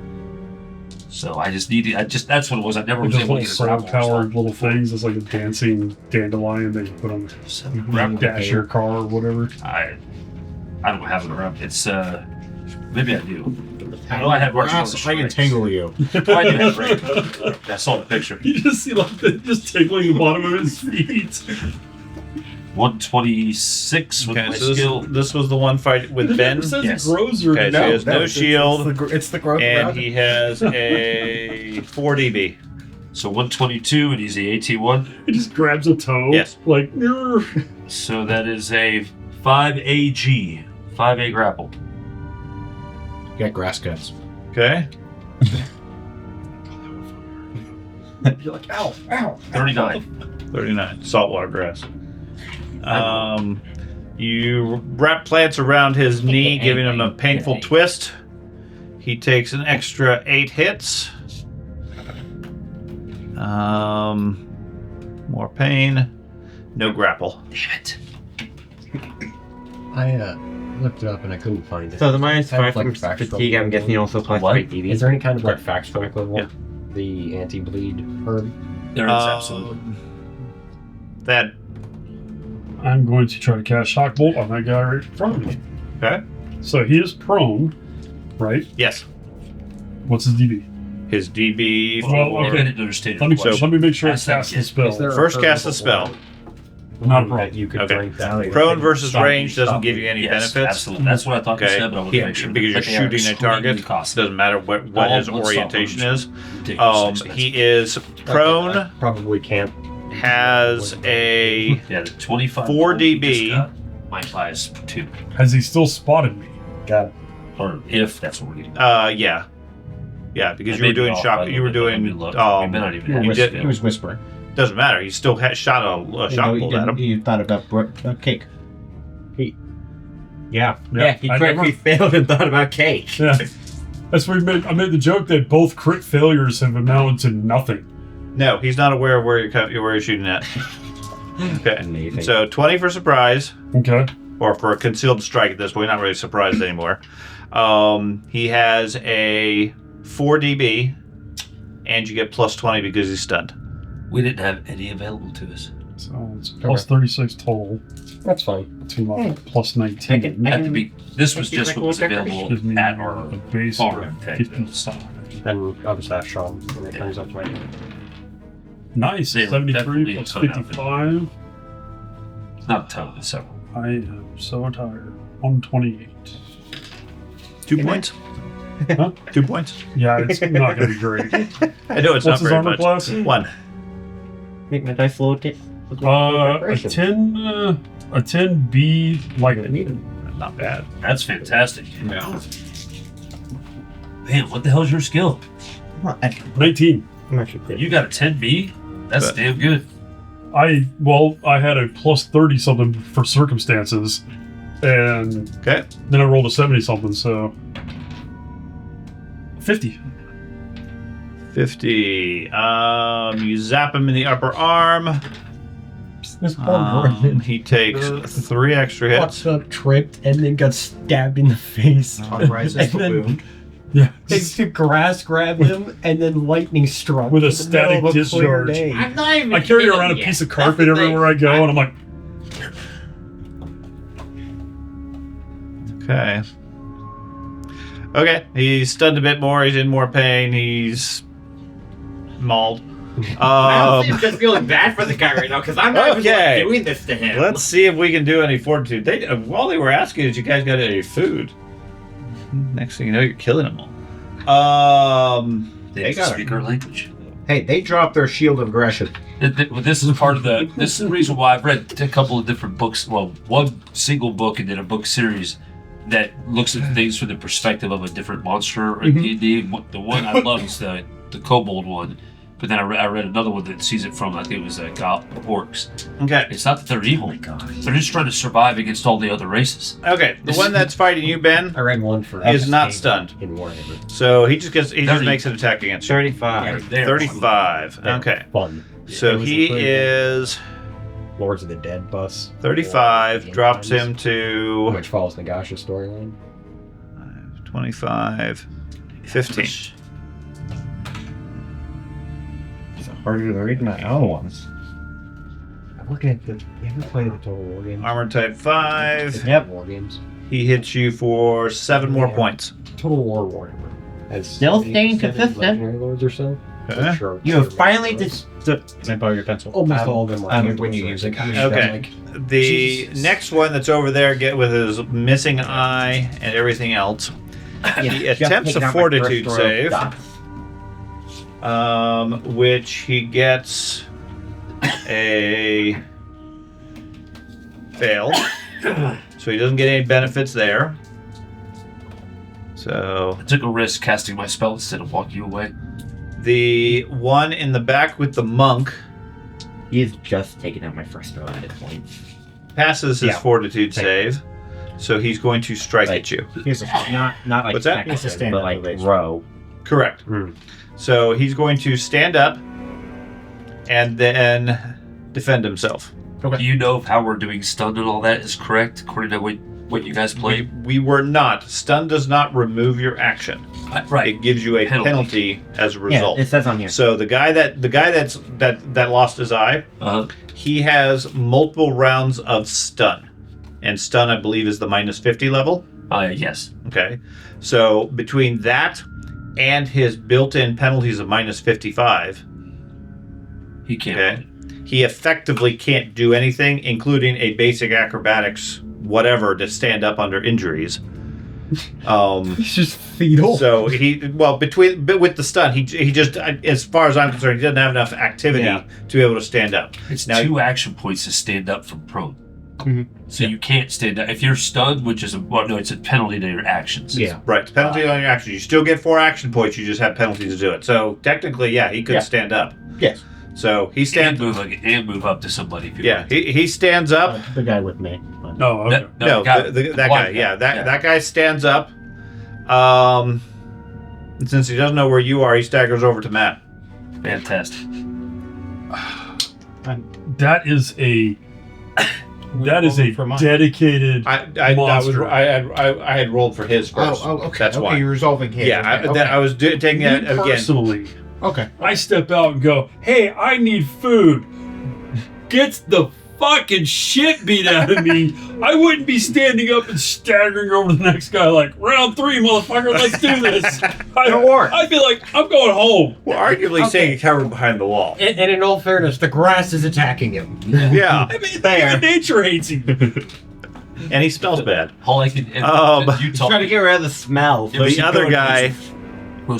So I just needed. That's what it was. I never was Those able to little get a solar grapple. powered little things. It's like a dancing dandelion that you put on the dash your car or whatever. I don't have a grab. It's maybe I do. I know I have Grass, I can tangle you. I do have range. I saw the picture. You just see like just tickling the bottom of his feet. 126 with Okay, my so skill. this was the one fight with It Ben. never says Yes. it grows or Okay, so he has no shield, It's the growth and around it. he has a 4 dB. So 122, and he's the AT1. He just grabs a toe. Yes. Like, "Grr." So that is a 5AG, 5A grapple. You got grass cuts. Okay. You're like, ow, ow. 39. 39. Saltwater grass. You wrap plants around his knee, giving him a painful twist. He takes an extra 8 hits. More pain. No grapple. Damn it. I looked it up and I couldn't find it. So the minus Kind 5 of like from facts fatigue, I'm guessing also plus What? 5 DB. Is there any kind of like fact check level? Yeah. The anti-bleed herb? There is absolutely. That. I'm going to try to cast Shock Bolt on that guy right in front of me. Okay. So he is prone, right? Yes. What's his DB? His DB. Well, I okay. didn't understand Let me, the question. let me make sure I Ask that cast the again. spell. Is there a First herb cast the of spell. water? Not a That problem. you could Okay. drink that. Prone versus Stop me, range doesn't stop give me. you any Yes, benefits. absolutely. That's what I thought you Okay. said, but I want to Yeah, make sure. because you're But they are shooting a extremely target. costly. Doesn't matter what All his blood orientation stoppers. is. Ridiculously expensive. He is prone, I probably can't. has a Yeah, the 25 4 gold you DB. just got might buy us 2. Has he still spotted me? Got it. Or if that's what we're getting. yeah. Yeah, because I you were may be doing off shock. by a You were little bit, doing. let me look. We may not even have you a did- He was whispering. Doesn't matter. He still had shot a shock bolt at him. You thought about cake. Yeah. Yeah, he I correctly failed and thought about cake. Yeah. That's where I made the joke that both crit failures have amounted to nothing. No, he's not aware of where you're shooting at. Okay. Amazing. So 20 for surprise, Okay. or for a concealed strike at this point. Not really surprised anymore. He has a 4 DB, and you get plus 20 because he's stunned. We didn't have any available to us. So it's plus 36 total That's fine. to my plus 19. At the this was just what was available Gives me at our a base farm. of Okay. 55. Then I'll just ask Sean when it comes up to my Nice. They were 73 definitely plus a ton out there. 55. It's not a ton, it's several. I am so tired. 128. 2 points. Huh? 2 points. Yeah, it's not going to be great. I know it's What's not his very armor much. class? 1. Make my dice roll it. A 10B lightning. Not bad. That's fantastic. Yeah. Man, what the hell's your skill? 19. I'm actually pretty. You got a 10B? That's But- damn good. I had a plus 30 something for circumstances, and Okay. then I rolled a 70 something, so 50. 50. You zap him in the upper arm. This poor Gordon He takes 3 extra hits. pops up, tripped, and then got stabbed in the face. Autorises the And then- wound. Yeah. The grass grabbed him, and then lightning struck With a in the static middle of a clear discharge. day. I'm not even. I carry kidding around a you. piece of That's carpet the thing. everywhere I go, and I'm like, Okay. Okay. He's stunned a bit more. He's in more pain. He's mauled. I'm just feeling bad for the guy right now because I'm not Okay. even doing this to him. Let's see if we can do any fortitude. While they were asking, did you guys got any food? Next thing you know, you're killing them all. They got it. speak our language. Hey, they dropped their shield of aggression. This is part of the. This is the reason why I've read a couple of different books. Well, one single book and then a book series that looks at things from the perspective of a different monster or D&D. The one I love is the kobold one, but then I read another one that sees it from, I think it was orcs. Okay. It's not that they're evil. They're just trying to survive against all the other races. Okay. The one that's fighting you, Ben, I read one for is not Escape stunned. in Warhammer. So he just 30. makes an attack against you. 35. They're 35. They're Okay. Fun. So It was he included is Lords of the Dead bus. 35, Or drops Times, him to which follows Nagash's storyline. 25, 15. It's harder to read my own ones. I'm looking at the. You ever played the Total War games? Armor type 5. Yep. War games. He hits you for 7 more Yeah. points. Total War Warhammer. Has Still staying 7 consistent. Legendary Lords or so. Okay. Sure. You have finally just. Can I borrow your pencil? Almost all of them are um, when you use it. Okay. The Jesus. next one that's over there, get with his missing eye and everything else. He attempts a fortitude save, which he gets a fail. So he doesn't get any benefits there. So I took a risk casting my spell instead of walking away. the one in the back with the monk He's just taken out my first row at this point. passes his Yeah. fortitude save. So he's going to strike at you. He's a, Not like What's that? technical, It's a stand-up but like elevation. row. Correct. So he's going to stand up and then defend himself. Do you know if how we're doing stunned and all that is correct according to what you guys played? We were not. Stun does not remove your action. Right. It gives you a penalty as a result. Yeah, it says on here. So the guy that lost his eye, he has multiple rounds of stun. And stun, I believe, is the minus 50 level. Yes. Okay. So between that and his built-in penalties of minus 55, He can't. okay, he effectively can't do anything, including a basic acrobatics whatever to stand up under injuries. It's just fetal. So with the stun, he just, as far as I'm concerned, he doesn't have enough activity to be able to stand up. It's Now- 2 action points to stand up from prone. Mhm. So you can't stand up if you're stunned, which is it's a penalty to your actions. Yeah. Right, it's penalty on your actions. You still get 4 action points. You just have penalties to do it. So technically, yeah, he could stand up. Yes. So he stands. And move up to somebody. If you Yeah, want. he stands up. The guy with me. no, okay. No, guy- that blind guy. Yeah, that guy stands up. And since he doesn't know where you are, he staggers over to Matt. Fantastic. That is a For mine. dedicated. I had rolled for his first. okay. That's okay, why. you're resolving his. Yeah, okay. I was taking Me that again. personally, Okay. I step out and go, "Hey, I need food." Gets the fucking shit beat out of me. I wouldn't be standing up and staggering over the next guy like, "Round 3, motherfucker, let's do this." I'd be like, "I'm going home." Well, arguably saying he covered behind the wall. And in all fairness, the grass is attacking him. Yeah. I mean, even nature hates him. And he smells bad. All I can. You talk. Trying to get rid of the smell. The other guy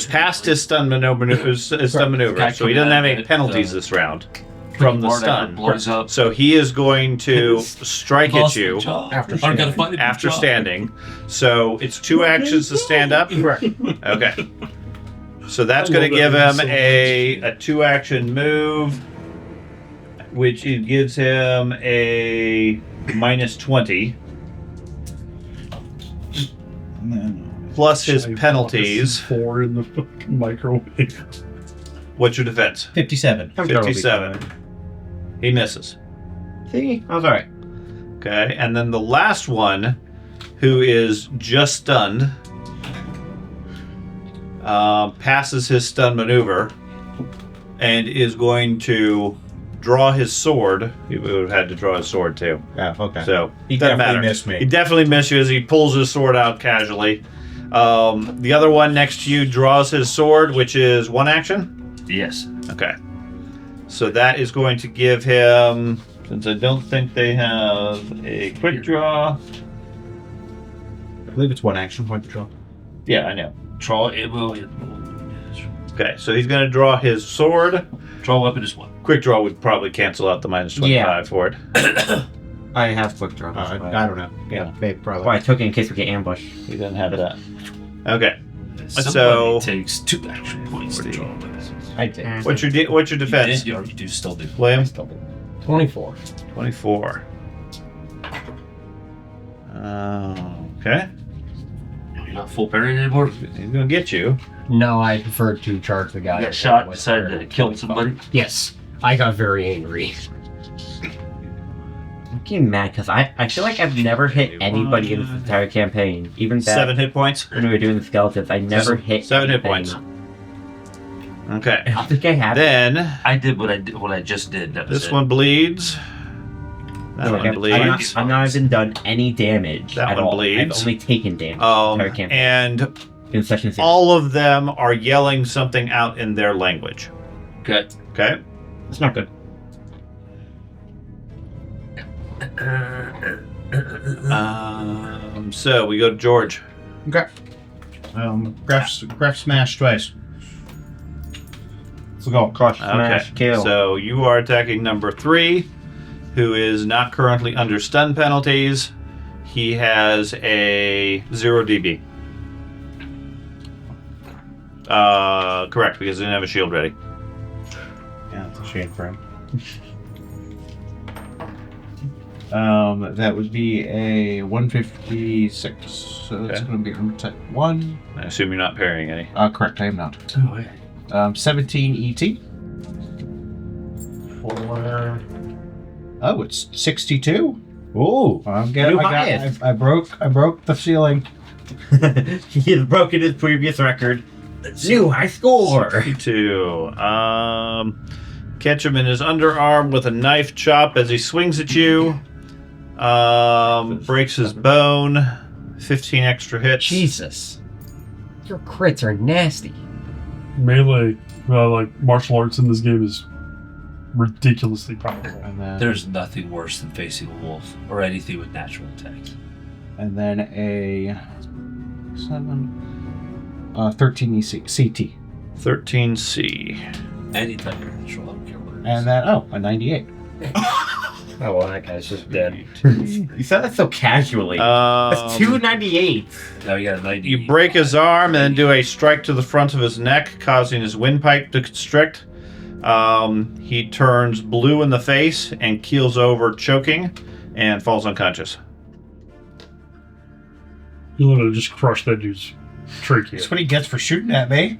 passed his stun maneuver, so he doesn't have any penalties this round from the stun. Blows up. So he is going to strike at you after standing. So it's 2 actions to stand up. Okay. So that's going to give him a 2-action move, which it gives him a -20. Plus his penalties. 4 in the fucking microwave. What's your defense? 57. 57. He misses. See? I was alright. Okay, and then the last one, who is just stunned, passes his stun maneuver and is going to draw his sword. He would have had to draw his sword too. Yeah, okay. So He doesn't definitely matter. missed me. He definitely missed you as he pulls his sword out casually. The other one next to you draws his sword, which is 1 action. Yes. Okay. So that is going to give him, since I don't think they have a quick draw. I believe it's 1 action point to draw. Yeah, I know. Draw it will. Okay, so he's going to draw his sword. Draw weapon is 1. Quick draw would probably cancel out the -25 for it. I have quick draw. I don't know. Yeah, maybe probably. Well, I took it in case we get ambushed. He doesn't have that. Okay. Somebody takes 2 action points to draw weapons. I did. What's your defense? You do still do. William? 24. 24. Okay. You're not full parry anymore. He's going to get you. No, I prefer to charge the guy. You got shot, decided to kill somebody. Yes, I got very angry. I'm getting mad because I feel like I've never hit anybody in this entire campaign. Even back 7 hit points. when we were doing the skeletons, I never hit 7 hit anything. points. Okay. I think I have. Then I did what I just did. That was this it. one bleeds. That one bleeds. I've not even done any damage That at one all. bleeds. I've only taken damage the entire campaign. And In session 6. all of them are yelling something out in their language. Okay. Okay? It's not good. So we go to George. Okay. Graph smash twice. Let's go. Crush, smash, kill. So you are attacking number 3, who is not currently under stun penalties. He has a 0 DB. Correct, because he didn't have a shield ready. Yeah, it's a shame for him. That would be a 156. So that's Okay. going to be armor type 1. I assume you're not parrying any. Correct, I am not. Oh, wait. 17 ET. Oh, it's 62. Ooh, I'm getting. New highest. I broke the ceiling. He has broken his previous record. New high score. 62. Catch him in his underarm with a knife chop as he swings at you. Breaks his bone. 15 extra hits. Jesus. Your crits are nasty. Melee, like martial arts in this game is ridiculously powerful. And then, There's nothing worse than facing a wolf or anything with natural attacks. and then a 7. 13 EC, CT. 13C. Any type of natural, I don't care what it is. And then, a 98. Oh, well, that guy's just dead. You said that so casually. That's 298. Now you got a 90. You break his arm and then do a strike to the front of his neck, causing his windpipe to constrict. He turns blue in the face and keels over, choking, and falls unconscious. You literally just crushed that dude's trachea. That's what he gets for shooting at me.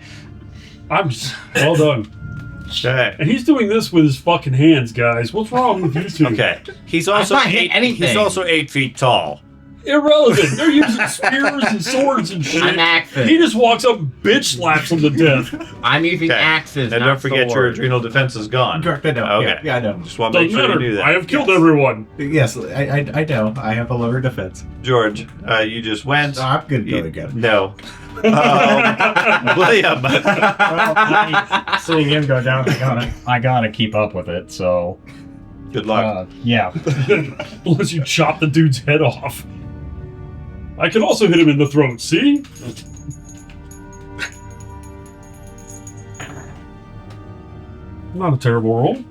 I'm just well done. Okay. And he's doing this with his fucking hands, guys. What's wrong with you two? Okay. He's also not hit anything. He's also 8 feet tall. Irrelevant. They're using spears and swords and shit. I'm axing. He just walks up and bitch slaps him to death. I'm using Okay. axes. And not don't forget your swords. adrenal defense is gone. Correct, I know. Okay. Yeah, I know. Just want to make Doesn't sure you matter. do I that. have killed everyone. Yes, I know. I have a lower defense. George, you just went. I'm good to go You- again. No. William. Seeing him go down, I gotta keep up with it. So Good luck. Yeah. Unless you chop the dude's head off. I can also hit him in the throat, see? Not a terrible roll.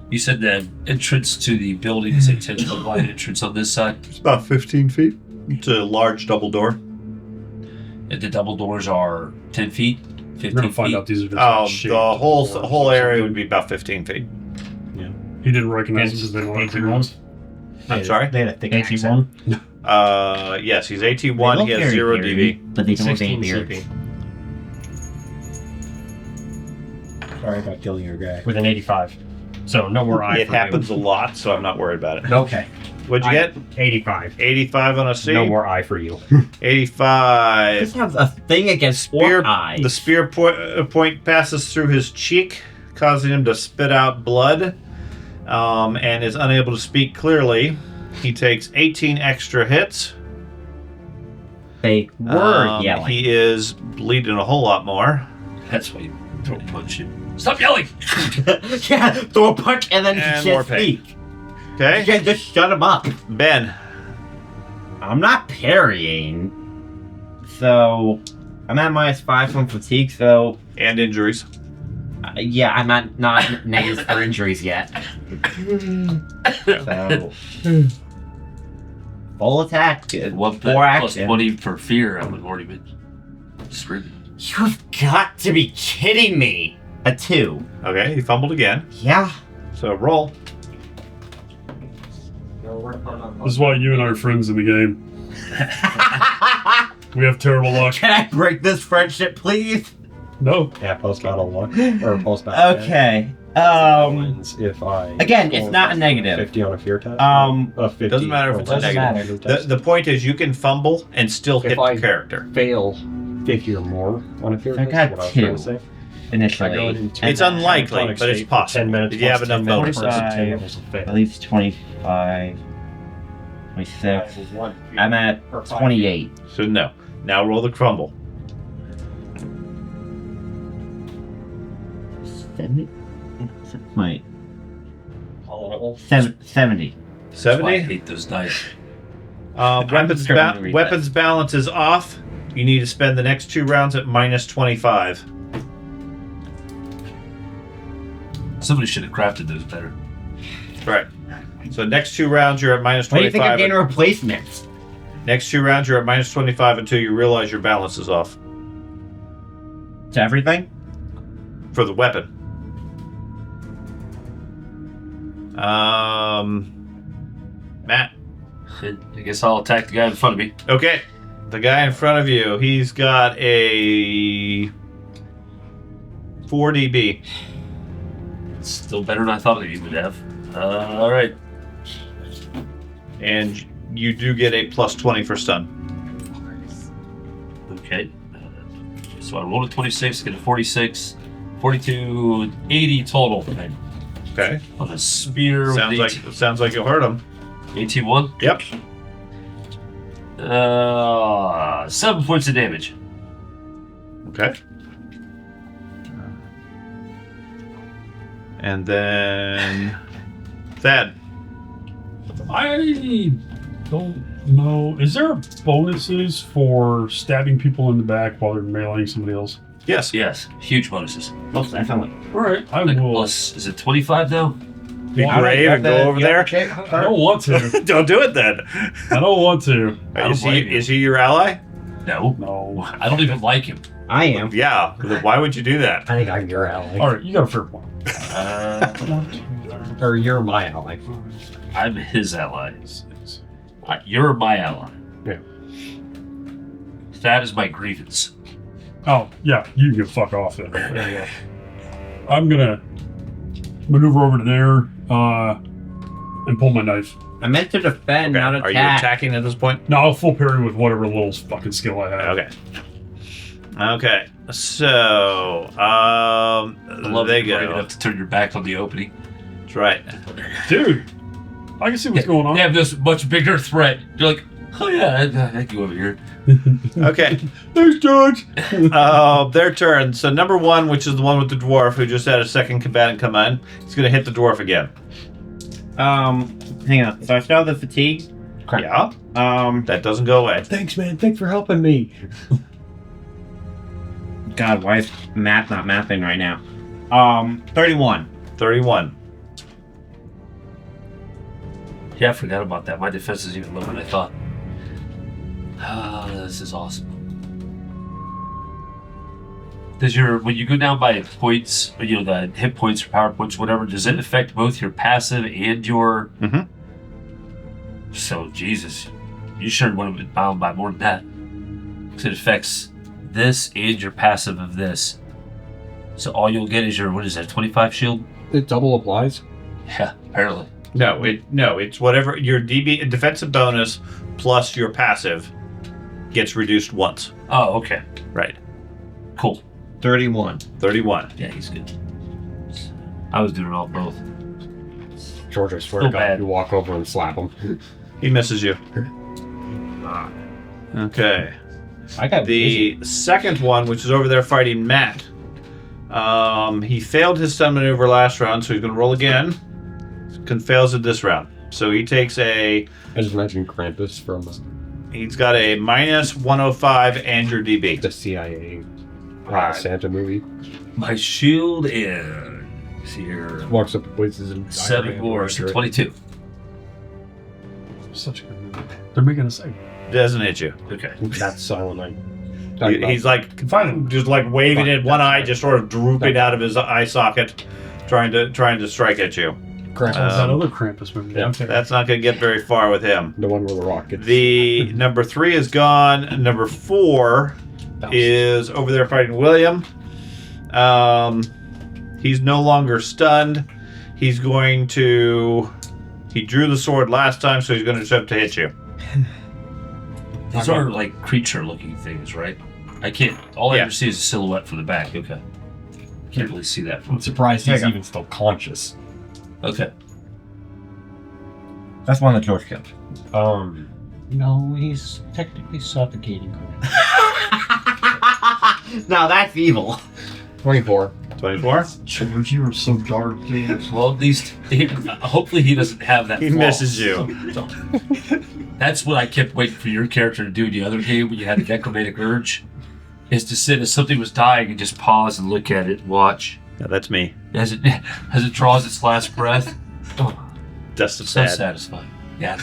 You said the entrance to the building is a 10-foot wide entrance on this side, It's about 15 feet. It's a large double door. and the double doors are 10 feet, 15 We're gonna find feet. out these are just Oh, shaped the whole doors. area would be about 15 feet. He didn't recognize It's them because they were 81. ones. I'm sorry? They had a thick 81. accent. Yes, he's AT1. They He look has very 0 hairy, DV. but they don't have 16 any beard. CP. Sorry about killing your guy. With an 85. So no more eye It for happens you. a lot, so I'm not worried about it. Okay. What'd you get? 85. 85 on a C. No more eye for you. 85. This has a thing against Spear, orc eyes. the spear point passes through his cheek, causing him to spit out blood, and is unable to speak clearly. He takes 18 extra hits. They were yelling. He is bleeding a whole lot more. That's why you throw a punch him. Stop yelling! Yeah, throw a punch and then And he more can't pain. speak. Okay, You can just shut him up. Ben. I'm not parrying. So, I'm at -5 from fatigue, so And injuries. yeah, I'm at not negative for injuries yet. So, full attack. One Four plus action. 20 for fear, I would have already been screaming. You've got to be kidding me. A 2. Okay, he fumbled again. Yeah. So roll. This is why you and I are friends in the game. We have terrible luck. Can I break this friendship, please? No. Yeah, post battle luck or post battle. Okay. If I Again, it's not a negative. 50 on a fear test. 50 Doesn't matter if it's a Doesn't negative. matter. The point is you can fumble and still hit If I- the character. fail 50 or more on a fear I test. got what I was 2. trying to say. initially. I go into It's then unlikely, catatonic but it's state for possible. 10 minutes. If you have plus enough 10 minutes bonus. plus 10 45. levels of fail. At least 25, 26. I'm at 28. So no. Now roll the crumble. 70? Wait. 70. That's why I 70. hate those dice. Weapons balance is off. You need to spend the next 2 rounds at -25. Somebody should have crafted those better. Right. So next 2 rounds you're at What do you think of -25. getting replacements? Next 2 rounds you're at -25 until you realize your balance is off To everything? for the weapon. Matt. I guess I'll attack the guy in front of me. Okay. The guy in front of you, he's got a 4 DB. Still better than I thought he would have. All right. And you do get a +20 for stun. Okay. So I rolled a 26, get a 46, 42, 80 total. Okay. On a spear Sounds like you'll hurt him. 81. Yep. 7 points of damage. Okay. And then Thad. I don't know. Is there bonuses for stabbing people in the back while they're meleeing somebody else? Yes. Yes, huge bonuses. Most definitely. All right, I Like will. plus, is it 25 now? Be brave and go over there. I don't want to. Don't do it then. I don't want to. Is he your ally? No. No. I don't even like him. I am. Yeah. Why would you do that? I think I'm your ally. All right, you got a fair point. Or you're my ally. I'm his ally. You're my ally. Yeah. That is my grievance. Oh, yeah, you can fuck off then. There you go. I'm gonna maneuver over to there and pull my knife. I meant to defend, not attack. Are you attacking at this point? No, I'll full parry with whatever little fucking skill I have. Okay. Okay. So, I love they that you're brave go. enough to turn your back on the opening. That's right. Dude, I can see what's going on. They have this much bigger threat. You're like, Oh yeah, thank you over here. Okay. Thanks, George. Their turn. So number 1, which is the one with the dwarf who just had a second combatant come in, he's going to hit the dwarf again. Hang on. So I still have the fatigue. Yeah. That doesn't go away. Thanks, man. Thanks for helping me. God, why is math not mathing right now? 31. 31. Yeah, I forgot about that. My defense is even lower than I thought. This is awesome. Does when you go down by points, the hit points or power points, whatever, does it affect both your passive and your? Mm-hmm. So Jesus, you sure want to be bound by more than that. Because it affects this and your passive of this. So all you'll get is your 25 shield? It double applies? Yeah, apparently. No, it's whatever your DB defensive bonus plus your passive gets reduced once. Oh, okay. Right. Cool. 31. 31. Yeah, he's good. I was doing all both. George, I swear Still to God, bad. you walk over and slap him. He misses you. Okay. I got The second one, which is over there fighting Matt. He failed his stun maneuver last round, so he's going to roll again. Fails it this round. So he takes I just imagine Krampus from he's got a minus 105 and your DB. the CIA Right. Santa movie. My shield is here. Walks up to places and 7 more, so 22. Such a good movie. They're making a segment. Doesn't hit you. Okay. That's Silent Night. He's like just like waving it, one eye just sort of drooping out of his eye socket, trying to strike at you. That other Krampus movie. yeah. Okay. That's not going to get very far with him. The one where the rock gets... The number 3 is gone. Number 4 is over there fighting William. He's no longer stunned. He's going to... He drew the sword last time, so he's going to attempt to hit you. These are like creature-looking things, right? I can't. All I ever see is a silhouette from the back. Okay. Can't really see that from. I'm surprised he's even still conscious. Okay. That's one that George killed. No, he's technically suffocating. Now that's evil. 24. 24? George, you were so dark, man. Well, at least hopefully he doesn't have that. He flaw. misses you. That's what I kept waiting for your character to do in the other game when you had the necromantic urge, is to sit as something was dying and just pause and look at it and watch Yeah, that's me. as it draws its last breath. Oh, Dust of so sad. satisfying. Yeah.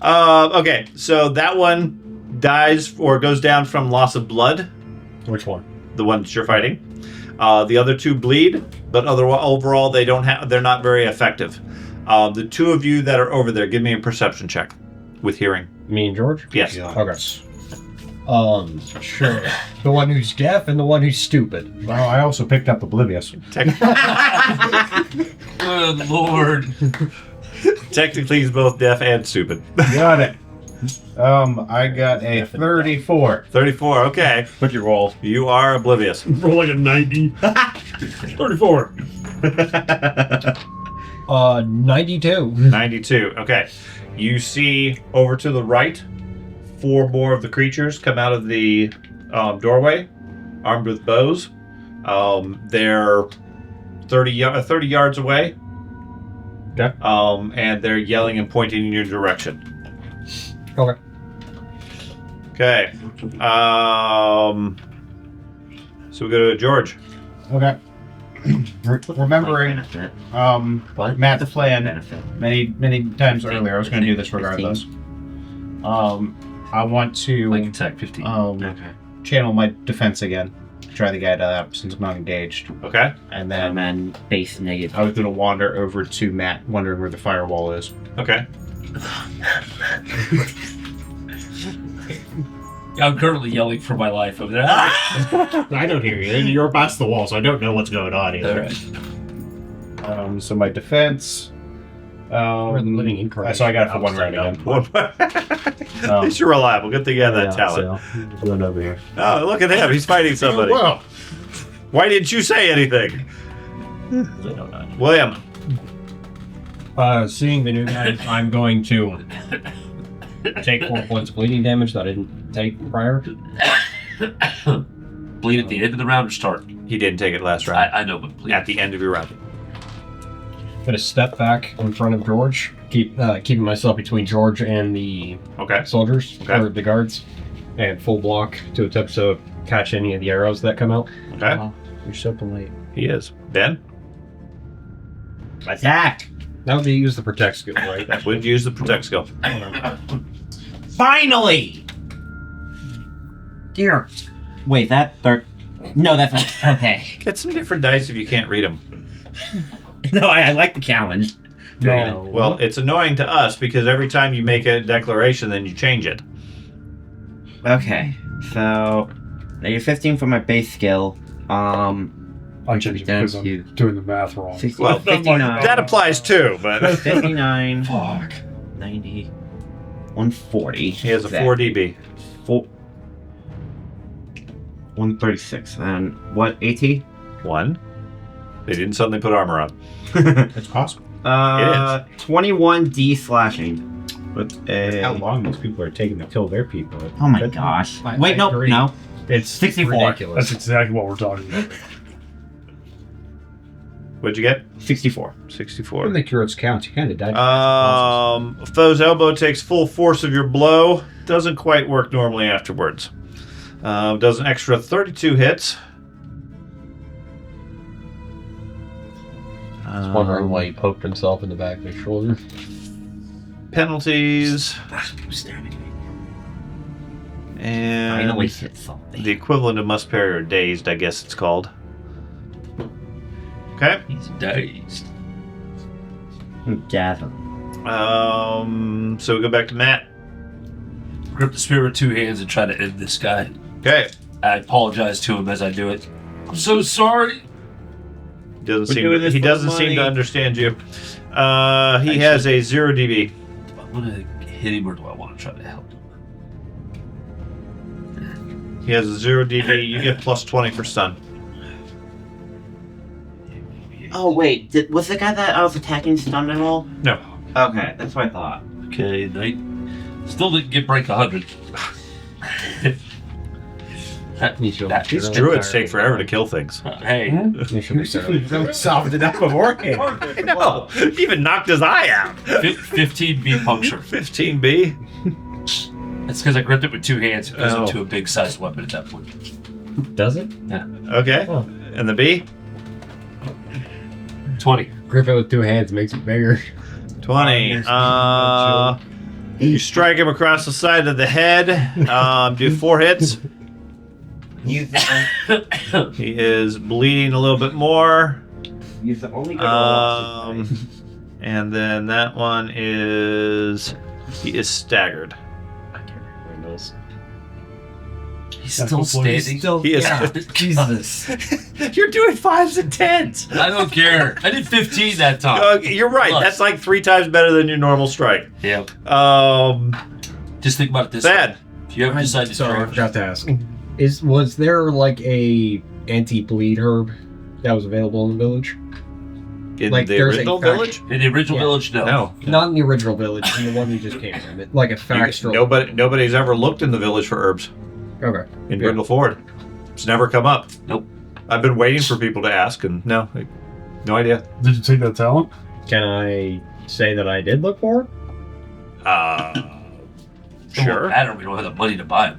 Okay, so that one dies or goes down from loss of blood. Which one? The one that you're fighting. The other 2 bleed, but overall they're not very effective. The 2 of you that are over there, give me a perception check with hearing. Me and George? Yes. Okay. Sure. The one who's deaf and the one who's stupid. Well, I also picked up Oblivious. Good Lord. Technically, he's both deaf and stupid. Got it. I got a 34. 34. Okay, What'd you roll? you are oblivious. Roll like a 90. 34. 92. 92. Okay, you see over to the right, 4 more of the creatures come out of the doorway, armed with bows. They're 30 yards away. Okay. And they're yelling and pointing in your direction. Okay. Okay. So we go to George. Okay. Remembering Matt's plan many times earlier, I was going to do this regardless. I want Like to attack 15. Okay. channel my defense again. Try the guy up since I'm not engaged. Okay. And And then then base negative. I was going to wander over to Matt, wondering where the firewall is. Okay. I'm currently yelling for my life over there. I don't hear you. You're past the wall, so I don't know what's going on either. Alright. So my defense. We're the living incarnation. So I got it for 1 round again. He's reliable. Good thing you have that talent. So, going over here. Oh, look at him. He's fighting somebody. Whoa. Why didn't you say anything? William. Seeing the new guy, I'm going to take 4 points of bleeding damage that I didn't take prior. Bleed at the end of the round or start? He didn't take it last round. I know, but bleed. At the end of your round. I'm going to step back in front of George, keeping myself between George and the Okay. soldiers, Okay. or the guards, and full block to attempt to catch any of the arrows that come out. Okay. You're so polite. He is. Ben? Attack! That would be use the protect skill, right? That would use the protect skill. Finally! Dear. Wait, that third. No, that's not. Okay. Get some different dice if you can't read them. No, I like the challenge. No. Well, it's annoying to us because every time you make a declaration, then you change it. Okay, so negative 15 for my base skill. I changed it down because I'm to doing the math wrong. 60, Well, 59. That applies too, but 59, Fuck. 90, 140. he has a 4 DB. 136. And what, AT? 1. They didn't suddenly put armor on. It's possible. 21D slashing. With How a. long these people are taking to kill their people. Oh my gosh. I Wait, no, agree. no. It's 64. ridiculous. That's exactly what we're talking about. What'd you get? 64. 64. When the curates count, you kind of died. Foe's elbow takes full force of your blow. Doesn't quite work normally afterwards. Does an extra 32 hits. I was wondering why he poked himself in the back of his shoulder. Penalties. Finally And hit something. the equivalent of must parry or dazed, I guess it's called. Okay. He's dazed. Gather. So we go back to Matt. Grip the spear with 2 hands and try to end this guy. Okay. I apologize to him as I do it. I'm so sorry. Doesn't We're seem doing to, this he for doesn't the seem to money. understand you. He has a 0 DB. Do I want to hit him or do I want to try to help him? He has a 0 DB. You get plus 20 for stun. Oh, wait. Was the guy that I was attacking stunned at all? No. Okay, that's what I thought. Okay, Knight. Still didn't get break 100. These druids take forever to kill things. Hey, Solved it up beforehand. No, he even knocked his eye out. 15B puncture. 15B. That's because I gripped it with 2 hands. It goes Oh. into a big sized weapon at that point. Does it? Okay. And the B? 20. Grip it with 2 hands makes it bigger. 20. You strike him across the side of the head. Do 4 hits. Use the, He is bleeding a little bit more. use the only good And then that one is... He is staggered. He's That's still what standing. He is... Jesus. You're doing 5s and 10s. I don't care. I did 15 that time. You're right. Plus. That's like 3 times better than your normal strike. Yeah. Just think about it this Bad. way. If you ever decide to Sorry, I try, forgot to ask. Was there like a anti-bleed herb that was available in the village? In Like, the there's a original fact- village? in the original Yeah. village, no. No. Not in the original village, in the one we just came from. Like a fact. Nobody's ever looked in the village for herbs Okay. in Yeah. Brindle Ford. It's never come up. Nope. I've been waiting for people to ask, and no idea. Did you take that talent? Can I say that I did look for it? Sure. Matter. We don't have the money to buy him.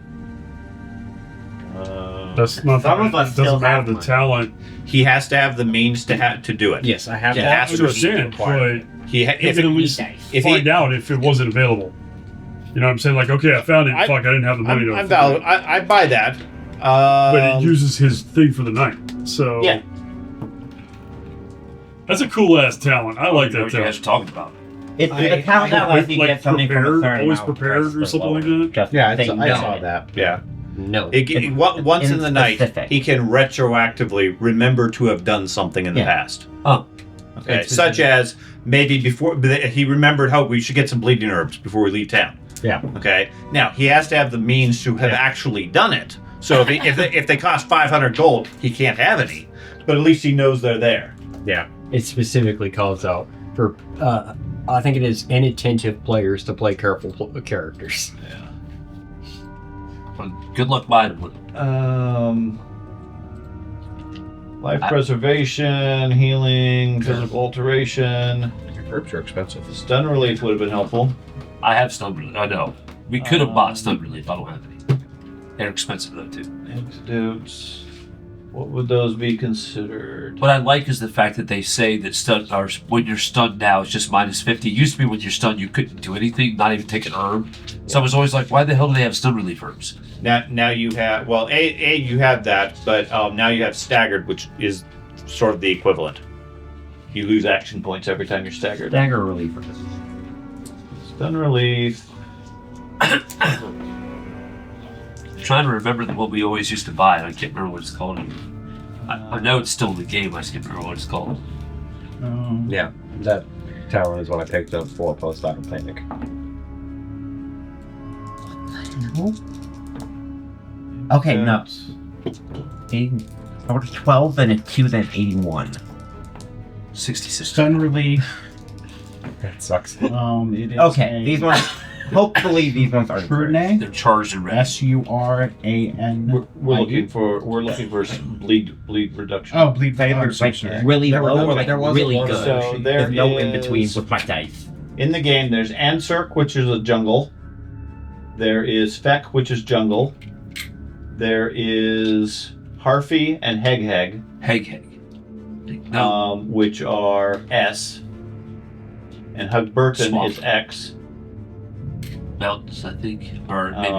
That's not. Some of us It still doesn't have matter the money. talent. He has to have the means to do it. Yes, I have. Yeah. that. has I to understand, acquire. but He you if can at it, least if find he, out if it wasn't available. You know what I'm saying? Like, okay, I found it. I- Fuck, I didn't have the money to. I'm afford valid. it. I buy that. But it uses his thing for the night. So Yeah. that's a cool ass talent. I like You know that what you guys talent. are talking about. It's the talent that lets you Like get something from a prepared, certain always amount of prepared price or for something like lower. that. Just Yeah, say I no. saw that. yeah. No. Once in the night, specific. he can retroactively remember to have done something in the Yeah. past. Oh. Okay. It's Such as maybe before he remembered, oh, we should get some bleeding herbs before we leave town. Yeah. Okay. Now he has to have the means to have actually done it. So if they cost 500 gold, he can't have any. But at least he knows they're there. Yeah. It specifically calls out For I think it is inattentive players to play careful characters. Well, good luck buying one. Life preservation, healing, physical alteration. Herbs are expensive. Stun relief would have been helpful. I have stun relief. I know. We could have bought stun relief. I don't have any. They're expensive though too. Antidotes. What would those be considered? What I like is the fact that they say that stun, or when you're stunned now, it's just minus 50. It used to be when you're stunned, you couldn't do anything, not even take an herb. So I was always like, why the hell do they have stun relief herbs? Now you have, well, you have that, but now you have staggered, which is sort of the equivalent. You lose action points every time you're staggered. Dagger reliever. Stun relief. Trying to remember what we always used to buy, and I can't remember what it's called. I know it's still in the game, I just can't remember what it's called. Yeah, that talent is what I picked up for post-battle panic. Okay, no. I was 12 and a 2, then 81. 66. Stun relief. That sucks. It is Okay, these ones. Hopefully, these ones are Brunei. They're charged in red. SURAN. We're looking for bleed reduction. Oh, bleed. They I'm were so like sorry. really There low was- or like there was a really lot of good. So there There's no in is- between with my dice. In the game, there's Ansirk, which is a jungle. There is Feck, which is jungle. There is Harfy and Heg, Heg. No. which are S. And Hugburton Swamp. is X. Mountains, I think. Or maybe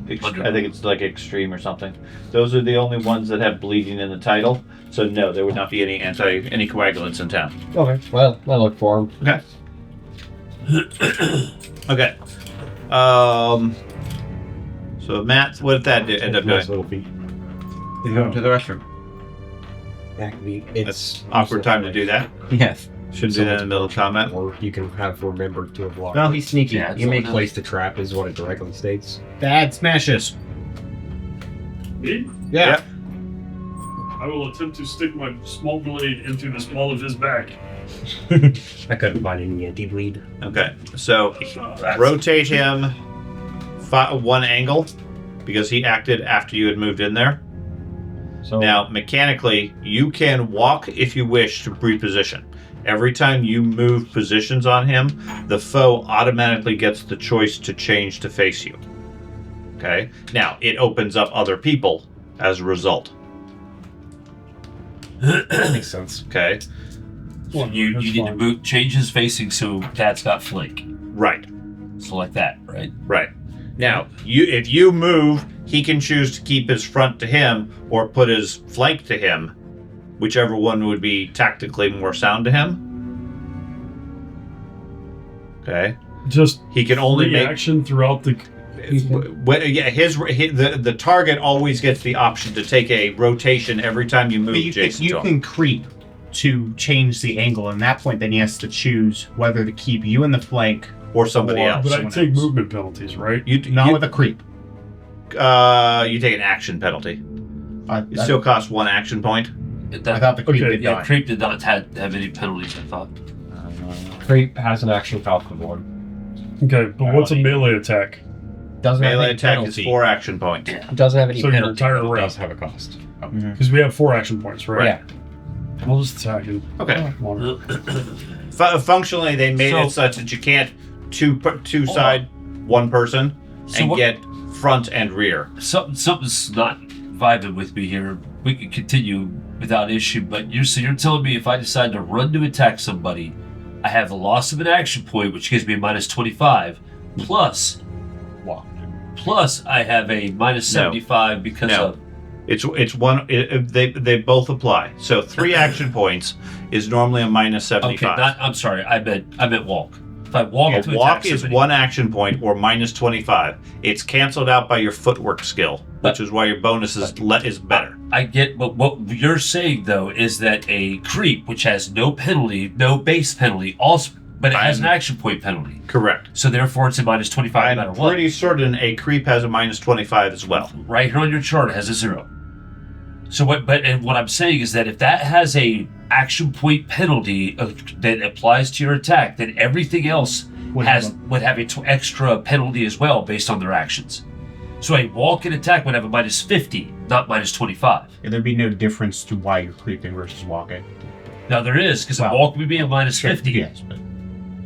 it's under. I think it's like extreme or something. Those are the only ones that have bleeding in the title. So no, there would not be any any coagulants in town. Okay, well, I look for them. Okay. So Matt, what did that end up Nice doing? little feat. He's going to the restroom. That's awkward time to do that. Yes. Shouldn't do that in the middle of combat. Or you can have remembered to have blocked. No, he's sneaky. Yeah, you make Place to trap is what it directly states. Bad smashes. Me? Yeah. I will attempt to stick my small blade into the small of his back. I couldn't find any anti-bleed. Okay. So rotate him one angle because he acted after you had moved in there. So Now, mechanically, you can walk if you wish to reposition. Every time you move positions on him, the foe automatically gets the choice to change to face you. Okay? Now, it opens up other people as a result. that makes sense. Okay? You need to move, change his facing so Dad's got flank. Right. So like that, right? Right. Now, if you move, he can choose to keep his front to him or put his flank to him, whichever one would be tactically more sound to him. Okay. Just He can only make action throughout the. the target always gets the option to take a rotation every time you move. But Jason, you can creep to change the angle. And at that point, then he has to choose whether to keep you in the flank or somebody or- else. But I someone take else. movement penalties, right? not with a creep. You take an action penalty. It still costs 1 action point. I thought the creep Okay, did Yeah, not. Creep did not have any penalties, I thought. Creep has an action cost of 1. Okay, but what's a melee attack? Doesn't have Melee any attack penalty. is 4 action points. Doesn't have any So your penalty. entire but it round. does have a cost. Because we have 4 action points, right? Yeah. I'll just attack him. Okay. Water. Functionally, they made So- it such that you can't two side one person So and what- get front and rear. Something's not vibing with me here. We can continue without issue, but you're telling me if I decide to run to attack somebody, I have a loss of an action point, which gives me a minus 25, plus I have a minus No. 75 because No. of It's one. They both apply. So 3 action points is normally a minus okay. 75. I'm sorry. I meant walk. If I walk Yeah, to walk attack is somebody, 1 action point or minus 25. It's canceled out by your footwork skill, which is why your bonus is better. I get, but what you're saying though is that a creep, which has no penalty, no base penalty, also, but it has an action point penalty. Correct. So therefore, it's a minus 25 no I'm matter what. pretty certain a creep has a minus 25 as well. Right here on your chart, it has a 0. So what? But what I'm saying is that if that has a action point penalty that applies to your attack, then everything else would have an extra penalty as well based on their actions. So a walk and attack would have a minus 50, not minus 25. Yeah, there'd be no difference to why you're creeping versus walking. Now there is, because a walk would be a minus 50. Yes, but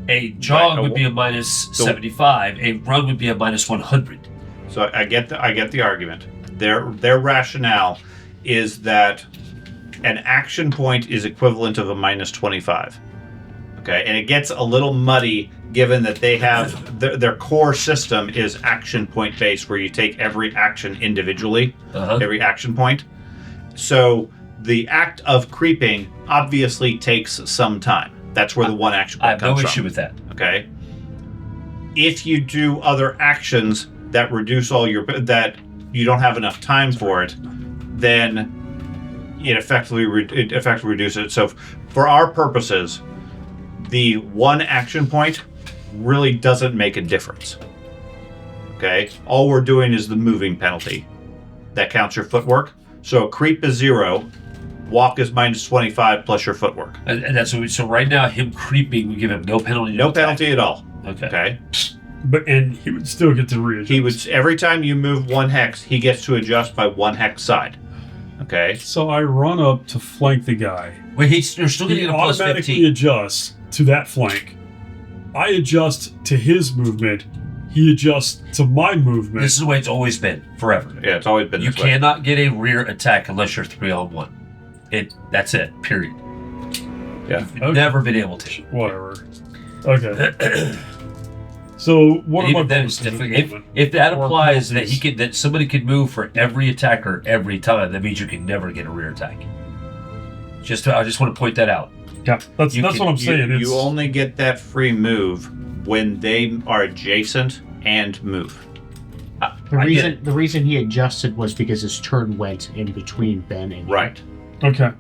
A jog would be a minus 75. A run would be a minus 100. So I get the argument. Their rationale is that an action point is equivalent of a minus 25. Okay, and it gets a little muddy given that they have their core system is action point based, where you take every action individually, every action point. So the act of creeping obviously takes some time. That's where the one action point comes from. I have no issue with that. Okay. If you do other actions that reduce that you don't have enough time for it, then it effectively reduces it. So for our purposes, the one action point really doesn't make a difference. Okay? All we're doing is the moving penalty. That counts your footwork. So creep is 0, walk is minus 25 plus your footwork. And that's what so right now, him creeping, we give him no penalty. No penalty at all. Okay. And he would still get to readjust. He would, every time you move 1 hex, he gets to adjust by 1 hex side. Okay? So I run up to flank the guy. Wait, you're still He getting a plus automatically 15. adjusts to that flank. I adjust to his movement. He adjusts to my movement. This is the way it's always been, forever. Yeah, it's always been You this way. cannot get a rear attack unless you're 3-on-1. That's it, period. Yeah. You've never been able to. Whatever. Okay. So what Even about then, it's different. If that applies, that somebody could move for every attacker every time, that means you can never get a rear attack. I just want to point that out. Yeah, that's what I'm saying. You only get that free move when they are adjacent and move. The reason he adjusted was because his turn went in between Ben and Right. Okay.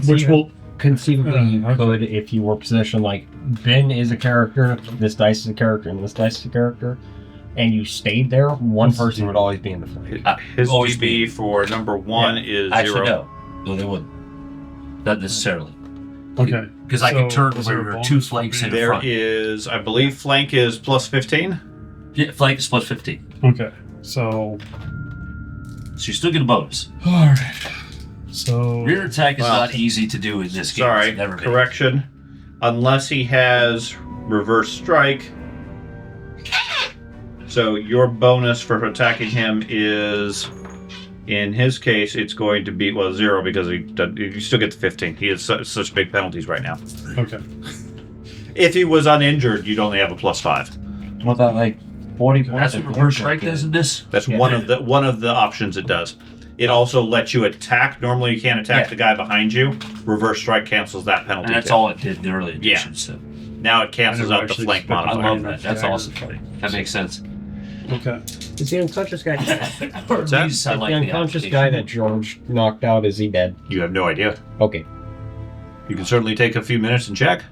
Which will conceivably you could, if you were positioned like Ben is a character, this dice is a character, and this dice is a character, and you stayed there, one person would always be in the flank. His Always DB for number 1 is 0. Actually, no, they wouldn't. Not necessarily. Okay. Because I can turn is there where a there are 2 bonus flanks in There front. is, I believe, flank is plus 15. Yeah, flank is plus 15. Okay. So you still get a bonus. all right. So Rear attack is not easy to do in this game. Sorry, It's never been. correction. Unless he has reverse strike. So your bonus for attacking him is, in his case, it's going to be 0 because you still get the 15. He has such big penalties right now. okay. If he was uninjured, you'd only have a plus 5. What about like 40 points? That's what reverse strike does in this. That's one of the options it does. It also lets you attack. Normally, you can't attack the guy behind you. Reverse strike cancels that penalty. And that's too. all it did in the early edition. So Now it cancels I never out the actually flank spent- I modifier. love that. That's awesome. That makes sense. Okay. Is the unconscious guy? Or that? at least I The like unconscious the guy application. that George knocked out, is he dead? You have no idea. Okay. You can certainly take a few minutes and check.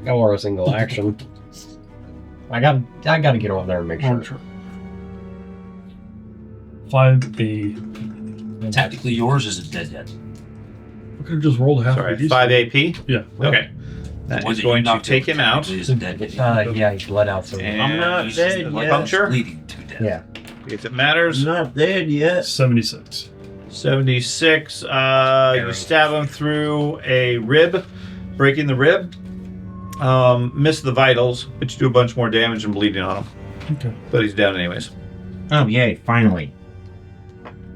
Or a single action. I gotta get over there and make sure. Sure. 5B. Technically, yours isn't dead yet. I could have just rolled a half. Sorry, of these. 5 AP. Yeah. Okay. That One is that going you to knocked take over him out. technically isn't dead yet. Yeah, he bled out. So And I'm not He's dead just yet. puncture? bleeding to death. yeah. If it matters. Not dead yet. 76. 76. You stab him through a rib, breaking the rib. Miss the vitals, but you do a bunch more damage and bleeding on him. Okay. But he's down anyways. Oh, yay, finally.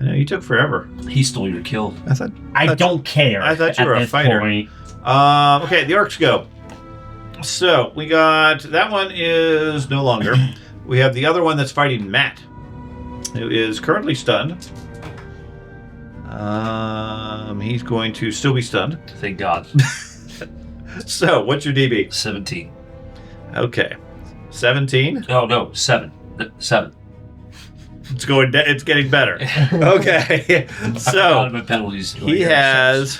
I know, you took forever. He stole your kill. I don't care. I thought you at were a this fighter. point. Okay, the orcs go. So we got that one is no longer. We have the other one that's fighting Matt, who is currently stunned. He's going to still be stunned. Thank God. So what's your DB? 17. Okay, 17. Oh, no, 7. 7. It's going. It's getting better. Okay, I so forgot about penalties. he has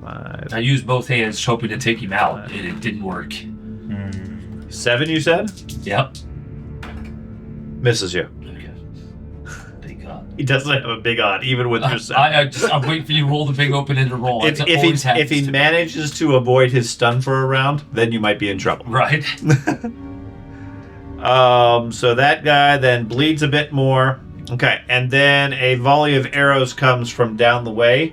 5, I used both hands hoping to take him out, and it didn't work. 7. You said Yep. misses you. Okay. Thank God. He doesn't have a big odd, even with your set. I'm waiting for you to roll the big open-ended roll. If he manages to avoid his stun for a round, then you might be in trouble. Right. So that guy then bleeds a bit more. Okay, and then a volley of arrows comes from down the way.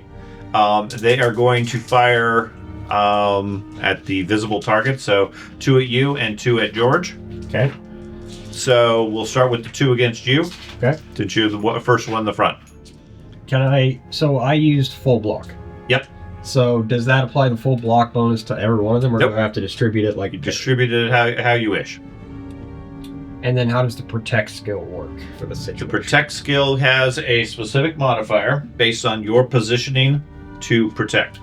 They are going to fire at the visible target. So 2 at you and 2 at George. Okay. So we'll start with the 2 against you. Okay. To choose the first one in the front. So I used full block. Yep. So does that apply the full block bonus to every one of them, or Nope. do I have to distribute it like You distribute it how you wish. And then how does the protect skill work for the The situation? protect skill has a specific modifier based on your positioning to protect.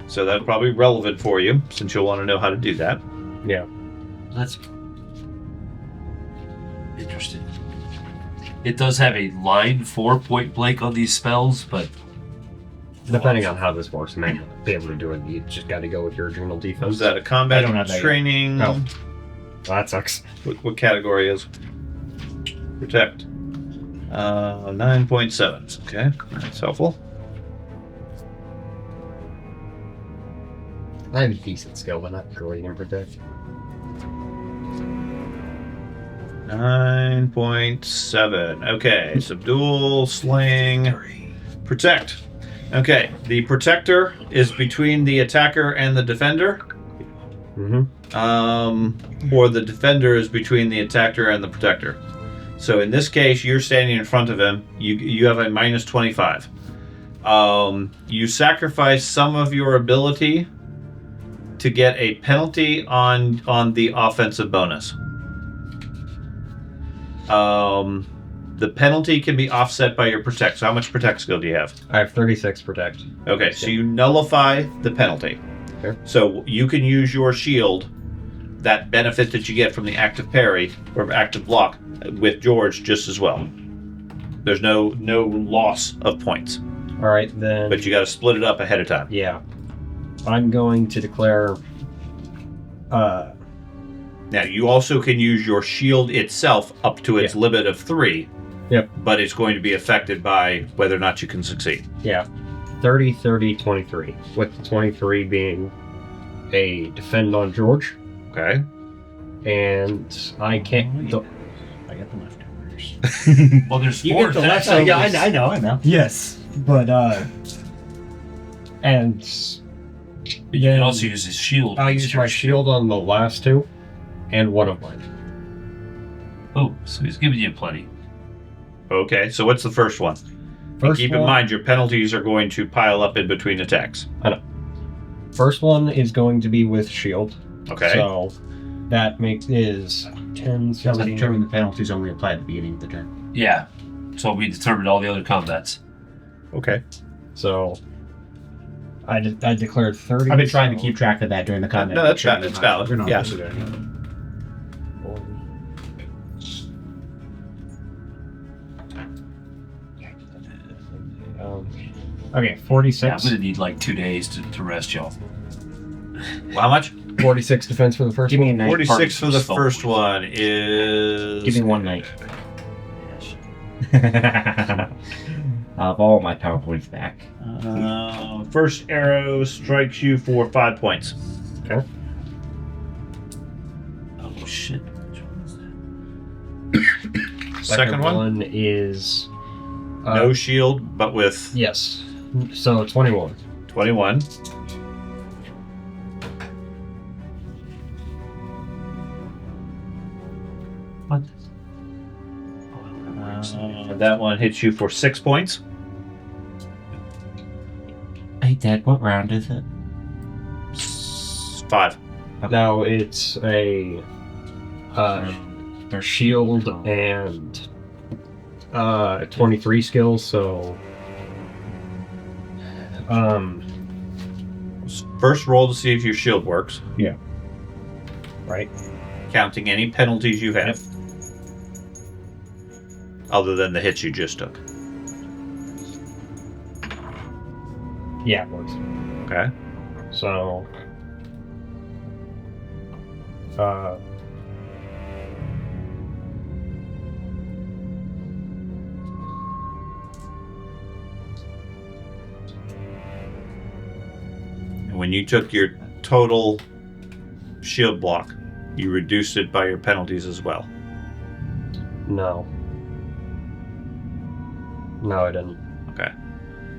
So that's probably relevant for you, since you'll want to know how to do that. Yeah. That's interesting. It does have a line for point blank on these spells, but Depending on how this works, I may not be able to do it. You just got to go with your general defense. Is that a combat I don't have that yet. training? No. Well, that sucks. What category is protect? 9.7. Okay, that's helpful. I have a decent skill, but not great in protect. 9.7. Okay, subdual, sling, protect. Okay, the protector is between the attacker and the defender. Or the defender is between the attacker and the protector. So in this case, you're standing in front of him. You have a minus 25. You sacrifice some of your ability to get a penalty on the offensive bonus. The penalty can be offset by your protect. So how much protect skill do you have? I have 36 protect. Okay, so you nullify the penalty. Okay. So you can use your shield, that benefit that you get from the active parry or active block, with George just as well. There's no loss of points, All right, then. but you got to split it up ahead of time. Yeah. I'm going to declare. Now, you also can use your shield itself up to its limit of 3. Yep. But it's going to be affected by whether or not you can succeed. Yeah. 30, 30, 23. With the 23 being a defend on George. Okay. And I can't. I got the leftovers. well, there's You 4 get the attacks. leftovers. Yeah, I know. Yes, but And. You can also use his shield. I'll use my shield on the last 2. And one of mine. Oh, so he's giving you plenty. Okay, so what's the first one? And keep in mind, your penalties are going to pile up in between attacks. I know. First one is going to be with shield. Okay. So that is 10, So 17. determine the penalties only apply at the beginning of the turn. Yeah. So we determined all the other combats. Okay. So I declared 30. I've been trying to keep track of that during the combat. No, that's valid. It's valid. We're not Yeah. supposed to do it. Okay, Yeah, 46. I'm gonna need like 2 days to rest y'all. Well, how much? 46 defense for the first Give me a one. night. 46 for the Spell first points. one is... Give me one night. I'll have all my power points back. First arrow strikes you for 5 points. Okay. Oh shit. Second one? is. No shield, but with Yes. So 21. 21. What? That one hits you for 6 points. Hey, Dad, what round is it? 5. Now it's a shield and 23 skills, so First roll to see if your shield works, right. counting any penalties you have. Other than the hits you just took. Yeah, it works. Okay. So when you took your total shield block, you reduced it by your penalties as well. No. No, I didn't. Okay.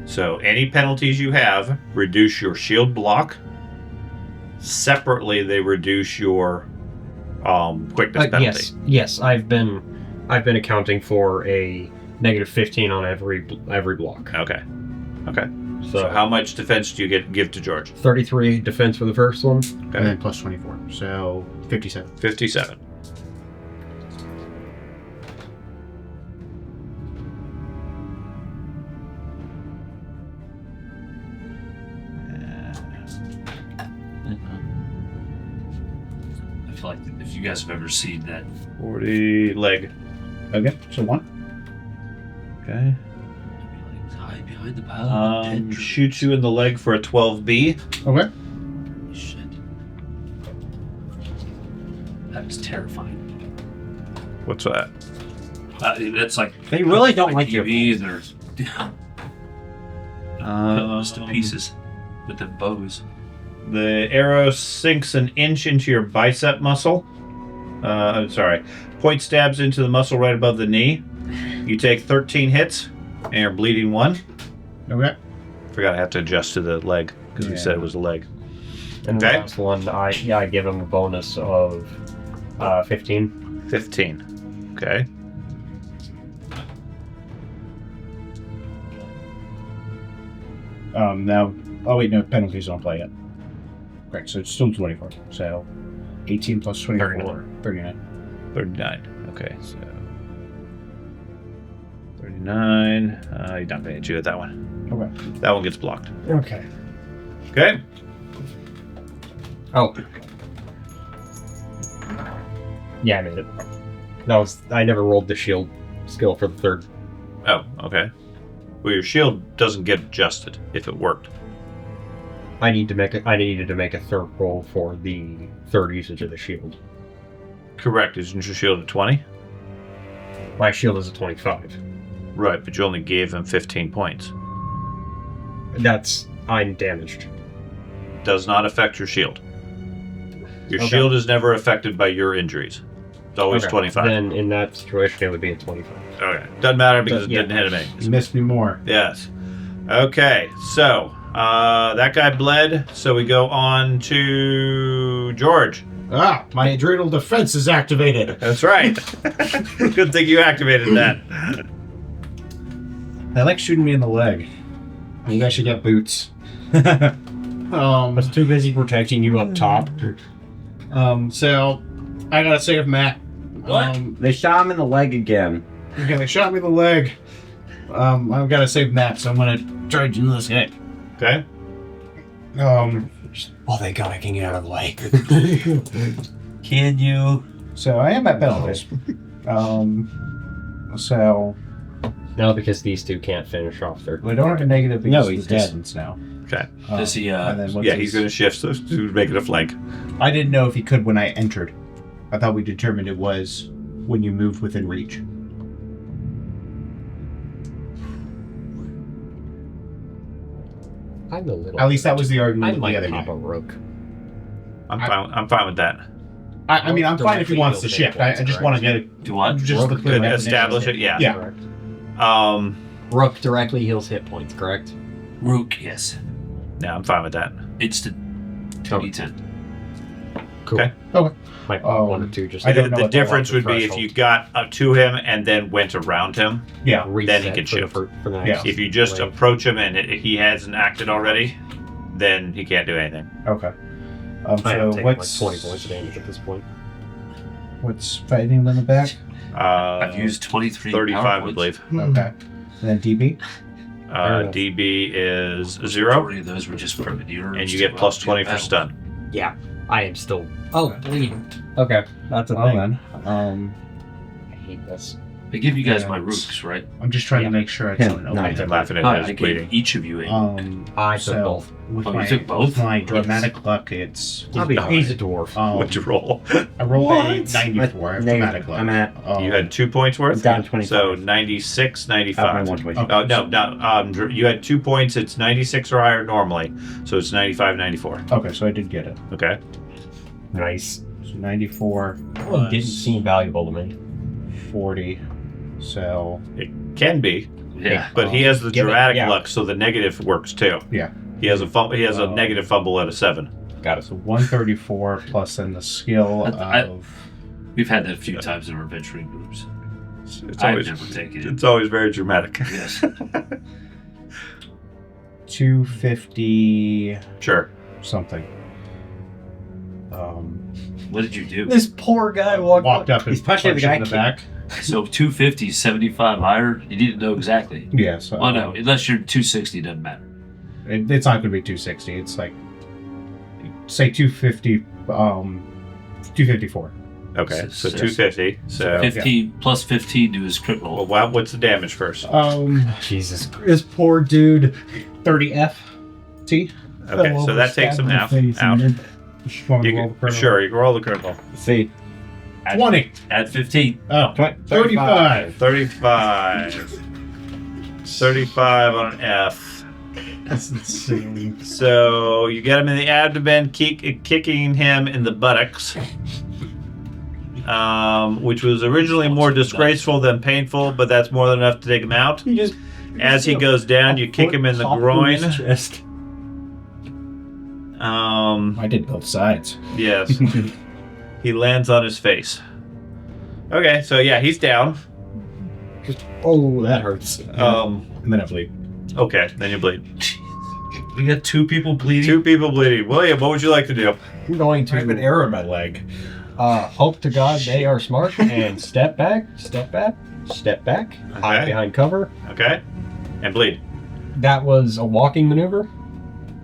So any penalties you have reduce your shield block. Separately, they reduce your quickness penalty. Yes. I've been accounting for a -15 on every block. Okay. Okay. So So how much defense do you give to George? 33 defense for the first one. And then plus 24. So 57. 57. I feel like if you guys have ever seen that, 40 leg. Okay, so 1. Okay. like, hide behind the pile of dead trees. Shoots you in the leg for a 12B. Okay. Shit. That was terrifying. What's that? That's like They really don't like your either. Put us to pieces with the bows. The arrow sinks an inch into your bicep muscle. Point stabs into the muscle right above the knee. You take 13 hits, and you're bleeding 1. Okay. Forgot I have to adjust to the leg, because we Yeah. said it was a leg. And Okay. the last one, I give him a bonus of 15. 15. Okay. Now, oh wait, no, penalties don't play yet. Correct, so it's still 24. So 18 plus 24, 39. 39. Okay, so 39. You're not going to hit you at that one. Okay. That one gets blocked. Okay. Okay. Oh. Yeah, I made it. I never rolled the shield skill for the third. Oh, okay. Well, your shield doesn't get adjusted if it worked. I needed to make a third roll for the third usage of the shield. Correct. Isn't your shield a 20? My shield is a 25. Right, but you only gave him 15 points. I'm damaged. Does not affect your shield. Your Okay. shield is never affected by your injuries. It's always Okay. 25. Then in that situation, it would be a 25. Okay. Doesn't matter because it Yeah. didn't hit him any. You missed me more. Yes. Okay, so that guy bled, so we go on to George. Ah, my adrenal defense is activated. That's right. Good thing you activated that. They like shooting me in the leg. You guys should get boots. I was too busy protecting you up top. So I gotta save Matt. What? They shot him in the leg again. Okay, they shot me in the leg. I've gotta save Matt, so I'm gonna try to do this hit. Okay. Oh, thank God I can get out of the way. Can you? So I am at penalties. So No, because these two can't finish off their. we don't have a negative No, because he's of the dead. distance now. Okay. Does he? And then what's Yeah, his- he's going to shift to make it a flank. I didn't know if he could when I entered. I thought we determined it was when you moved within reach. I'm a little. At least that was the I argument the might other pop day. a rook. I'm fine with that. I mean, I'm fine if he wants to shift. I just want to get it. Do what? Just the Rook clear Could establish it, yeah. Yeah. Correct. Rook directly heals hit points, correct? Rook, yes. Yeah, I'm fine with that. Instant. 2d10. Cool. Okay. Okay. Might pop one or two just. I don't know The what the difference would locker be if threshold. you got up to him and then went around him. Yeah. Reset then he can for the shift. for the Yeah. next If you just wave. approach him and he hasn't acted already, then he can't do anything. Okay. I So have taken what's like 20 points of damage at this point. what's fighting in the back? I've used 23 35, power I points. believe. Okay. And then DB. DB is 0, Majority of those were just from and you get plus 20 for stun. Yeah, I am still. Oh, bleeding. Okay, that's a Well thing. then, I hate this. I give you guys my rooks, right? I'm just trying to make sure it's an No, open. I'm laughing at I his gave bleeding. each of you a. I took so both. With Oh, you my, took both? With my dramatic luck, it's I'll be He's a dwarf. What'd you roll? I rolled a What? 94. I have dramatic luck. I'm at. You had 2 points worth? I'm down 25. So 96, 95. 125. Oh, no. You had 2 points. It's 96 or higher normally. So it's 95, 94. Okay, so I did get it. Okay. Nice. So 94 Well, plus it didn't seem valuable to me. 40. So It can be, Yeah. but he has the Give it- dramatic yeah. luck, so the negative works too. yeah. He has a negative fumble at a 7. Got it. So 134 plus then the skill I- of We've had that a few times in our adventuring groups. It's I've always never taken it. it's always very dramatic. Yes. 250 Sure. something. What did you do? This poor guy walked Walked up and He's punching the punched him guy in the back. So 250, 75 higher. You need to know exactly. Yeah, so Well, no, unless you're 260, it doesn't matter. it's not going to be 260. It's like say 250 254. Okay, so So- 250. So 15 plus 15 to his crit roll. well, what's the damage first? Jesus Christ. This poor dude. 30 F T. Okay, so that takes him out. You sure, you can roll the critical. See. Add, 20. Add 15. Oh, 35. 35. 35 on an F. That's insane. So you get him in the abdomen, kicking him in the buttocks, which was originally more disgraceful than painful, but that's more than enough to take him out. As he goes down, you kick him in the groin. Chest. I did both sides. Yes. He lands on his face. Okay, so yeah, he's down. Oh, that hurts. And then I bleed. Okay, then you bleed. We got 2 people bleeding. 2 people bleeding. William, what would you like to do? I'm going I have an to arrow in my leg. hope to God they are smart and step back, hide Okay. behind cover. Okay, and bleed. That was a walking maneuver.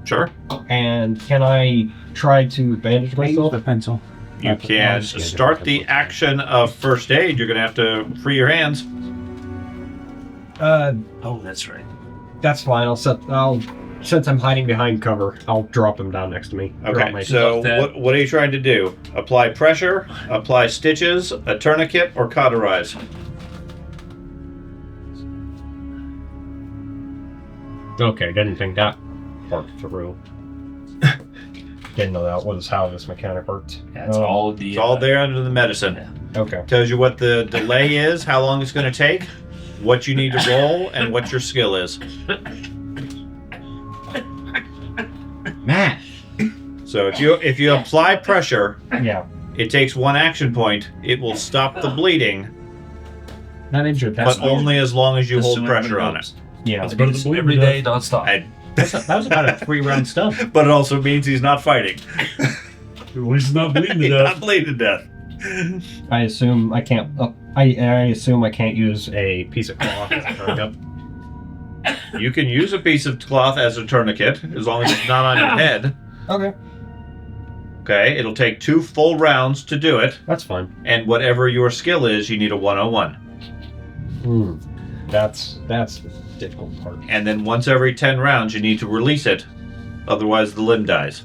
Sure. And can I try to bandage myself? The pencil. You can start the action of first aid. You're going to have to free your hands. Oh, that's right. That's fine. Since I'm hiding behind cover, I'll drop him down next to me. Drop Okay, my- so that. what are you trying to do? Apply pressure, apply stitches, a tourniquet, or cauterize? Okay, didn't think that worked through. Didn't know that was how this mechanic worked. That's all the. It's all there under the medicine. Okay. Tells you what the delay is, how long it's going to take, what you need to roll, and what your skill is. Matt. So if you apply pressure, Yeah. it takes 1 action point. It will stop the bleeding, Not injured. but only as long as you hold pressure on it. Yeah. That's better than bleeding Every to day, death. nonstop. That was about a 3-round stub. But it also means he's not fighting. At least he's not bleeding to He's death. not bleeding to death. I assume I can't. I assume I can't use a piece of cloth as a tourniquet. You can use a piece of cloth as a tourniquet, as long as it's not on your head. Okay, Okay, it'll take 2 full rounds to do it, that's fine. and whatever your skill is, you need a 101. That's the difficult part. And then once every 10 rounds, you need to release it, otherwise the limb dies.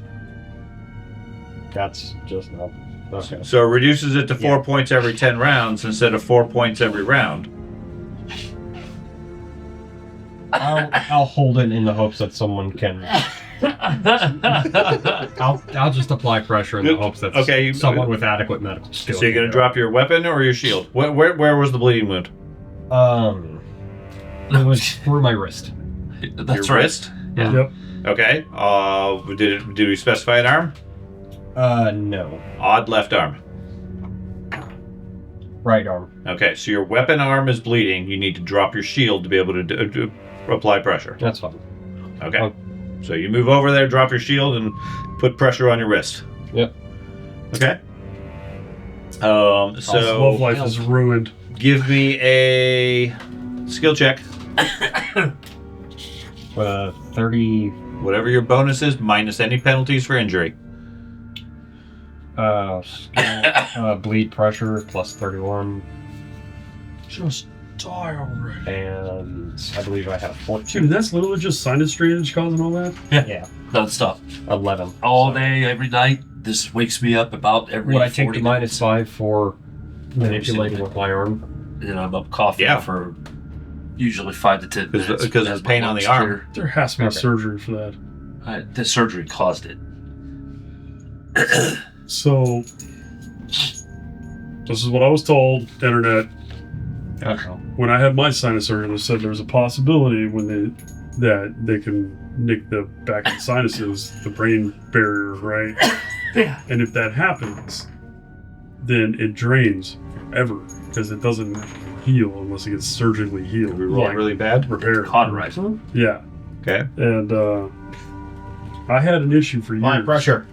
That's just not. Okay. So it reduces it to 4 points every 10 rounds instead of 4 points every round. I'll hold it in the hopes that someone can. I'll just apply pressure in the hopes that someone with adequate medical skill. So you're going to drop your weapon or your shield? Where was the bleeding wound? It was through my wrist. That's Your right. wrist? Yeah. Yep. Okay. Did we specify an arm? No. Odd left arm. Right arm. Okay, so your weapon arm is bleeding. You need to drop your shield to be able to apply pressure. That's fine. Okay. Oh. So you move over there, drop your shield, and put pressure on your wrist. Yep. Okay. Love So life is ruined. give me a skill check. 30. Whatever your bonus is, minus any penalties for injury. Bleed pressure plus 31. Just Die already. And I believe I have 14. Dude, that's literally just sinus drainage causing all that? Yeah, Non-stop. 11. All day, every night. This wakes me up about every Would I take 40 the minutes. -5 for manipulating with my arm? And I'm up coughing for usually 5 to 10 minutes. Because as it's my pain on lungs the arm. clear. There has to be Okay. surgery for that. The surgery caused it. So, this is what I was told, internet. Uh-oh. When I had my sinus surgery, they said there's a possibility that they can nick the back of the sinuses, the brain barrier, right? Yeah. And if that happens, then it drains forever because it doesn't heal unless it gets surgically healed. We roll really bad. repaired. Cauterize. Yeah. Okay. And I had an issue for years. Apply pressure.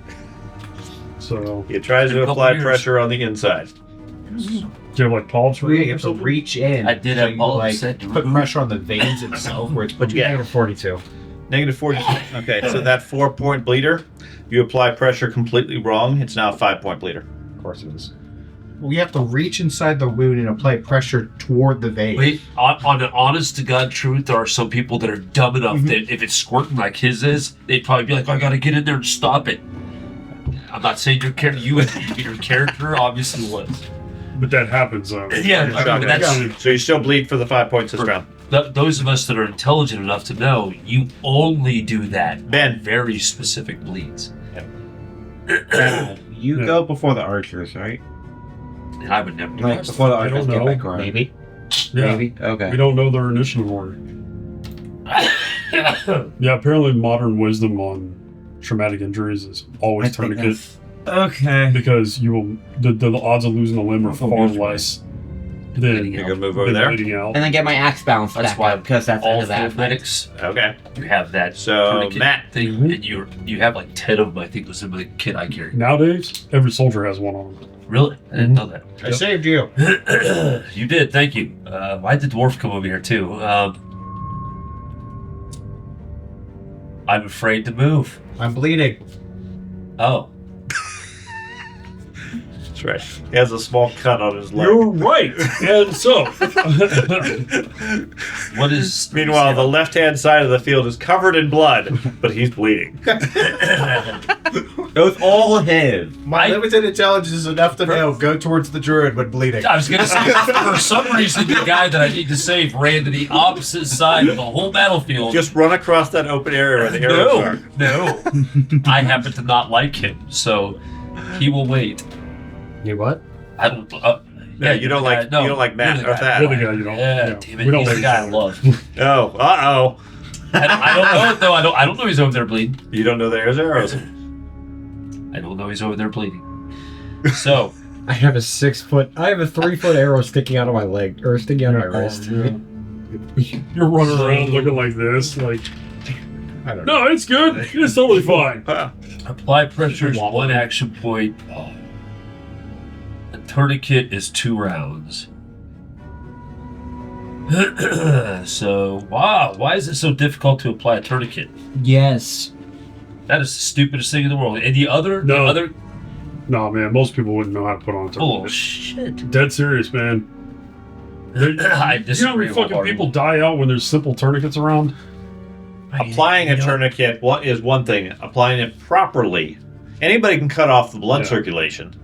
So, He tries to couple apply years. pressure on the inside. do you have like polyps? So you have to reach in. I did so have you, all like set to put remove. pressure on the veins itself. Where it's But yeah, -42. -40. Okay, so that 4-point bleeder, you apply pressure completely wrong. It's now a 5-point bleeder. Of course it is. we have to reach inside the wound and apply pressure toward the vein. Wait, on an honest to God truth, there are some people that are dumb enough that if it's squirting like his is, they'd probably be like, I gotta get in there and stop it. I'm not saying your character obviously was. But that happens. Yeah, I mean, that's, So you still bleed for the 5 points this round. those of us that are intelligent enough to know, you only do that Ben. on very specific bleeds. You go before the archers, right? And I would never do Like that. before the I archers don't get know. back around. Maybe. Yeah. Maybe. Okay. We don't know their initiative order. Yeah, apparently modern wisdom on traumatic injuries is always tourniquet Okay. because you will the odds of losing a limb are far less than You're going to move over than there? bleeding out. And then get my axe bounced That's back why up because that's all under that. field medics, Okay. you have that So, tourniquet Matt. thing, and you have like 10 of them, I think was in the kit I carried. Nowadays, every soldier has one on them. Really? I didn't know that. I saved you. You did, thank you. Why'd the dwarf come over here too? I'm afraid to move. I'm bleeding. Oh. That's right. He has a small cut on his leg. You're right. And so, What is... Meanwhile, the left-hand side of the field is covered in blood, but he's bleeding. It was all his. My I- limited intelligence is enough to know go towards the druid when bleeding. I was going to say, for some reason, the guy that I need to save ran to the opposite side of the whole battlefield. Just run across that open area where the arrows are. No. I happen to not like him, so he will wait. You what? I don't... Yeah, you don't like no, you don't like Matt you're the or guy. that. you're the guy you don't. Yeah, yeah. damn it. We don't He's like the guy I each other. love. Oh, uh-oh. I don't know it, though. I don't know he's over there bleeding. You don't know there's arrows. I don't know he's over there bleeding. So, I have a 3-foot arrow sticking out of my leg, or sticking out of my wrist. You're running around looking like this, like, I don't know. no, it's good. It's totally fine. apply pressure is 1 action point. A tourniquet is 2 rounds. So, wow, why is it so difficult to apply a tourniquet? Yes. That is the stupidest thing in the world. And the other, No. No, man, most people wouldn't know how to put on a tourniquet. bullshit. Dead serious, man. I You know how disagree many fucking wholeheartedly. people die out when there's simple tournigets around? Applying a tourniquet is one thing. Applying it properly. Anybody can cut off the blood Yeah. circulation.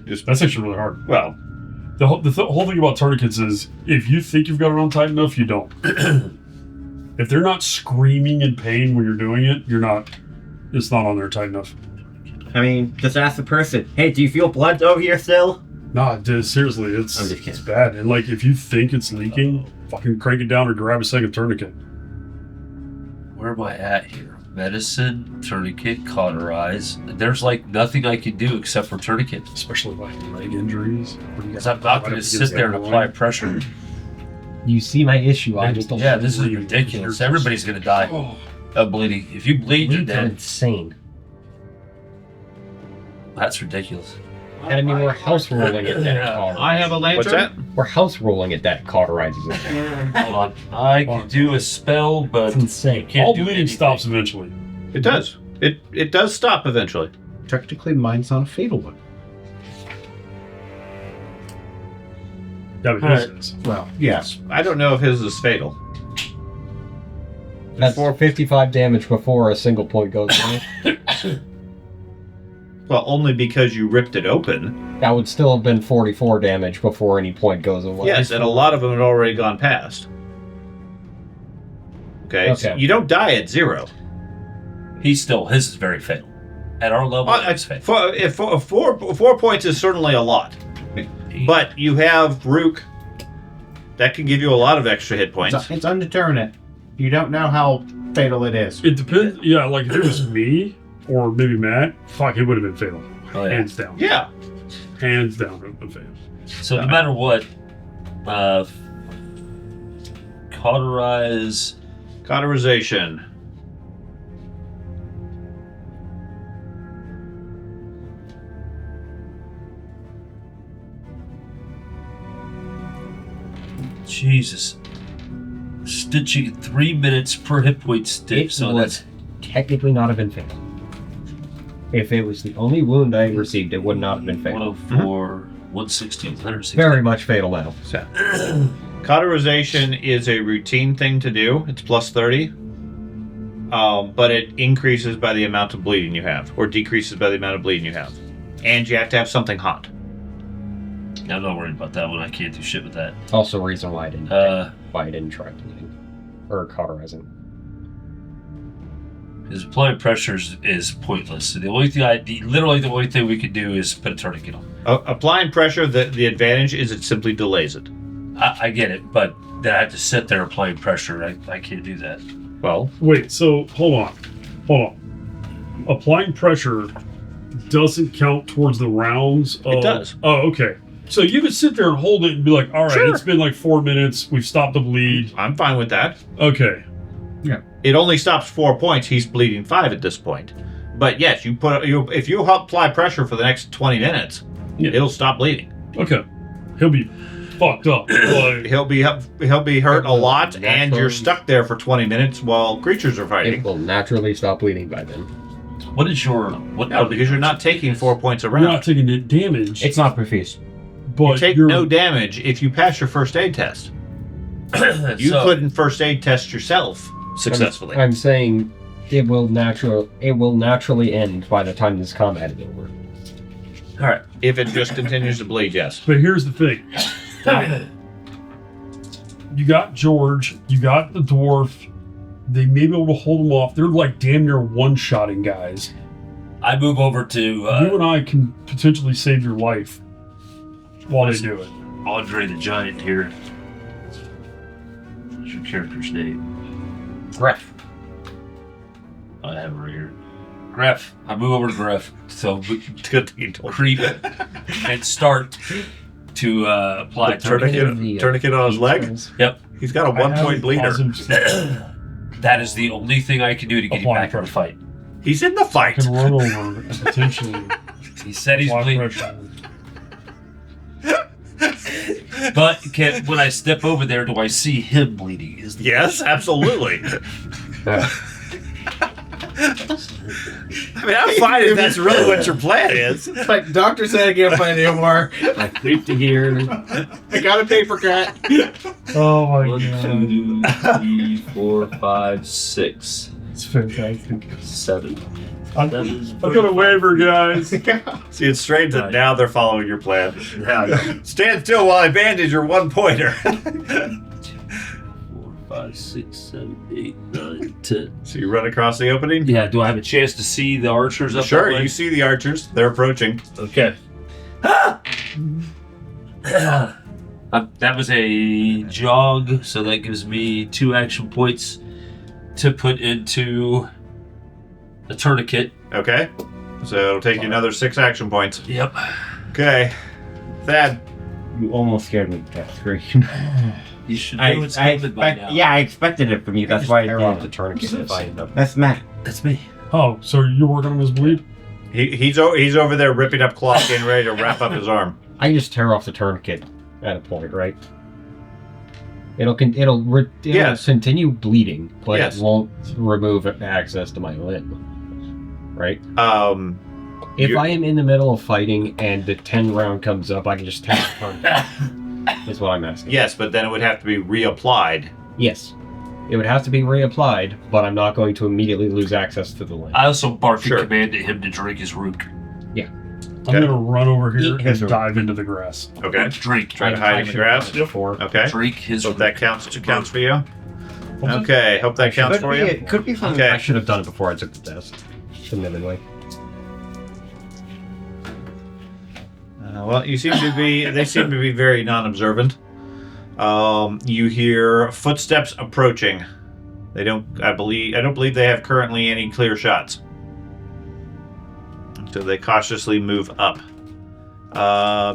Just That's actually really hard. well, The whole thing about tourniquets is if you think you've got it on tight enough, you don't. If they're not screaming in pain when you're doing it, it's not on there tight enough. I mean, just ask the person, hey, do you feel blood over here still? Nah, dude, seriously, it's I'm just kidding. it's bad. And like, if you think it's leaking, fucking crank it down or grab a second tourniquet. Where am I at here? Medicine, tourniquet, cauterize. There's like nothing I can do except for tourniquet. Especially like leg injuries. Because I'm not going to sit there and apply pressure. You see my issue. I just don't. Yeah, this is ridiculous. Everybody's going to die Oh, of bleeding. If you bleed, you're Leads are dead. insane. That's ridiculous. And I mean, we're house ruling it that cauterizes. I have a lantern. what's that? We're house ruling it that cauterizes it. Hold on. I can do a spell, but It's insane. can't all do bleeding anything. stops eventually. It does. It does stop eventually. Technically, mine's not a fatal one. Yeah, but Alright. his is. Well, yes. I don't know if his is fatal. That's 55 damage before a single point goes away. Well, only because you ripped it open. That would still have been 44 damage before any point goes away. Yes, and a lot of them had already gone past. Okay, so Okay. you don't die at 0. His is very fatal. At our level, it's fatal. 4 points is certainly a lot. But you have Rook. That can give you a lot of extra hit points. It's undeterminate. You don't know how fatal it is. It depends. Yeah, like if it was me or maybe Matt, fuck, it would have been fatal. Oh, yeah. Hands down. Yeah. Hands down, it would have been fatal. So no matter what, Cauterization. Jesus. Stitching at 3 minutes per hit point stitch, It so would that's technically not have been fatal. If it was the only wound I received, it would not have been fatal. 104, 116, 116. Very much fatal now. Cauterization is a routine thing to do. It's plus 30. But it increases by the amount of bleeding you have, or decreases by the amount of bleeding you have. And you have to have something hot. I'm not worried about that one. I can't do shit with that. Also, a reason why I didn't try bleeding or cauterizing. Because applying pressure is pointless. So the only thing literally the only thing we could do is put a tourniquet on. Applying pressure, the advantage is it simply delays it. I get it, but then I have to sit there applying pressure. I can't do that. Well, Wait, so hold on. Applying pressure doesn't count towards the rounds of... It does. Oh, okay. So you could sit there and hold it and be like, all right, Sure. It's been like 4 minutes. We've stopped the bleed. I'm fine with that. Okay. It only stops 4 points. He's bleeding 5 at this point. But yes, if you apply pressure for the next 20 minutes, Yeah. it'll stop bleeding. Okay. He'll be fucked up. Like, He'll be hurt a lot, and you're stuck there for 20 minutes while creatures are It fighting. will naturally stop bleeding by then. What is your... what? No, because you're not taking 4 points a you're not round. taking the damage. It's not profuse. but You take you're, no damage if you pass your first aid test. You So- couldn't first aid test yourself successfully. I'm saying it will naturally end by the time this combat is over. All right. If it just continues to bleed, yes. But here's the thing. You got George, you got the dwarf. They may be able to hold them off. They're like damn near one-shotting guys. I move over to You and I can potentially save your life while they do it. Andre the Giant here. What's your character's name? Gref. I have it right here. Gref. I move over to Gref. So Good thing you told me. creep and start to apply Tourniquet on his leg? Yep. He's got a I have 1-point bleeder. positive That is the only thing I can do to get him Apply back in the pressure. fight. He's in the fight. can run over and potentially He said he's apply bleeding. pressure. But when I step over there, do I see him bleeding? Is the Yes, absolutely. I mean, I'm fine if that's really what your plan is. Like, doctor said I can't find anymore. I creep to here. I got a paper cut. Oh my 1, god. 2, 3, 4, 5, 6, It's fantastic. 7. I've got a waiver, guys. See, it's strange that now they're following your plan. Yeah. Stand still while I bandage your 1-pointer. 4, 5, 6, 7, 8, 9, 10. So you run across the opening? Yeah, do I have a chance to see the archers up Sure, that way? you see the archers. They're approaching. Okay. That was a jog, so that gives me 2 action points to put into a tourniquet. Okay. So it'll take you another 6 action points. Yep. Okay. Thad. You almost scared me with that scream. You should know it's coming by now. Yeah, I expected it from you. That's why I Tear off the did. tourniquet if I end up. That's Matt. That's me. Oh, so you're working on his bleed? He's over there ripping up cloth, getting ready to wrap up his arm. I just tear off the tourniquet at a point, right? It'll Yes. continue bleeding, but Yes. it won't remove access to my limb, right? If You- I am in the middle of fighting and the 10 round comes up, I can just tear the tourniquet. is what I'm asking. Yes, but then it would have to be reapplied. Yes. It would have to be reapplied, but I'm not going to immediately lose access to the land. I also barked Sure. and commanded him to drink his rook. I'm going to run over here Eat his and dive into the grass. Okay. Drink. Try to hide in the grass. Before. Okay. Drink his Hope rook. that counts for you. Okay. Hope that counts for you. It could be something Okay. I should have done it before I took the test. Admittedly. Well, they seem to be very non-observant. You hear footsteps approaching. I don't believe they have currently any clear shots. So they cautiously move up.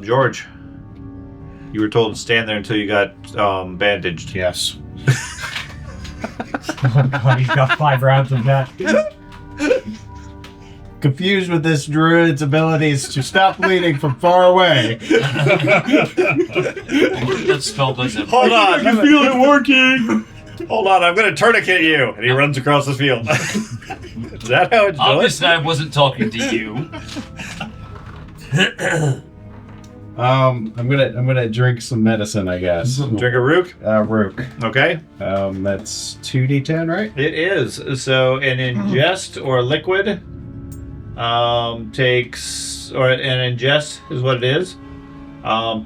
George, you were told to stand there until you got bandaged. Yes. Oh god, he's got 5 rounds of that. Confused with this druid's abilities to stop bleeding from far away. That spell doesn't. Hold on, I feel it working! hold on. I'm going to tourniquet you, and he runs across the field. Is that how it's done? Obviously, I wasn't talking to you. I'm gonna drink some medicine, I guess. Drink a rook. Rook. Okay. That's 2d10, right? It is. So an ingest or liquid takes, or an ingest is what it is.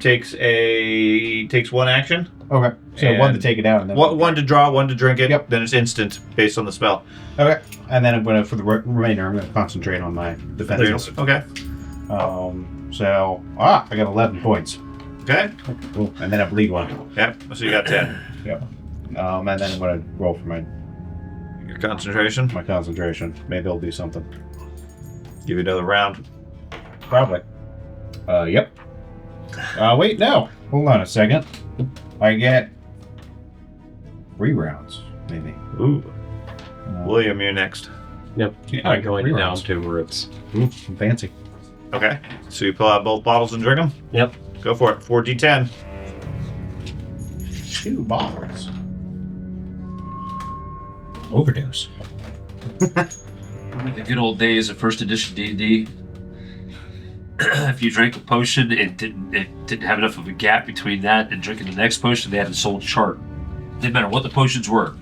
Takes 1 action. Okay. So And 1 to take it out, and then One to draw, 1 to drink it. Yep. Then it's instant based on the spell. Okay. And then I'm gonna, for the remainder, I'm gonna concentrate on my defense. Okay. So I got 11 points. Okay. Cool. And then I bleed 1. Yep. So you got 10. Yep. And then I'm gonna roll for Your concentration. my concentration. Maybe I'll do something. Give you another round. Probably. Yep. Wait, no. Hold on a second. I get 3 rounds, maybe. Ooh. William, you're next. Yep. Yeah, I I'm got going 3 down rounds. to roots. I'm fancy. Okay. So you pull out both bottles and drink them? Yep. Go for it. 4d10. 2 bottles. Overdose. The good old days of first edition D&D. If you drank a potion and it didn't have enough of a gap between that and drinking the next potion, they had a soul chart. Didn't matter what the potions were,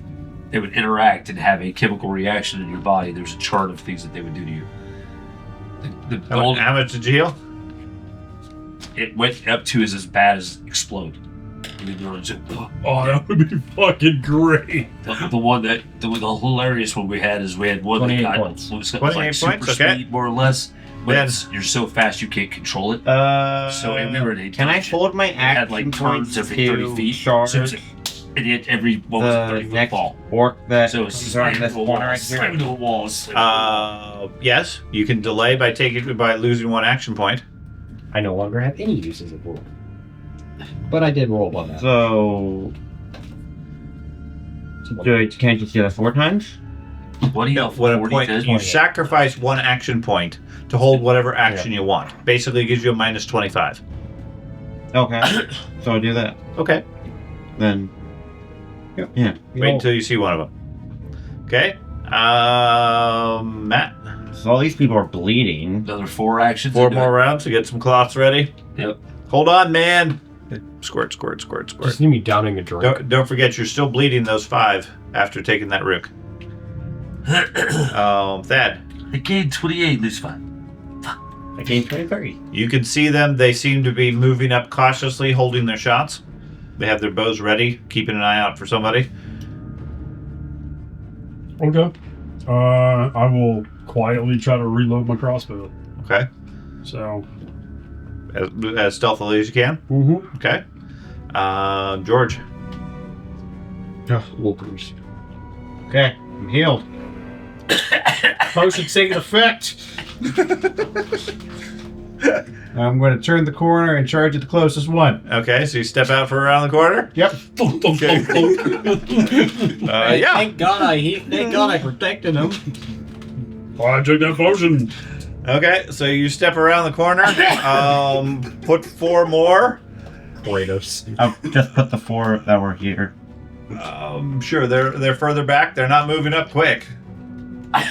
they would interact and have a chemical reaction in your body. There's a chart of things that they would do to you. The gold, How much did you heal? it went up to as bad as explode. And then there was Oh, that would be fucking great. the hilarious one we had is we had one that 28 got points. was 28 like super points, okay. speed more or less. But Then- you're so fast you can't control it. So and we were in a Can I dungeon. hold my It had action like points turns every 30 to feet. charge So it was like, and yet every one was a the 30 foot next fall. orc that So it's is on slam this to a corner wall, right slam here? to a wall. Yes, you can delay by losing 1 action point. I no longer have any uses of roll. But I did roll on that. So, can't you do that 4 times? What do you No, have? what a 40 point. to- You sacrifice 1 action point to hold whatever action you want. Basically, it gives you a minus 25. Okay. So I'll do that. Okay. Then. Yep. Yeah. Wait until you see one of them. Okay. Matt. So all these people are bleeding. Another 4 actions. 4 into more it. rounds to get some cloths ready. Yep. Hold on, man. Squirt, squirt, squirt, squirt. Just need me downing a drink. Don't forget, you're still bleeding those 5 after taking that rook. Thad. I gained 28 this time. I gained 23. You can see them. They seem to be moving up cautiously, holding their shots. They have their bows ready, keeping an eye out for somebody. Okay. I will quietly try to reload my crossbow. Okay. So. As stealthily as you can. Mm-hmm. Okay. George. Whoopers. Okay, I'm healed. Potion's taking effect. I'm going to turn the corner and charge at the closest one. Okay, so you step out for around the corner. Yep. Okay. Yeah. Thank God I protected him. I took that potion. Okay, so you step around the corner. Put 4 more. Kratos. I'll just put the 4 that were here. Sure, they're further back. They're not moving up quick. Like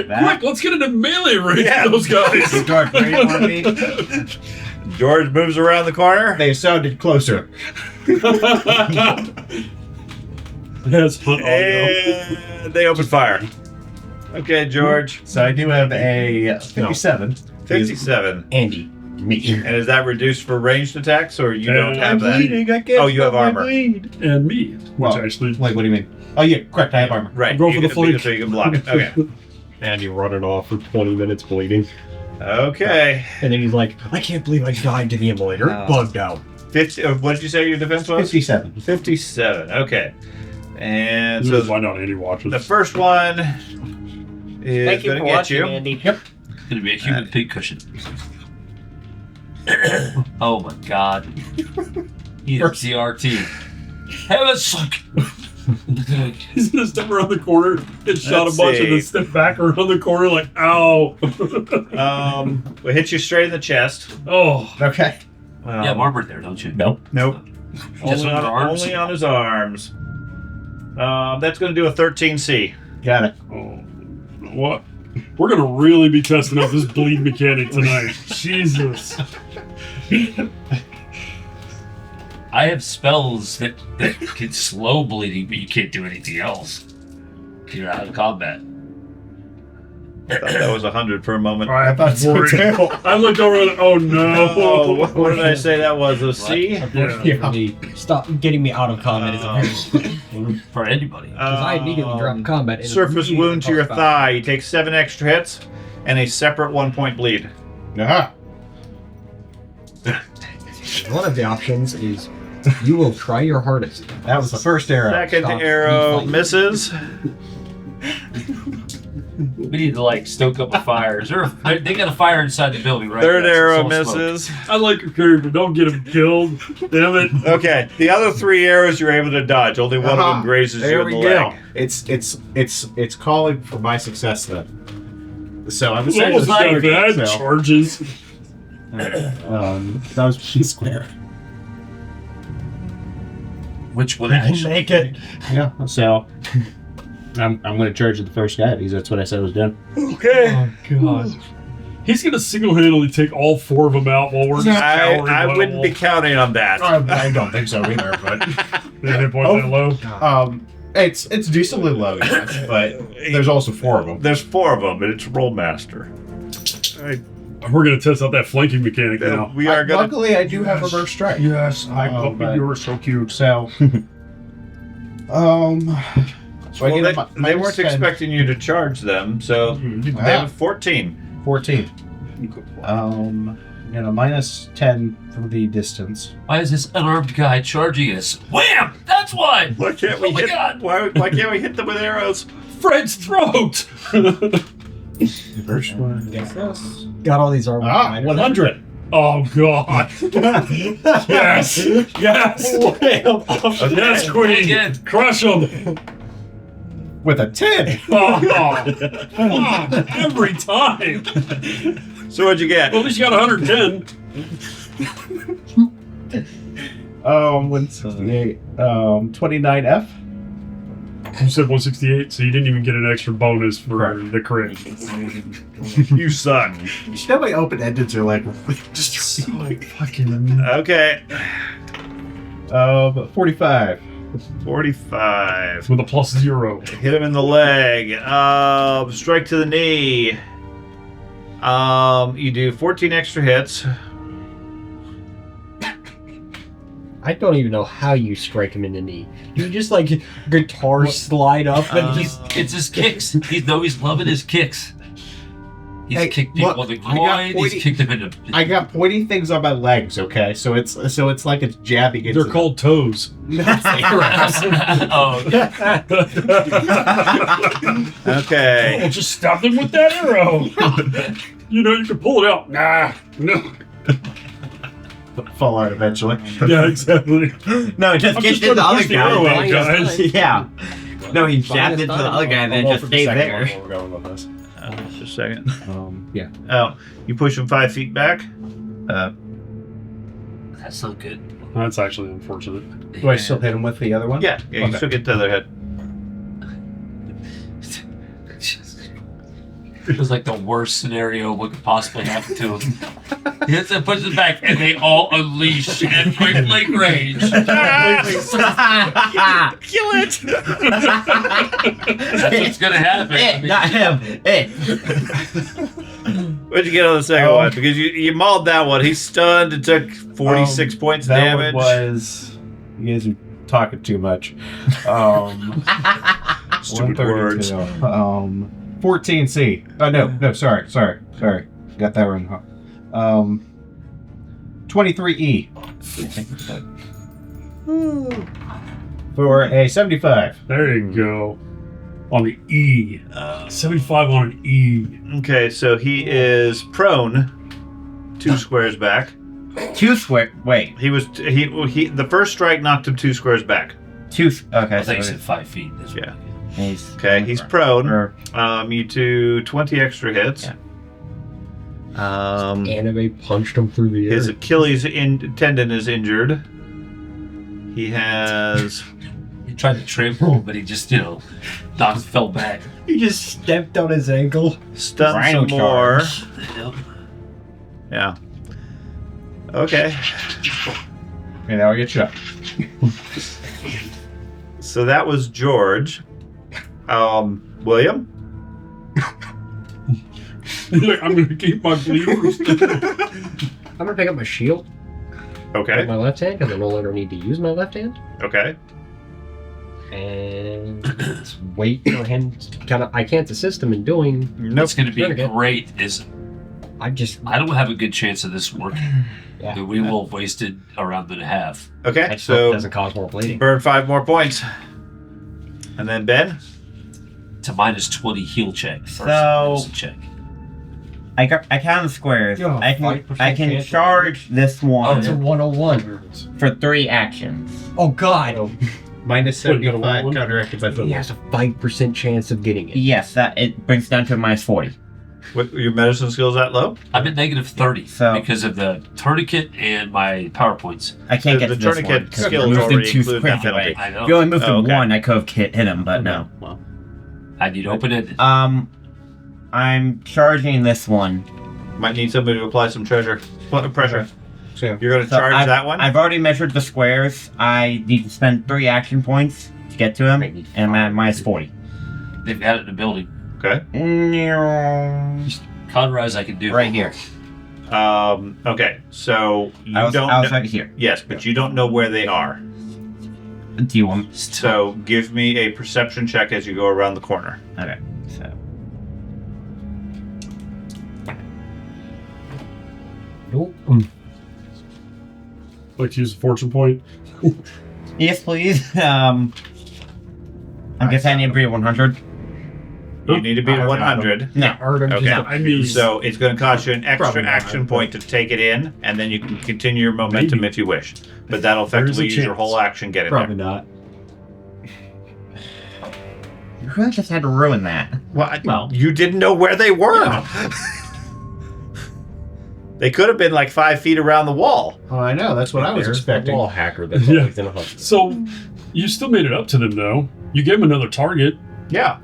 that. Quick, let's get into melee range Yeah. with those guys. George, where do you want to be? George moves around the corner. They sounded closer. That's hunt audio. And they open fire. Okay, George. So I do have a 57. 57. Andy, me. And is that reduced for ranged attacks, or you don't And have that? I can't Oh, you have stop my armor. bleed. And me, which Well, actually. Wait, what do you mean? Oh, yeah, correct. I have armor. Right. Go you for the can- flank. So you can block it. Okay. Andy running off for 20 minutes bleeding. Okay. And then he's like, I can't believe I died to the immolator. Bugged out. 50. What did you say your defense was? 57. 57. Okay. And So so find out Andy watches. the first one is Thank you going for to get watching, you. Andy. It's gonna be a human pig cushion. Oh my god. He is CRT. Have a suck. He's gonna step around the corner, get shot Let's a bunch, and see. then step back around the corner like, ow. We hit you straight in the chest. Oh, Okay. You have armor there, don't you? Nope. Nope. Just Only on on, your arms? only on his arms. That's going to do a 13C. Got it. oh. What? We're gonna really be testing out this bleed mechanic tonight. Jesus. I have spells that can slow bleeding, but you can't do anything else. You're out of combat. I thought that was 100 for a moment. I thought so worried. too. I looked over and oh no. Oh, what did I say that was? A C? Yeah. For me, stop getting me out of combat is a very For anybody. because I immediately drop combat. and Surface immediately wound to your talk about- thigh. You take 7 extra hits and a separate 1-point bleed. Aha. One of the options is you will try your hardest. That was the first arrow. Second Stop arrow fighting. misses. We need to like stoke up a fire. Is there they got a fire inside the building, right? Third That's arrow all smoke. misses. I like your character, don't get him killed. Damn it. Okay, the other 3 arrows you're able to dodge. Only one of them grazes you There in we the go. leg. It's calling for my success then. So I'm Almost essentially not starting, bad so, charges. that was P square. Which would actually Make it. Yeah. So I'm going to charge at the first guy because that's what I said I was doing. Okay. God. He's gonna single-handedly take all 4 of them out while we're just cowering I by the wouldn't be wall. counting on that. I don't think so either, but They hit points that low. it's decently low, yes, but there's also 4 of them. There's 4 of them, and it's Rolemaster. We're gonna test out that flanking mechanic now. We are going to... Luckily, I do have a burst strike. Yes, I Oh, puppy, but- you were so cute. So, so I Well, get they, a they weren't 10, expecting you to charge them, so they have 14. 14. And a minus 10 for the distance. Why is this unarmed guy charging us? Wham! That's why! Why can't we Oh my hit? God. Why can't we hit them with arrows? Fred's throat! First one. Got all these armor. 100. Oh god. Yes! Yes! Yes, Queen! Again. Crush him! With a 10. Oh, every time! So what'd you get? Well, at least you got 110. 168. 29F. You said 168, so you didn't even get an extra bonus for the crit. You suck. You know my open endeds are like just fucking. Okay. 45. 45. With a +0. Hit him in the leg. Strike to the knee. You do 14 extra hits. I don't even know how you strike him in the knee. You just like guitar slide up and It's his kicks. He's loving his kicks. He's Hey, kicked people look, in the I got groin. 40 He's kicked him in the. I got pointy things on my legs. Okay, so it's like it's jabbing. They're called toes. Oh, Okay. Well, just stop them with that arrow. You know, you can pull it out. Nah. No. fall out eventually. Yeah, exactly. No, it just I'm gets just into the trying to other push the arrow guy. out, guys. Yeah. No, he jabbed into the other guy and then I'll just for the stayed second there. one where we're going with this. Just a second. Yeah. Oh, you push him 5 feet back. that's not good. That's actually unfortunate. Do I still hit him with the other one? Yeah, you Okay. still get the other hit. It was like the worst scenario what could possibly happen to him. He hits it, puts it back, and they all unleash at point blank range. Kill it! That's what's gonna happen. I mean, Not him. It. What'd you get on the second one? Because you mauled that one. He's stunned and took 46 points that damage. one was. You guys are talking too much. Stupid words. 14C. Oh no, sorry. Got that wrong. 23E. For a 75. There you go. On the E. 75 on an E. Okay, so he is prone 2 squares back. 2 square. Wait. He the first strike knocked him 2 squares back. 2. Okay. I think he So said 5 feet. That's Yeah. he's Okay, he's prone. Or- You do 20 extra hits. Yeah. Anime punched him through the air. His Achilles tendon is injured. He has He tried to trample him, but he just, fell back. He just stepped on his ankle. stunned Rhino some more. charge. Yeah. Okay. Okay, now I get shot. So that was George. William? Like, I'm gonna keep my bleeders. I'm gonna pick up my shield with Okay. my left hand because I no longer need to use my left hand. Okay. And wait for him to I can't assist him in doing. Nope. What's going to be Okay. great is I don't have a good chance of this working. Yeah. We will have wasted a round and a half. Okay, I just hope it so doesn't cause more bleeding. burn 5 more points. And then Ben? It's a minus 20 heal check. First So- medicine check. I count the squares. Yeah, I can 5% chance. charge this one It's a 101. for 3 actions. Oh God! Minus What, you got a 75 one? counteracted by He football. has a 5% chance of getting it. Yes, that it brings down to a minus 40. What, your medicine skills that low? I'm at negative 30 So- because of the tourniquet and my PowerPoints. I can't The get to this tourniquet one 'cause skills I moved him already 2 include that squares away. penalty. I know. If you only moved him Oh, okay. 1, I could have hit him, but no. Well, I need open-ended. I'm charging this one. Might need somebody to apply some pressure. so You're going to So charge that one? I've already measured the squares. I need to spend 3 action points to get to him, and I'm at minus 40. They've got it in the building. Okay. Conrise I can do. Right here. Okay, so you I was don't know. right here. Yes, but you don't know where they are. Do you want? So give me a perception check as you go around the corner. Okay. So Nope. Like to use a fortune point. yes, please. I'm guessing I need to be at 100. You need to be at 100. No. Artem Okay. just I mean, So it's going to cost you an extra Probably not, action but- point to take it in, and then you can continue your momentum Maybe. if you wish. But that'll effectively There's a use your chance. whole action getting Probably there. not. You really just had to ruin that. Well, you didn't know where they were. They could have been like 5 feet around the wall. Oh, I know. That's what I was There's expecting. the wall hacker that's Yeah. always in a hunt. so you still made it up to them, though. You gave them another target. Yeah.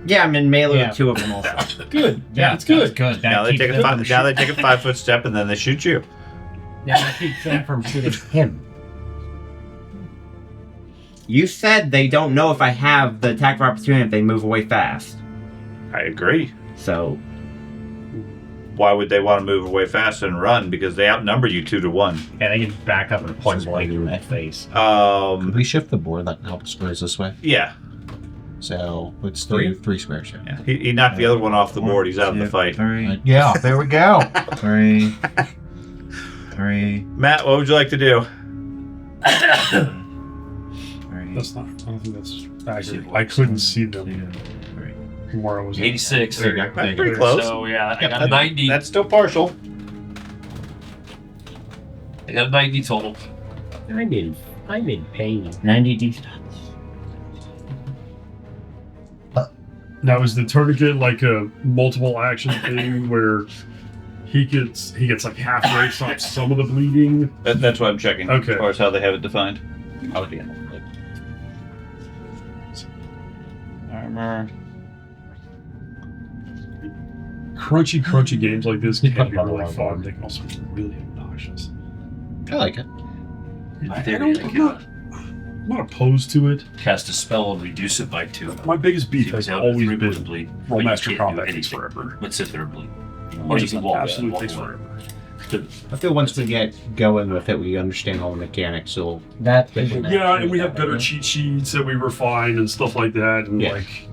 Yeah, I'm in melee Yeah. with 2 of them also. Good. Yeah, That's good. Good. Now they take a 5-foot step, and then they shoot you. Now that keeps them from shooting him. You said they don't know if I have the attack of opportunity if they move away fast. I agree. So, Why would they want to move away fast and run? Because they outnumber you 2 to 1. Yeah, they can back up and point blank in that face. could we shift the board that helps squares this way? Yeah. So let's do 3 squares. Yeah. He knocked the other one off the board. He's out of the fight. 3, Yeah, there we go. 3, 3, Matt, what would you like to do? 3. That's not. I don't think that's accurate. I couldn't see them from where I was. 86. There you go. That's pretty close. So yeah, I got a 90. That's still partial. I got a 90 total. I'm in pain. 90 d stats. Now is the tourniquet like a multiple action thing where he gets like half rate stops some of the bleeding? That's what I'm checking. Okay. As far as how they have it defined. I would be in the Armor. crunchy games like this can be really fun. They can also be really obnoxious. I like it. I'm not opposed to it. Cast a spell and reduce it by 2. My biggest beef has always been bleed. Rolemaster Combat takes forever. But sit there and bleed. Or Or just you can walk absolutely takes away. forever. I feel once we get going with it, we understand all the mechanics. So That Yeah, and we have better cheat sheets that we refine and stuff like that. And Yeah. like,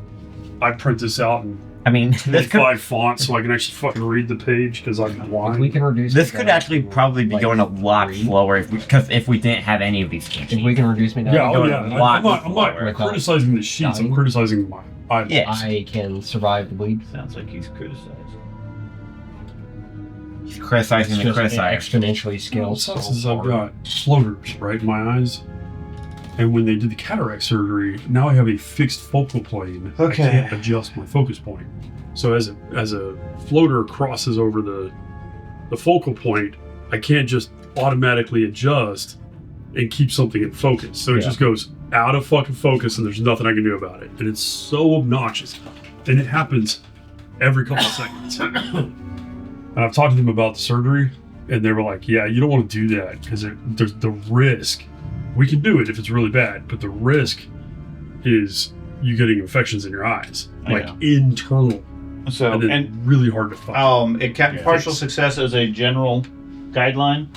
I print this out in I mean, this could 25 fonts so I can actually fucking read the page because I'm If we blind. can reduce this it could down actually to, probably be like, going a lot 3, slower if we didn't have any of these games. If we can reduce me down Yeah, to oh going yeah. a lot I'm not slower. criticizing the sheets. I'm dying. criticizing my items. Yeah. I can survive the bleed. Sounds like he's criticized. He's criticizing the Just criticizer. exponentially Well, scaled. sucks is I've got floaters right in my eyes, and when they did the cataract surgery, now I have a fixed focal plane. Okay. I can't adjust my focus point. So as a floater crosses over the focal point, I can't just automatically adjust and keep something in focus. So it just goes out of fucking focus, and there's nothing I can do about it. And it's so obnoxious, and it happens every couple of seconds. And I've talked to them about the surgery, and they were like, yeah, you don't want to do that because there's the risk. We can do it if it's really bad, but the risk is you getting infections in your eyes, like internal, So, and then and really hard to fight. partial success as a general guideline,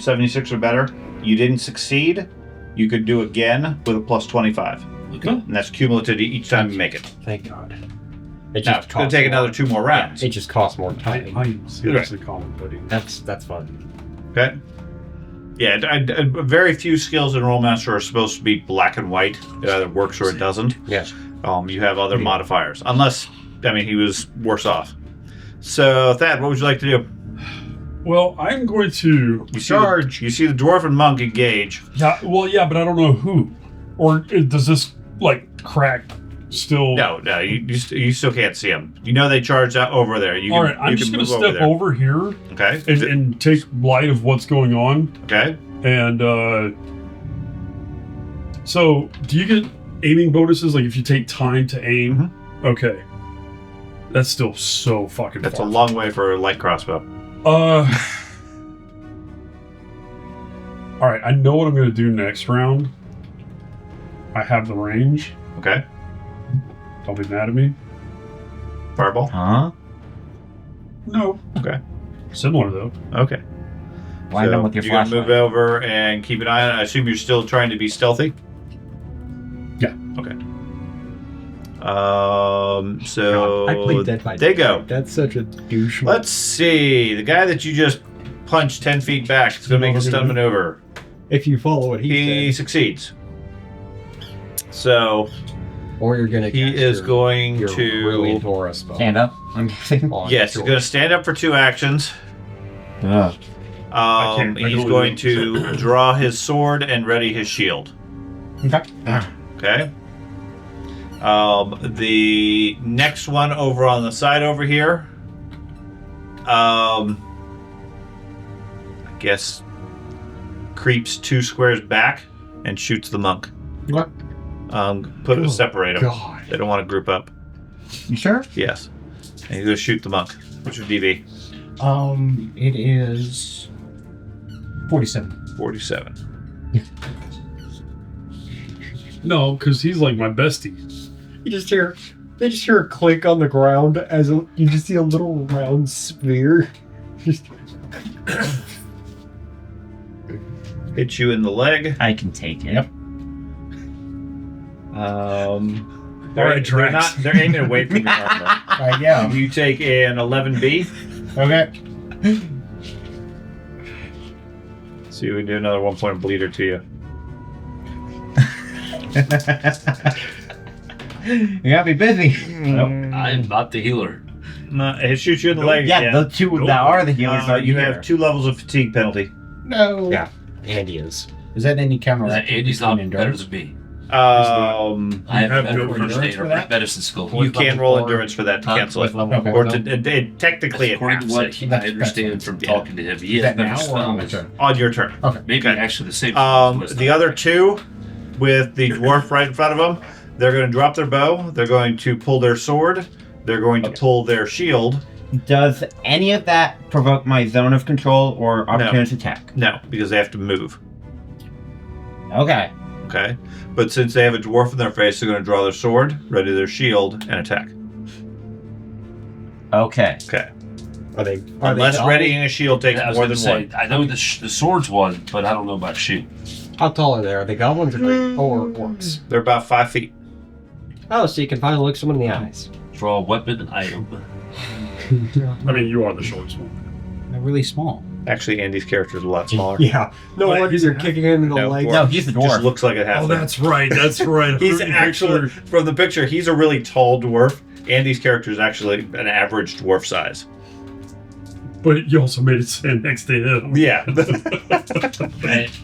76 or better. You didn't succeed, you could do again with a plus 25. Okay. And that's cumulative each time you make it. Thank God. it Now, just it's going costs to take more. another 2 more rounds. It just costs more time. I seriously contemplating. That's fun. Okay. Yeah, very few skills in Rolemaster are supposed to be black and white. It either works or it doesn't. Yeah. You have other modifiers. Unless, he was worse off. So, Thad, what would you like to do? Well, I'm going to You see the dwarven monk engage. Yeah, but I don't know who. Or does this crack still? No, you still can't see him. You know they charged out over there. All right, I'm just going to step over here Okay. and take light of what's going on. Okay. And so, do you get aiming bonuses? Like if you take time to aim? Okay. That's still so fucking That's far. a long way for a light crossbow. All right, I know what I'm going to do next round. I have the range. Okay. Don't be mad at me. Fireball. Huh? No. Okay. Similar though. Okay. Line up with your you're gonna flashlight. move over and keep an eye on it. I assume you're still trying to be stealthy. Yeah. Okay. So I played Dead by they Daylight. go. That's such a douche. Let's see. The guy that you just punched 10 feet back is going to make a stun maneuver. If you follow what He said, succeeds. So or you're gonna. he cast is your, going your to. brilliant aura spell. Stand up. I'm guessing. on Yes, he's your- going to stand up for 2 actions. I can't He's really going do to draw his sword and ready his shield. Okay. Okay. The next one over on the side over here. I guess creeps 2 squares back and shoots the monk. What? Separate them. God. They don't want to group up. You sure? Yes. And he's going to shoot the monk. What's your DB? It is 47. 47. No, because he's like my bestie. You just hear. They just hear a click on the ground as you just see a little round sphere. Just Hit you in the leg. I can take it. Yep. They're aiming away from you. I go. You take an 11B. Okay. See, we do another 1 point bleeder to you. You gotta be busy. I'm not the healer. No, it shoots you in the leg. Yeah, again. the 2 that are the healers are You have 2 levels of fatigue penalty. No. Yeah. Andy is. Is that any counteract? Andy's not better than me. Um, I have have better no first endurance aid for or that? medicine skill. you can roll endurance for that to cancel it, or technically it According to halves what it I understand from talking to him, he Is has that better now or on my spells. turn? on your turn. Maybe Okay. actually the same. The other 2, with the dwarf right in front of them, they're going to drop their bow. They're going to pull their sword, They're going to pull their shield. Does any of that provoke my zone of control or opportunity attack? No, because they have to move. Okay. Okay? But since they have a dwarf in their face, they're going to draw their sword, ready their shield, and attack. Okay. Okay. Are they? Unless readying a shield takes I was more gonna than say, one. I know the sword's one, but I don't know about shield. How tall are they? Are they goblins or orcs? They're about 5 feet. Oh, so you can finally look someone in the eyes. Draw a weapon item. I mean, you are the shortest one. They're really small. Actually, Andy's character is a lot smaller. Yeah. No What? wonder you're kicking him in the No, leg. dwarf. No, he's a dwarf. Just looks like a half. Oh, that's right. That's right. He's actually, from the picture, he's a really tall dwarf. Andy's character is actually an average dwarf size. But you also made it stand next to him. Yeah.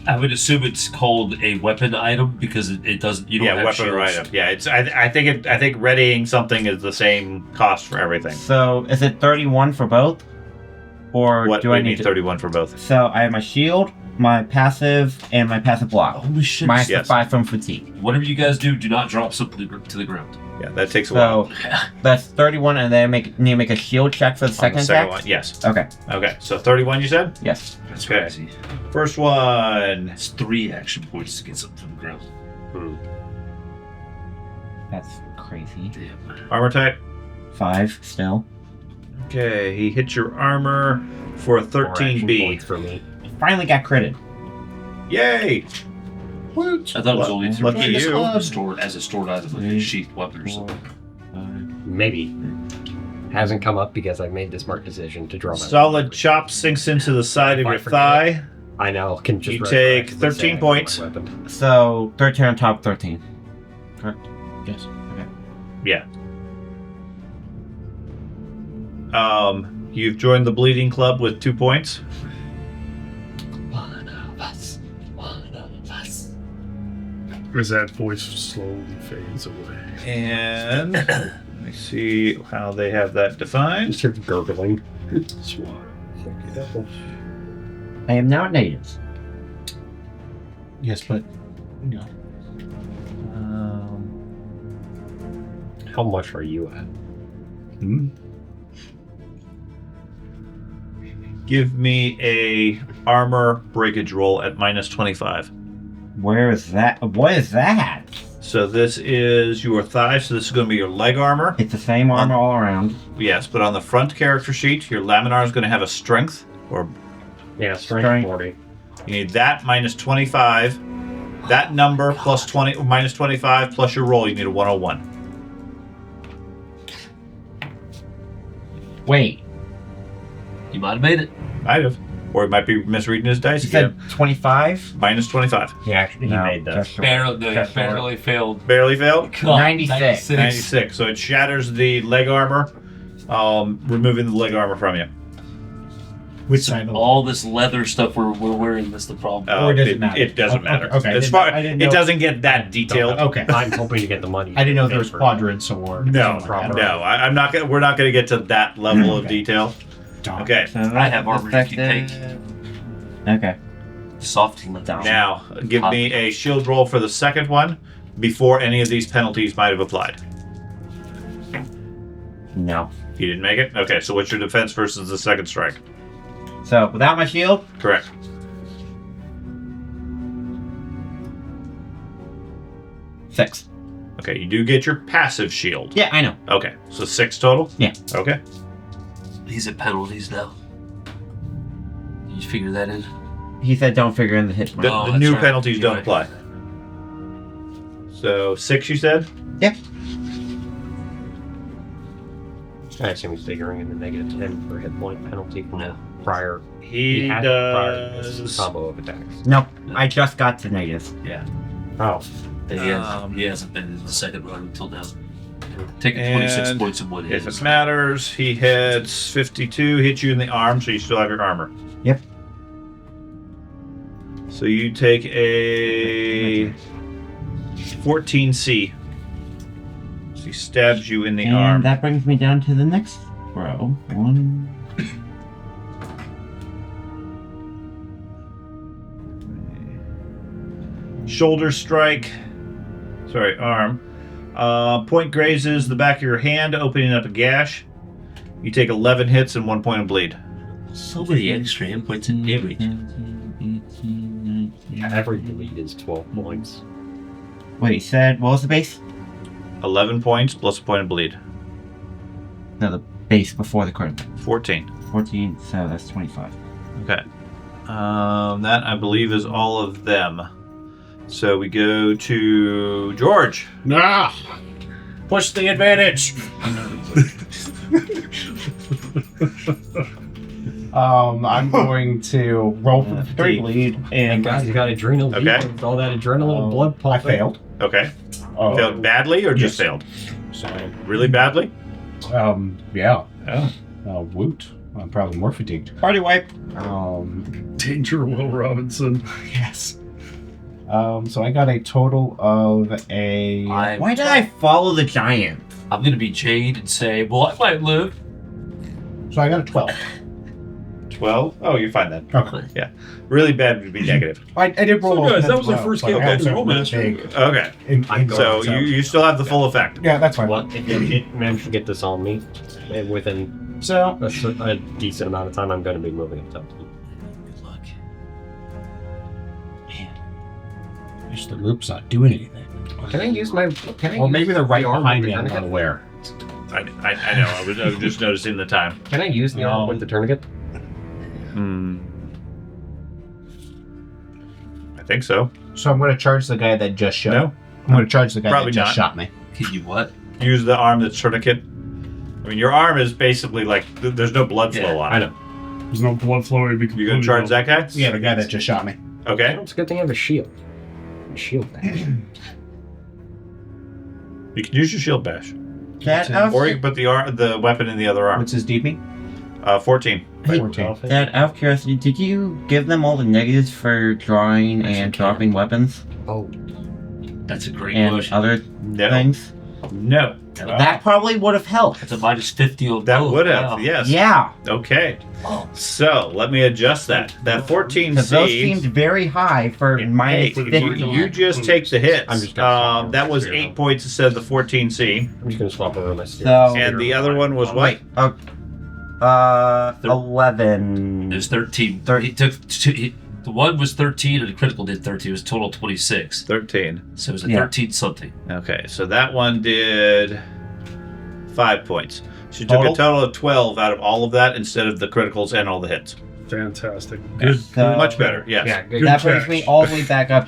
I would assume it's called a weapon item because it doesn't. You don't Yeah, have weapon or shields. item. Yeah, it's. I think readying something is the same cost for everything. So is it 31 for both? Or What do I need to... 31 for both? So I have my shield, my passive, and my passive block. Holy shit! Minus Yes. the 5 from fatigue. Whatever you guys do not drop something to the ground. Yeah, that takes a while. So that's 31, and then need to make a shield check for the On second the second attack? one, yes. Okay. Okay, so 31 you said? Yes. That's Okay. crazy. First one. It's 3 action points to get something from the ground. That's crazy. Damn. Armor type. 5 still. Okay, he hits your armor for a 4 action 13B. points for me. Finally got critted. Yay! I thought it was only 3 Lucky you. stored as a stored item, like a sheath weapon or something. Maybe. Hasn't come up because I made the smart decision to draw my Solid chop sinks into the side of I your forget. thigh. I know. Can just You take retroactively 13 say I got points. my weapon. So 13 on top of 13. Correct? Yes. Okay. Yeah. You've joined the Bleeding Club with 2 points. One of us. One of us. As that voice slowly fades away. And let me see how they have that defined. Just hear gurgling. I am now at natives. Yes, but no. How much are you at? Give me a armor breakage roll at minus 25. Where is that? What is that? So this is your thigh, so this is going to be your leg armor. It's the same armor all around. Yes, but on the front character sheet, your laminar is going to have a strength, or Yeah, strength Strength. 40. you need that minus 25. That number plus 20, minus 25 plus your roll, you need a 101. Wait, You might have made it. Might have. Or he might be misreading his dice you again. said 25? Minus 25. He actually made that. just short. Barely failed. Barely failed. 96. 96. So it shatters the leg armor, removing the leg armor from you. Which side of All this leather stuff we're wearing, that's the problem. Or does it matter? It doesn't Okay, matter. okay. As far, I didn't it know- doesn't get that detailed. Okay. I'm hoping to get the money. I didn't know there was for- quadrants or No, something like no, I'm not gonna. We're not gonna get to that level of Okay. detail. that. Okay, So I have armor you can effective- Okay. Soft leather. now give me a shield roll for the second one before any of these penalties might have applied. No. You didn't make it. Okay, so what's your defense versus the second strike? So without my shield, Correct. six. Okay, you do get your passive shield. Yeah, I know. Okay, so 6 total. Yeah. Okay. He's at penalties now. Did you figure that in? He said don't figure in the hit The, point. Oh, the that's new right. penalties You're don't right. apply. So 6, you said. Yeah. I assume he's figuring in the negative 10 for hit point penalty from No. prior. He had prior to this does. combo of attacks. Nope. I just got to natives. Yeah. Oh, He hasn't been in the second run until now. Taking 26 And points in one hit. If it matters, he hits 52, hits you in the arm, so you still have your armor. Yep. So you take a 14C. So he stabs you in the And arm. that brings me down to the next row. One. Shoulder strike. Sorry, arm. Point grazes the back of your hand, opening up a gash. You take 11 hits and 1 point of bleed. So many extra inputs and everything. Every bleed is 12 points. Wait, you said, what was the base? 11 points plus a point of bleed. No, the base before the crit. 14. 14, so that's 25. Okay. That, I believe, is all of them. So we go to George. Ah! Push the advantage! I'm going to roll for the fatigue. bleed. And guys, you got adrenal. Okay. With all that adrenaline blood I pumping. failed. Okay. Oh. Failed badly or just Yes. failed? So, Really badly? yeah. Oh. Woot. I'm probably more fatigued. Party wipe. Danger, Will Robinson. Yes. So I got a total of a... Why did I follow the giant? I'm gonna be Jade and say, well, I might live. So I got a 12. 12? Oh, you're fine then. Okay. Yeah. Really bad would be negative. I did roll. So guys, that a was our 12, first but I campaign also in Rolemaster. big Okay. So you still have the full effect. Yeah, that's fine. Well, if you manage to get this on me, and within So, a decent amount of time, I'm going to be moving up top. Good luck. wish the group's not doing anything. Can I use my? Can I? Or maybe they're right arm behind with me. the I'm tourniquet? unaware. I know. I was just noticing the time. Can I use the arm with the tourniquet? I think so. So I'm going to charge the guy that just shot. No. I'm going to charge the guy Probably that just not. shot me. Can you what? Use the arm that's tourniquet. I mean, your arm is basically like there's no blood flow on it. I know. There's no blood flow. It'd be You gonna completely charge that guy? Yeah, the guy that just shot me. Okay. It's a good thing I have a shield. Shield bash. You can use your shield bash, That or you can put the weapon in the other arm. What's his DP? 14. 14. Dad, out of curiosity, did you give them all the negatives for drawing and dropping weapons Oh, That's a great and motion. other No. things? No. That probably would have helped. That's a minus 50 on That both. would have. Wow. Yes. Yeah, Okay. So let me adjust that. That 14 because those C. seemed very high for minus Hey, 50. you just take the hits. I'm just gonna That was 8 points instead of the 14 C, I'm just going to swap over my steer. So, and the other one was what? 11. It was 13. He took two, the one was 13 and the critical did 13. It was total 26. 13. So it was a Yeah. 13 something. Okay, so that one did 5 points. She took Total? a total of 12 out of all of that instead of the criticals and all the hits. Fantastic. Good. So- Much better, yes. Yeah, good. That Good brings catch. me all the way back up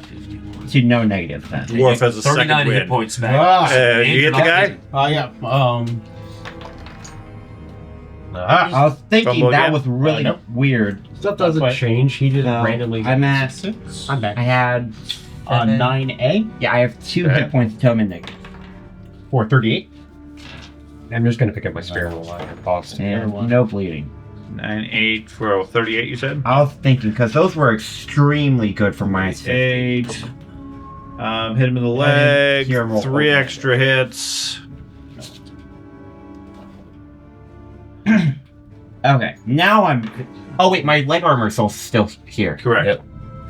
to no negative then. Dwarf has a 39 second hit win. points back. Ah, And you you're hit the not guy? getting- Yeah. I was thinking Fumble that again? was really Nope. weird. Stuff doesn't That's change. He just So, randomly. I'm at. 6. I'm back. I had. 7. 9A Yeah, I have 2 Okay. hit points total negative. for 38. I'm just going to pick up my spear and line at cost. And no bleeding. 9, 8 for 38, you said? I was thinking, because those were extremely good for minus 50. 8. Hit him in the leg. Here, roll 3 over. extra hits. Okay, now I'm. Oh, wait, my leg armor is still here. Correct. Yep.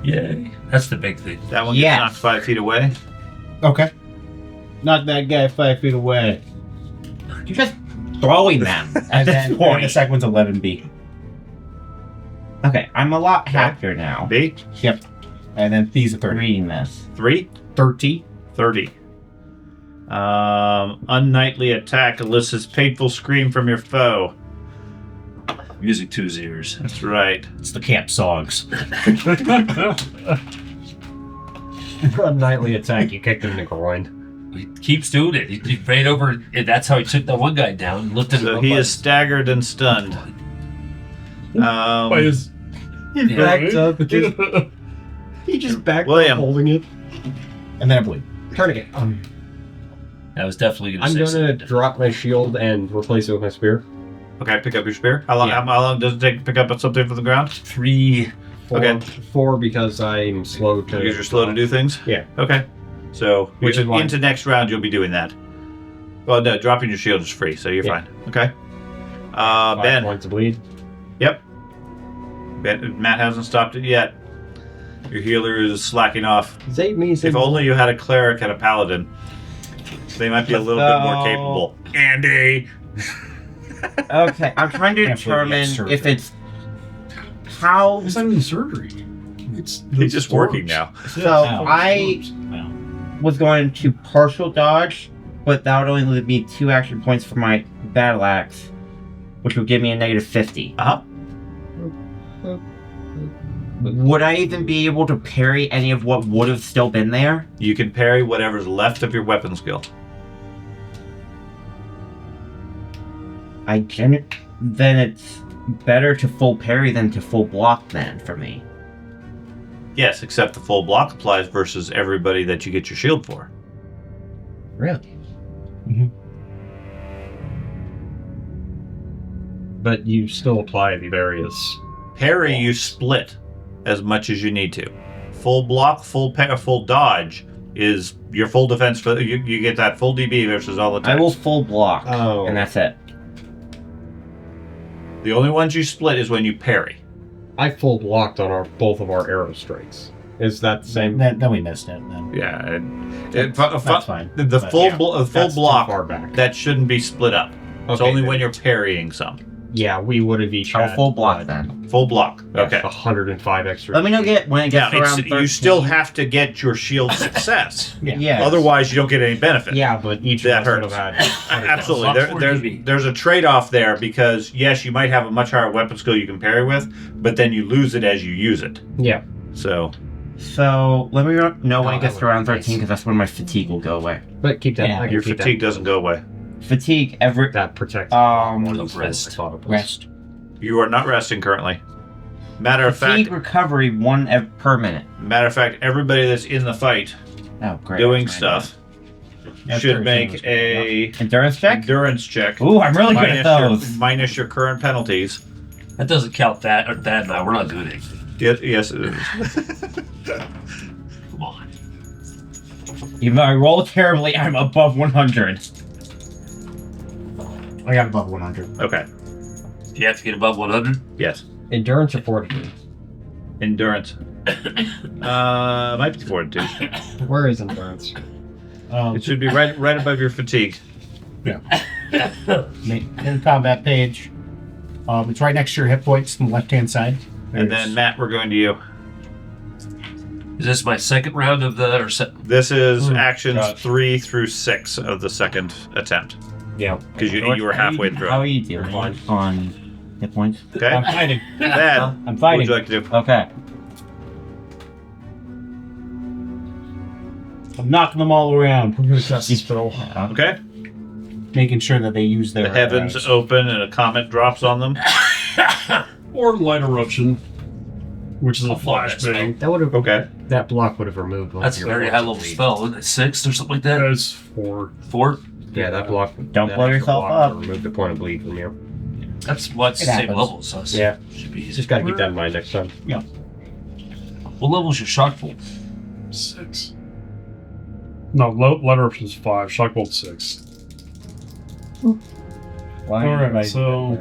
Yay. That's the big thing. That one Yes. gets knocked 5 feet away. Okay. Knock that guy 5 feet away. You're just throwing them. And then the second one's 11B. Okay, I'm a lot happier now. B. Yep. And then B's a 30. Reading this. 3. 30. 30. Unknightly attack elicits painful scream from your foe. Music to his ears. That's right. It's the camp songs. A nightly attack. You kicked him in the groin. He keeps doing it. He ran over, and that's how he took that one guy down and lifted him So up. he by is his- staggered and stunned. By his. He backed up. He just backed William. up holding it. And then I bleed. Tourniquet. I was definitely going I'm to going say to something. drop my shield and replace it with my spear. Okay, pick up your spear. How long? Yeah. How long does it take to pick up something from the ground? 3. Okay. 4 because I'm slow to. Because you're slow to do things. Yeah. Okay. So Which is why- into next round you'll be doing that. Well, no, dropping your shield is free, so you're Yeah. fine. Okay. 5 Ben. points of bleed. Yep. Ben. Matt hasn't stopped it yet. Your healer is slacking off. Save me. If only you had a cleric and a paladin. They might be a little bit more capable. Andy! Okay, I'm trying to Can't believe determine you have if surgery. it's how. It's not even surgery. It's He's just working now. So Ow. I was going to partial dodge, but that would only leave me 2 action points for my battle axe, which would give me a negative 50. Uh-huh. Would I even be able to parry any of what would have still been there? You can parry whatever's left of your weapon skill. Then it's better to full parry than to full block then for me. Yes, except the full block applies versus everybody that you get your shield for. Really? But you still apply the various. Parry, you split as much as you need to. Full block, full dodge is your full defense. For you get that full DB versus all attacks. I will full block, Oh. and that's it. The only ones you split is when you parry. I full blocked on both of our arrow strikes. Is that the same? Then we missed it. Then Yeah, that's fine. The But full yeah, full That's too block far back. that shouldn't be split up. It's Okay, only then. when you're parrying some. Yeah, we would have each I'll had full block what, then. Full block. Okay. 105 extra. Let me know when it Now, gets around 13. you still have to get your shield success. Yeah. Otherwise, you don't get any benefit. Yeah, but each That of us would hurts. have had. Absolutely. Block 4 DB. There's a trade-off there because, yes, you might have a much higher weapon skill you can parry with, but then you lose it as you use it. Yeah. So, So let me know when Oh, it gets that to around would be 13 nice. because that's when my fatigue will go away. But keep that. Yeah, I can your keep fatigue doesn't go away. Fatigue That protects. More um than rest. rest. You are not resting currently. Matter of Fatigue fact, recovery per minute. everybody that's in the fight Oh great. doing That's right. stuff Yeah, should 13 make was a Endurance check. endurance check. Ooh, I'm really good at those. Minus your current penalties. That doesn't count that or that now. We're not doing anything. Yes, it is. Come on. Even though I roll terribly, I'm above 100. I got above 100. Okay. Do you have to get above 100? Yes. Endurance or fortitude? Endurance. Might be fortitude. Where is endurance? It should be right above your fatigue. In the combat page. It's right next to your hit points on the left-hand side. And then Matt, we're going to you. Is this my second round of the... This is actions gosh. 3 through 6 of the second attempt Yeah. because you were halfway through. How are you doing on hit points? Okay. I'm fighting. Dad, I'm what would fighting. you like to do? Okay. I'm knocking them all around. I'm gonna cast a spell. Okay. Making sure that they use their The heavens arrows. open and a comet drops on them. Or light eruption, which is a flash flashbang. That would have. Okay. That block would have removed. one That's of a your very high level fortitude. spell. Isn't it 6 or something like that? That's 4. 4? Yeah, that block. Don't that blow extra yourself block up. will remove the point of bleed from you. That's what's It the same happens. level, so it's, Yeah. should be easy. Just gotta keep that in mind next time. What level's your shock bolt? 6. No, light eruption's 5. Shockbolt 6. Why All right, am I- so-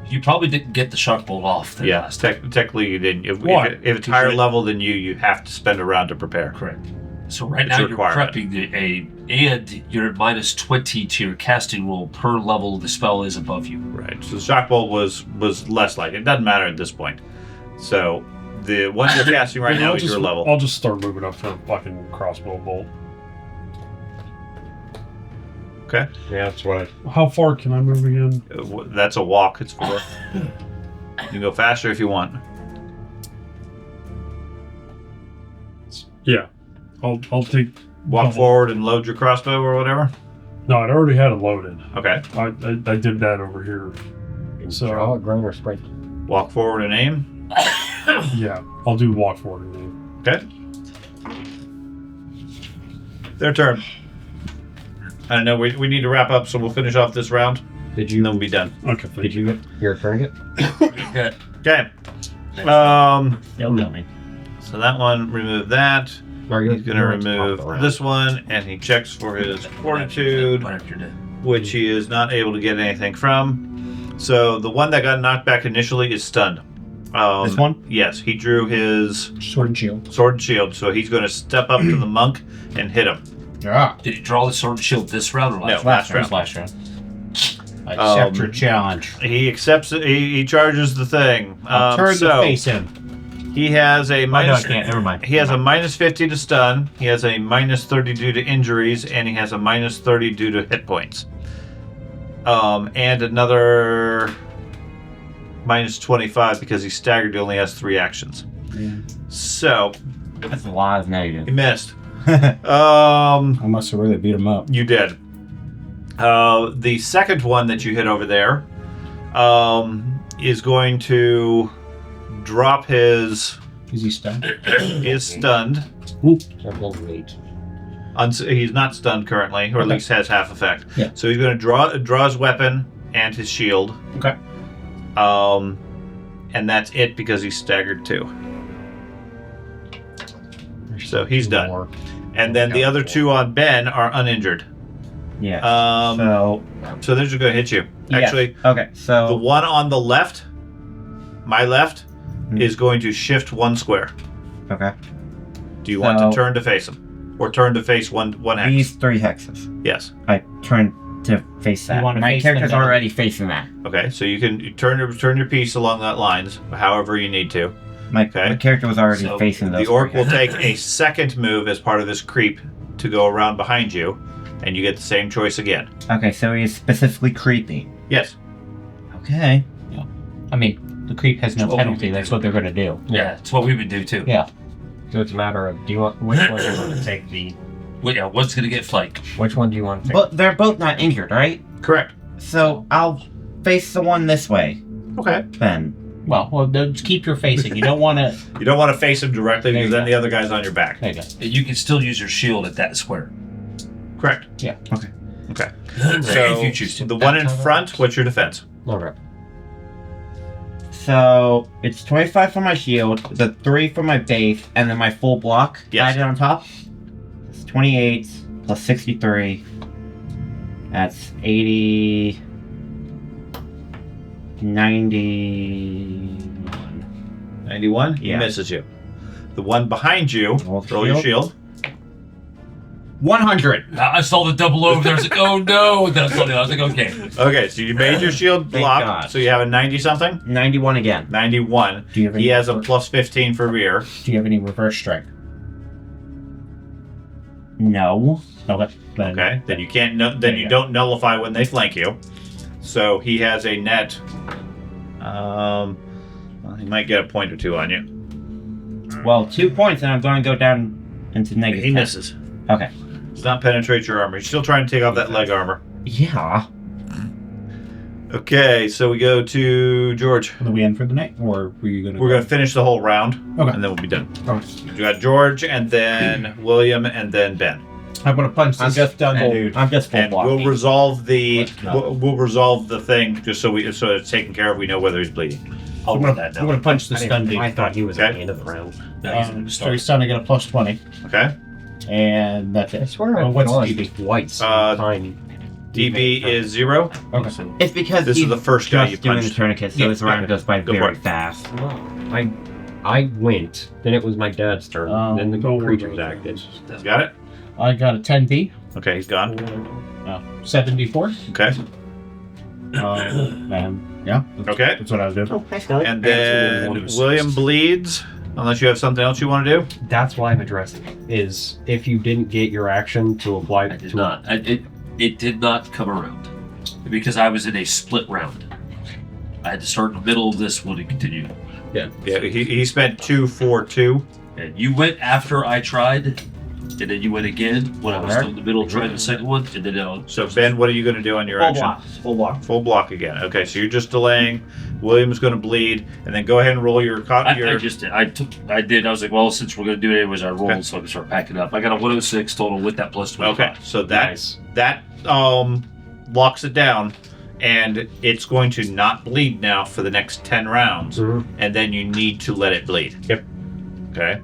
You probably didn't get the shock bolt off. There Yeah, last time. technically you didn't. If it's Because higher you- level than you have to spend a round to prepare. Correct. So right It's now a you're requirement. prepping and you're at minus 20 to your casting roll per level the spell is above you. Right. So the shock bolt was less like it. Doesn't matter at this point. So the one you're casting right now is your level. I'll just start moving up for a fucking crossbow bolt. Okay. Yeah, that's what. How far can I move again? That's a walk. It's 4. You can go faster if you want. Yeah, I'll take. Walk forward and load your crossbow or whatever. No, I'd already had it loaded. Okay. I did that over here. So Draw, groan, or sprint. Walk forward and aim. yeah, I'll do walk forward again. Okay. Their turn. I know we need to wrap up, so we'll finish off this round, Did and you? then we'll be done. Okay, thank Did you get your turn yet? Okay. Okay. Don't tell me. So that one, remove that. Or you- He's going to you want to remove talk around? this one, and he checks for his fortitude, Right after you're dead. which he is not able to get anything from. So the one that got knocked back initially is stunned. This one? Yes, he drew his Sword and shield. sword and shield, so he's going to step up to the monk and hit him. Yeah. Did he draw the sword and shield this round or last round? last round. Last round. I accept your challenge. He accepts it. He charges the thing. I'll turn so to face him. he has a Oh, no, I minus. can't. Never mind. He has a minus 50 to stun. He has a minus 30 due to injuries, and he has a minus 30 due to hit points. And another minus 25 because he's staggered. He only has 3 actions. Yeah. So That's a lot of he negative. missed. I must have really beat him up. You did. The second one that you hit over there is going to drop his. Is he stunned? Is stunned. Wait. He's not stunned currently, or at Okay. least has half effect. Yeah. So he's going to draw his weapon and his shield. Okay. And that's it because he's staggered too. So he's done. More. And then the other 2 on Ben are uninjured. Yeah. So they're just going to hit you. yeah. Actually, Okay. So the one on the left, my left, is going to shift 1 square. okay. Do you want to So- turn to face him, or turn to face one hex? These 3 hexes. Yes. I turn to face that. wanna My face character's them down? already facing that. Okay. So you can turn your piece along that lines, however you need to. My Okay. character was already So facing those. The orc 3 will hexes. take a second move as part of this creep to go around behind you, and you get the same choice again. Okay, so he is specifically creepy. Yes. Okay. I mean, the creep has no That's what penalty. we That's what they're going to do. Yeah, it's what we would do too. Yeah. So it's a matter of, do you want, which one do you want to take the, Well, yeah, what's gonna get flanked? which one do you want to take? But they're both not injured, right? Correct. So I'll face the one this way Okay. then. Well, just keep your facing. You don't want to. You don't want to face him directly There because you then go. the other guy's on your back. There you go. And you can still use your shield at that square. Correct. Yeah. Okay. If you choose to. The one in front, what's your defense? Okay. So it's 25 for my shield, the 3 for my base, and then my full block Yes. added on top. It's 28 plus 63. That's 80. 90. 91? He Yeah. misses you. The one behind you, roll your shield. 100. I saw the double over there. I was like, oh no. Then I was like, okay. Okay, so you made your shield Thank block, God. so you have a 90 something? 91 again. 91. Do you have any? He has a plus 15 for rear. Do you have any reverse strike? No. Okay. Then, Okay, then you can't. Then There you you don't nullify when they flank you. So he has a net. Well, he might get a point or 2 on you. Well, 2 points, and I'm going to go down into negative. He 10. misses. Okay. Does not penetrate your armor. He's still trying to take off that leg armor. Yeah. Okay, so we go to George. Are we in for the night, or were you going to? We're going to finish the whole round, Okay. and then we'll be done. Okay. You got George, and then William, and then Ben. I'm going to punch I'm this just done full, dude. I'm just full And blocking. we'll resolve the No. we'll resolve the thing just so it's taken care of. We know whether he's bleeding. I'll I'm do going that to now. punch the I, stun dude. I thought he was Okay. at the end of the round. No, he's in the So start. he's stun to get a plus 20, Okay. and that's it. I swear Oh, I've what's gone DB? twice. Uh, Time. DB is 0. Okay. It's because This he's is the first guy you just doing the punched. tourniquet, so Yeah, his round okay. goes by Go for very it. fast. I went. Then it was my dad's turn. then the Don't worry creatures about acted. Got it? I got a 10p, Okay, he's gone. 74. Okay. Yeah. Okay. That's what I was doing. Nice guy. And then William bleeds. Unless you have something else you want to do. That's why I'm addressing it. Is if you didn't get your action to apply I did to not. It did not come around because I was in a split round. I had to start in the middle of this one and continue. Yeah, he spent 2, 4, 2. And you went after I tried, and then you went again when I was still in the middle trying the second one, and then So Ben, what are you going to do on your Full action? block. Full block. Full block again. Okay, so you're just delaying. William's going to bleed, and then go ahead and roll your. I just did. I did. I was like, well, since we're going to do it anyways, I rolled, Okay. so I can start packing up. I got a 106 total with that plus 25. Okay, so that Nice. that locks it down, and it's going to not bleed now for the next 10 rounds, and then you need to let it bleed. Yep. Okay.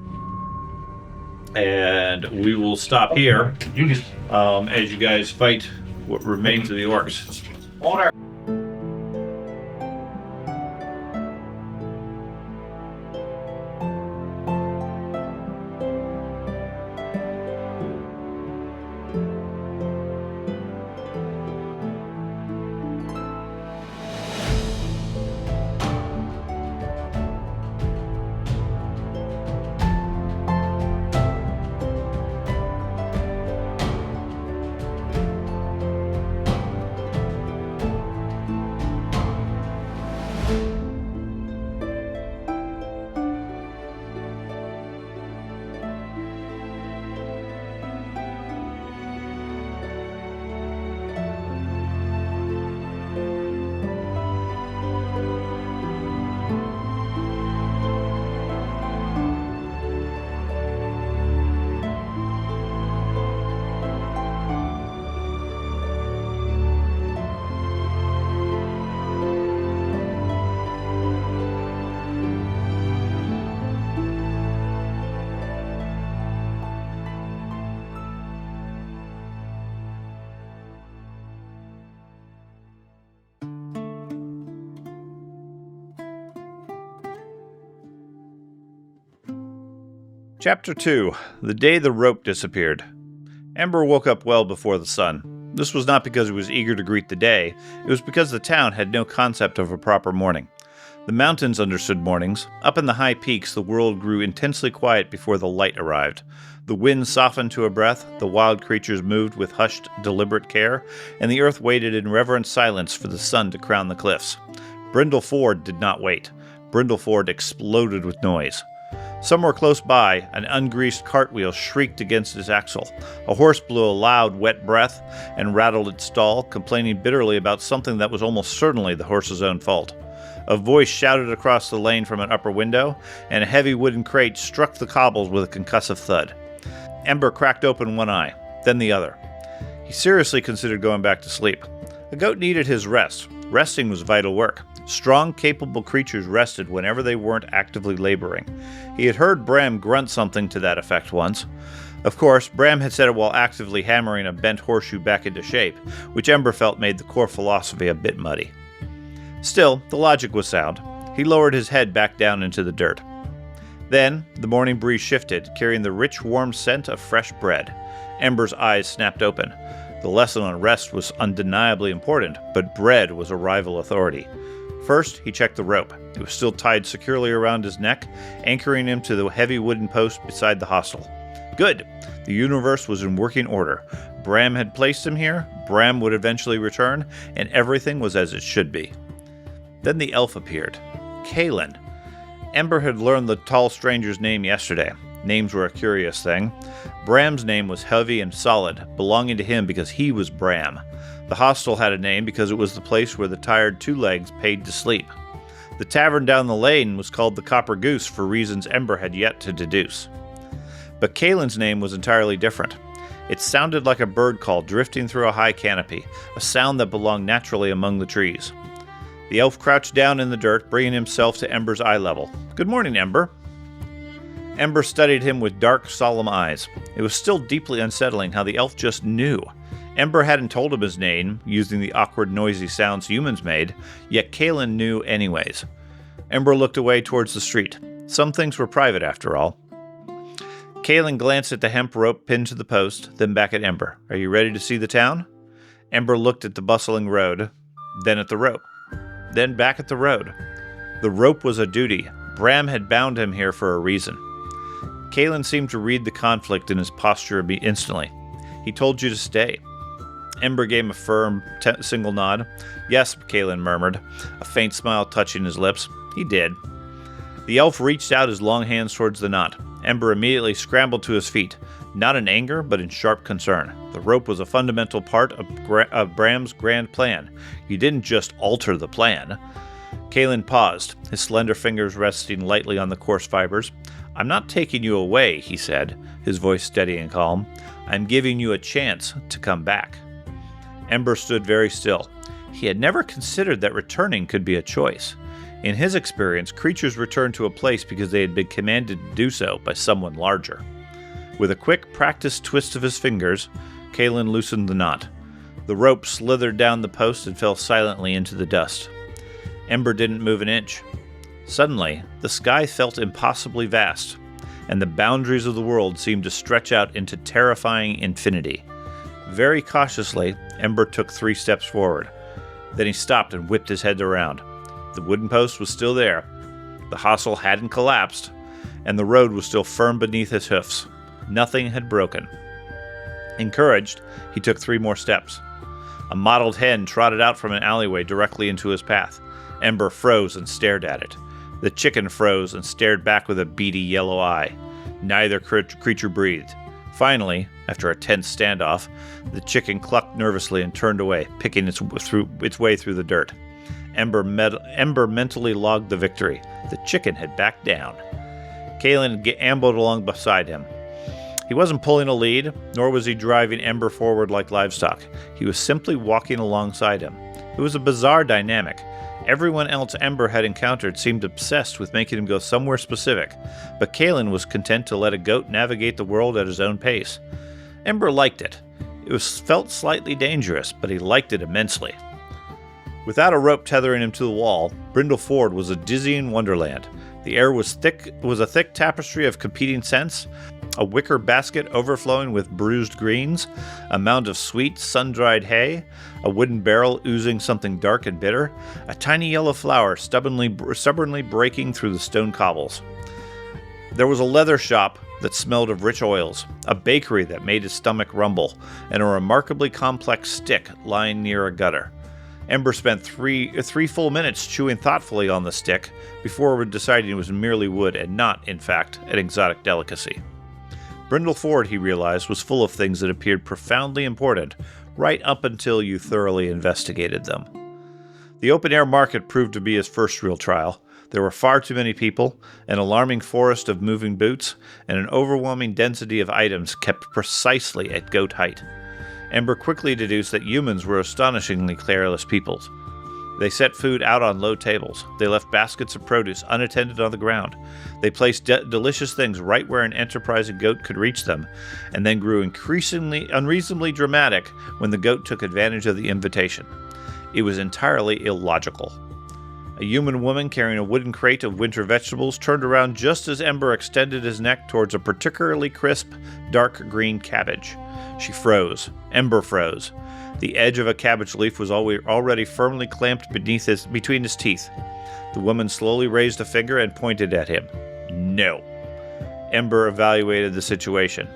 And we will stop here You get as you guys fight what remains of the orcs. Order. Chapter 2. The Day the Rope Disappeared. Ember woke up well before the sun. This was not because he was eager to greet the day, it was because the town had no concept of a proper morning. The mountains understood mornings. Up in the high peaks, the world grew intensely quiet before the light arrived. The wind softened to a breath, the wild creatures moved with hushed, deliberate care, and the earth waited in reverent silence for the sun to crown the cliffs. Brindleford did not wait. Brindleford exploded with noise. Somewhere close by, an ungreased cartwheel shrieked against its axle. A horse blew a loud, wet breath and rattled its stall, complaining bitterly about something that was almost certainly the horse's own fault. A voice shouted across the lane from an upper window, and a heavy wooden crate struck the cobbles with a concussive thud. Ember cracked open one eye, then the other. He seriously considered going back to sleep. A goat needed his rest. Resting was vital work. Strong, capable creatures rested whenever they weren't actively laboring. He had heard Bram grunt something to that effect once. Of course, Bram had said it while actively hammering a bent horseshoe back into shape, which Ember felt made the core philosophy a bit muddy. Still, the logic was sound. He lowered his head back down into the dirt. Then, the morning breeze shifted, carrying the rich, warm scent of fresh bread. Ember's eyes snapped open. The lesson on rest was undeniably important, but bread was a rival authority. First, he checked the rope. It was still tied securely around his neck, anchoring him to the heavy wooden post beside the hostel. Good! The universe was in working order. Bram had placed him here, Bram would eventually return, and everything was as it should be. Then the elf appeared. Kalen. Ember had learned the tall stranger's name yesterday. Names were a curious thing. Bram's name was heavy and solid, belonging to him because he was Bram. The hostel had a name because it was the place where the tired two-legs paid to sleep. The tavern down the lane was called the Copper Goose for reasons Ember had yet to deduce. But Kalen's name was entirely different. It sounded like a bird call drifting through a high canopy, a sound that belonged naturally among the trees. The elf crouched down in the dirt, bringing himself to Ember's eye level. "Good morning, Ember." Ember studied him with dark, solemn eyes. It was still deeply unsettling how the elf just knew. Ember hadn't told him his name, using the awkward, noisy sounds humans made, yet Kalen knew anyways. Ember looked away towards the street. Some things were private, after all. Kalen glanced at the hemp rope pinned to the post, then back at Ember. "Are you ready to see the town?" Ember looked at the bustling road, then at the rope, then back at the road. The rope was a duty. Bram had bound him here for a reason. Kalen seemed to read the conflict in his posture instantly. "He told you to stay." Ember gave him a firm, single nod. "Yes," Kalen murmured, a faint smile touching his lips. "He did." The elf reached out his long hands towards the knot. Ember immediately scrambled to his feet, not in anger, but in sharp concern. The rope was a fundamental part of Bram's grand plan. You didn't just alter the plan. Kalen paused, his slender fingers resting lightly on the coarse fibers. "I'm not taking you away," he said, his voice steady and calm. "I'm giving you a chance to come back." Ember stood very still. He had never considered that returning could be a choice. In his experience, creatures returned to a place because they had been commanded to do so by someone larger. With a quick, practiced twist of his fingers, Kalen loosened the knot. The rope slithered down the post and fell silently into the dust. Ember didn't move an inch. Suddenly, the sky felt impossibly vast, and the boundaries of the world seemed to stretch out into terrifying infinity. Very cautiously, Ember took 3 steps forward. Then he stopped and whipped his head around. The wooden post was still there. The hostel hadn't collapsed, and the road was still firm beneath his hoofs. Nothing had broken. Encouraged, he took 3 more steps. A mottled hen trotted out from an alleyway directly into his path. Ember froze and stared at it. The chicken froze and stared back with a beady yellow eye. Neither creature breathed. Finally, after a tense standoff, the chicken clucked nervously and turned away, picking its way through the dirt. Ember mentally logged the victory. The chicken had backed down. Kalen ambled along beside him. He wasn't pulling a lead, nor was he driving Ember forward like livestock. He was simply walking alongside him. It was a bizarre dynamic. Everyone else Ember had encountered seemed obsessed with making him go somewhere specific, but Kalen was content to let a goat navigate the world at his own pace. Ember liked it. It felt slightly dangerous, but he liked it immensely. Without a rope tethering him to the wall, Brindleford was a dizzying wonderland. The air was a thick tapestry of competing scents, a wicker basket overflowing with bruised greens, a mound of sweet, sun-dried hay, a wooden barrel oozing something dark and bitter, a tiny yellow flower stubbornly breaking through the stone cobbles. There was a leather shop that smelled of rich oils, a bakery that made his stomach rumble, and a remarkably complex stick lying near a gutter. Ember spent three full minutes chewing thoughtfully on the stick before deciding it was merely wood and not, in fact, an exotic delicacy. Brindle Ford, he realized, was full of things that appeared profoundly important right up until you thoroughly investigated them. The open-air market proved to be his first real trial. There were far too many people, an alarming forest of moving boots, and an overwhelming density of items kept precisely at goat height. Ember quickly deduced that humans were astonishingly careless peoples. They set food out on low tables. They left baskets of produce unattended on the ground. They placed delicious things right where an enterprising goat could reach them, and then grew unreasonably dramatic when the goat took advantage of the invitation. It was entirely illogical. A human woman carrying a wooden crate of winter vegetables turned around just as Ember extended his neck towards a particularly crisp, dark green cabbage. She froze. Ember froze. The edge of a cabbage leaf was already firmly clamped between his teeth. The woman slowly raised a finger and pointed at him. No. Ember evaluated the situation.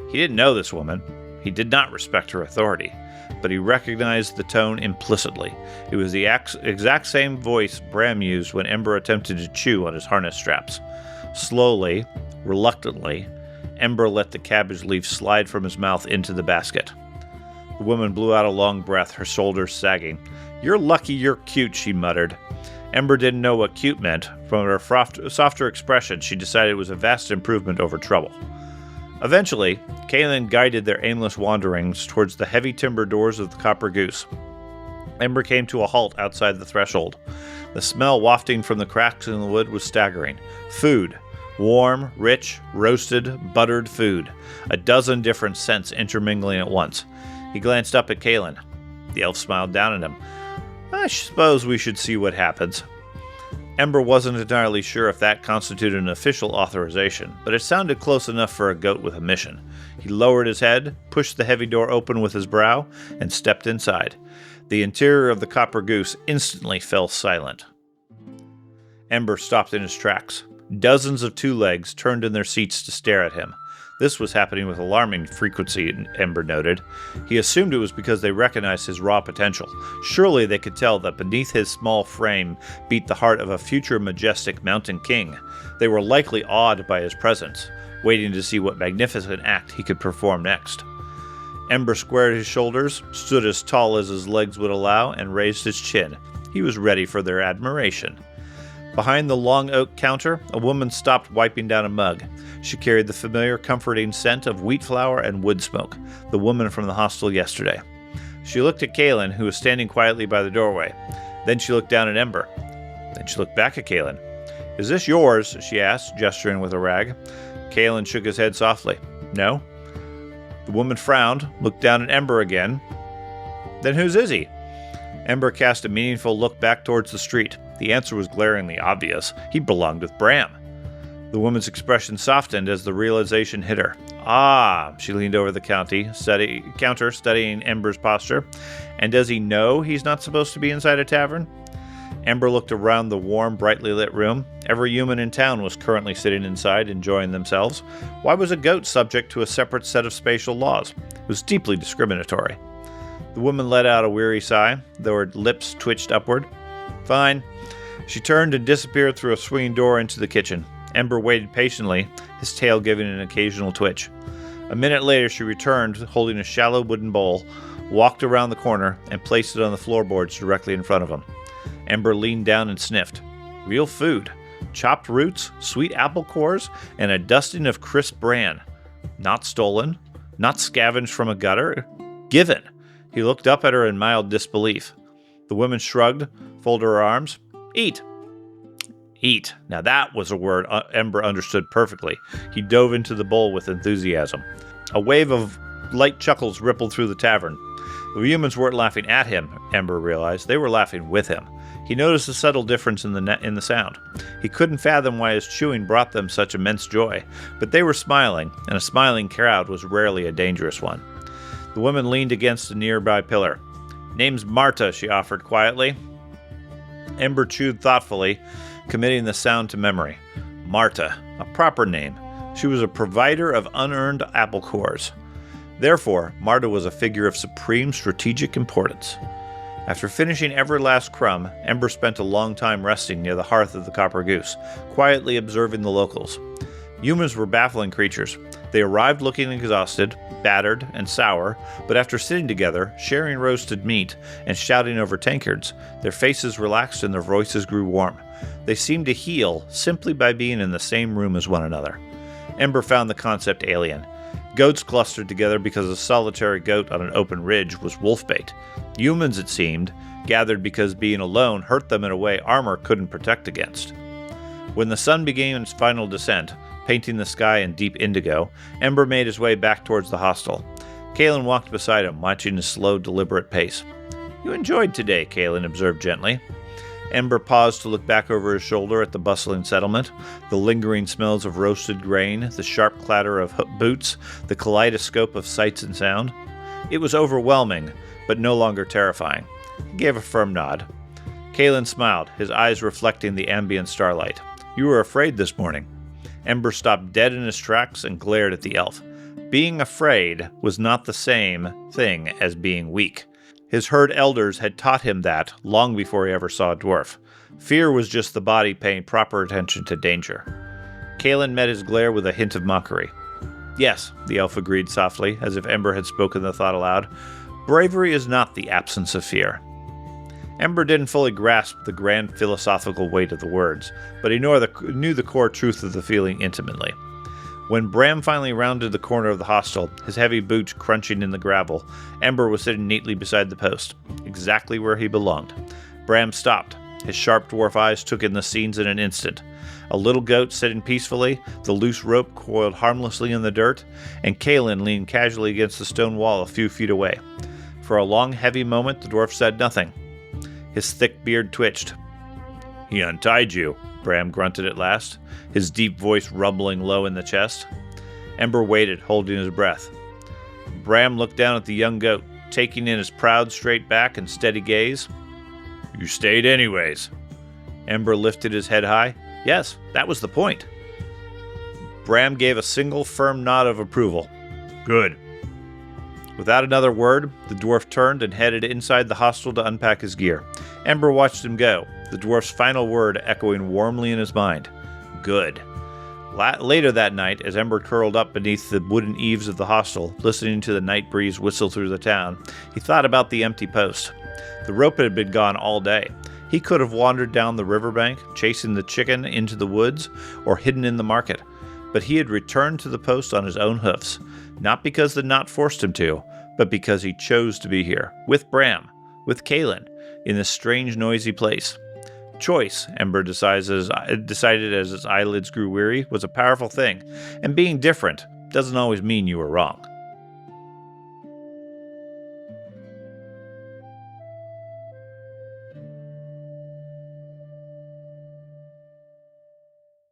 He didn't know this woman. He did not respect her authority, but he recognized the tone implicitly. It was the exact same voice Bram used when Ember attempted to chew on his harness straps. Slowly, reluctantly, Ember let the cabbage leaf slide from his mouth into the basket. The woman blew out a long breath, her shoulders sagging. "You're lucky you're cute," she muttered. Ember didn't know what cute meant. From her softer expression, she decided it was a vast improvement over trouble. Eventually, Kaelin guided their aimless wanderings towards the heavy timber doors of the Copper Goose. Ember came to a halt outside the threshold. The smell wafting from the cracks in the wood was staggering. Food. Warm, rich, roasted, buttered food. A dozen different scents intermingling at once. He glanced up at Kaelin. The elf smiled down at him. "I suppose we should see what happens." Ember wasn't entirely sure if that constituted an official authorization, but it sounded close enough for a goat with a mission. He lowered his head, pushed the heavy door open with his brow, and stepped inside. The interior of the Copper Goose instantly fell silent. Ember stopped in his tracks. Dozens of two-legs turned in their seats to stare at him. This was happening with alarming frequency, Ember noted. He assumed it was because they recognized his raw potential. Surely they could tell that beneath his small frame beat the heart of a future majestic mountain king. They were likely awed by his presence, waiting to see what magnificent act he could perform next. Ember squared his shoulders, stood as tall as his legs would allow, and raised his chin. He was ready for their admiration. Behind the long oak counter, a woman stopped wiping down a mug. She carried the familiar, comforting scent of wheat flour and wood smoke, the woman from the hostel yesterday. She looked at Kaelin, who was standing quietly by the doorway. Then she looked down at Ember. Then she looked back at Kaelin. "Is this yours?" she asked, gesturing with a rag. Kaelin shook his head softly. "No." The woman frowned, looked down at Ember again. "Then whose is he?" Ember cast a meaningful look back towards the street. The answer was glaringly obvious. He belonged with Bram. The woman's expression softened as the realization hit her. "Ah," she leaned over the counter, studying Ember's posture. "And does he know he's not supposed to be inside a tavern?" Ember looked around the warm, brightly lit room. Every human in town was currently sitting inside, enjoying themselves. Why was a goat subject to a separate set of spatial laws? It was deeply discriminatory. The woman let out a weary sigh, though her lips twitched upward. "Fine." She turned and disappeared through a swinging door into the kitchen. Ember waited patiently, his tail giving an occasional twitch. A minute later, she returned, holding a shallow wooden bowl, walked around the corner, and placed it on the floorboards directly in front of him. Ember leaned down and sniffed. Real food. Chopped roots, sweet apple cores, and a dusting of crisp bran. Not stolen. Not scavenged from a gutter. Given. He looked up at her in mild disbelief. The woman shrugged, folded her arms. "Eat." Eat. Now that was a word Ember understood perfectly. He dove into the bowl with enthusiasm. A wave of light chuckles rippled through the tavern. The humans weren't laughing at him, Ember realized. They were laughing with him. He noticed a subtle difference in the sound. He couldn't fathom why his chewing brought them such immense joy, but they were smiling, and a smiling crowd was rarely a dangerous one. The woman leaned against a nearby pillar. "Name's Marta," she offered quietly. Ember chewed thoughtfully, committing the sound to memory. Marta, a proper name. She was a provider of unearned apple cores. Therefore, Marta was a figure of supreme strategic importance. After finishing every last crumb, Ember spent a long time resting near the hearth of the Copper Goose, quietly observing the locals. Humans were baffling creatures. They arrived looking exhausted, battered, and sour, but after sitting together, sharing roasted meat, and shouting over tankards, their faces relaxed and their voices grew warm. They seemed to heal simply by being in the same room as one another. Ember found the concept alien. Goats clustered together because a solitary goat on an open ridge was wolf bait. Humans, it seemed, gathered because being alone hurt them in a way armor couldn't protect against. When the sun began its final descent, painting the sky in deep indigo, Ember made his way back towards the hostel. Kalen walked beside him, watching his slow, deliberate pace. "You enjoyed today," Kalen observed gently. Ember paused to look back over his shoulder at the bustling settlement, the lingering smells of roasted grain, the sharp clatter of boots, the kaleidoscope of sights and sound. It was overwhelming, but no longer terrifying. He gave a firm nod. Kalen smiled, his eyes reflecting the ambient starlight. "You were afraid this morning." Ember stopped dead in his tracks and glared at the elf. Being afraid was not the same thing as being weak. His herd elders had taught him that long before he ever saw a dwarf. Fear was just the body paying proper attention to danger. Kalen met his glare with a hint of mockery. "Yes," the elf agreed softly, as if Ember had spoken the thought aloud. "Bravery is not the absence of fear." Ember didn't fully grasp the grand philosophical weight of the words, but he knew the core truth of the feeling intimately. When Bram finally rounded the corner of the hostel, his heavy boots crunching in the gravel, Ember was sitting neatly beside the post, exactly where he belonged. Bram stopped. His sharp dwarf eyes took in the scenes in an instant. A little goat sitting peacefully, the loose rope coiled harmlessly in the dirt, and Kalen leaned casually against the stone wall a few feet away. For a long, heavy moment, the dwarf said nothing. His thick beard twitched. "He untied you," Bram grunted at last, his deep voice rumbling low in the chest. Ember waited, holding his breath. Bram looked down at the young goat, taking in his proud, straight back and steady gaze. "You stayed anyways." Ember lifted his head high. "Yes, that was the point." Bram gave a single firm nod of approval. "Good." Without another word, the dwarf turned and headed inside the hostel to unpack his gear. Ember watched him go, the dwarf's final word echoing warmly in his mind. Good. Later that night, as Ember curled up beneath the wooden eaves of the hostel, listening to the night breeze whistle through the town, he thought about the empty post. The rope had been gone all day. He could have wandered down the riverbank, chasing the chicken into the woods, or hidden in the market. But he had returned to the post on his own hoofs, not because the knot forced him to, but because he chose to be here, with Bram, with Kalen, in this strange, noisy place. Choice, Ember decided as his eyelids grew weary, was a powerful thing, and being different doesn't always mean you were wrong.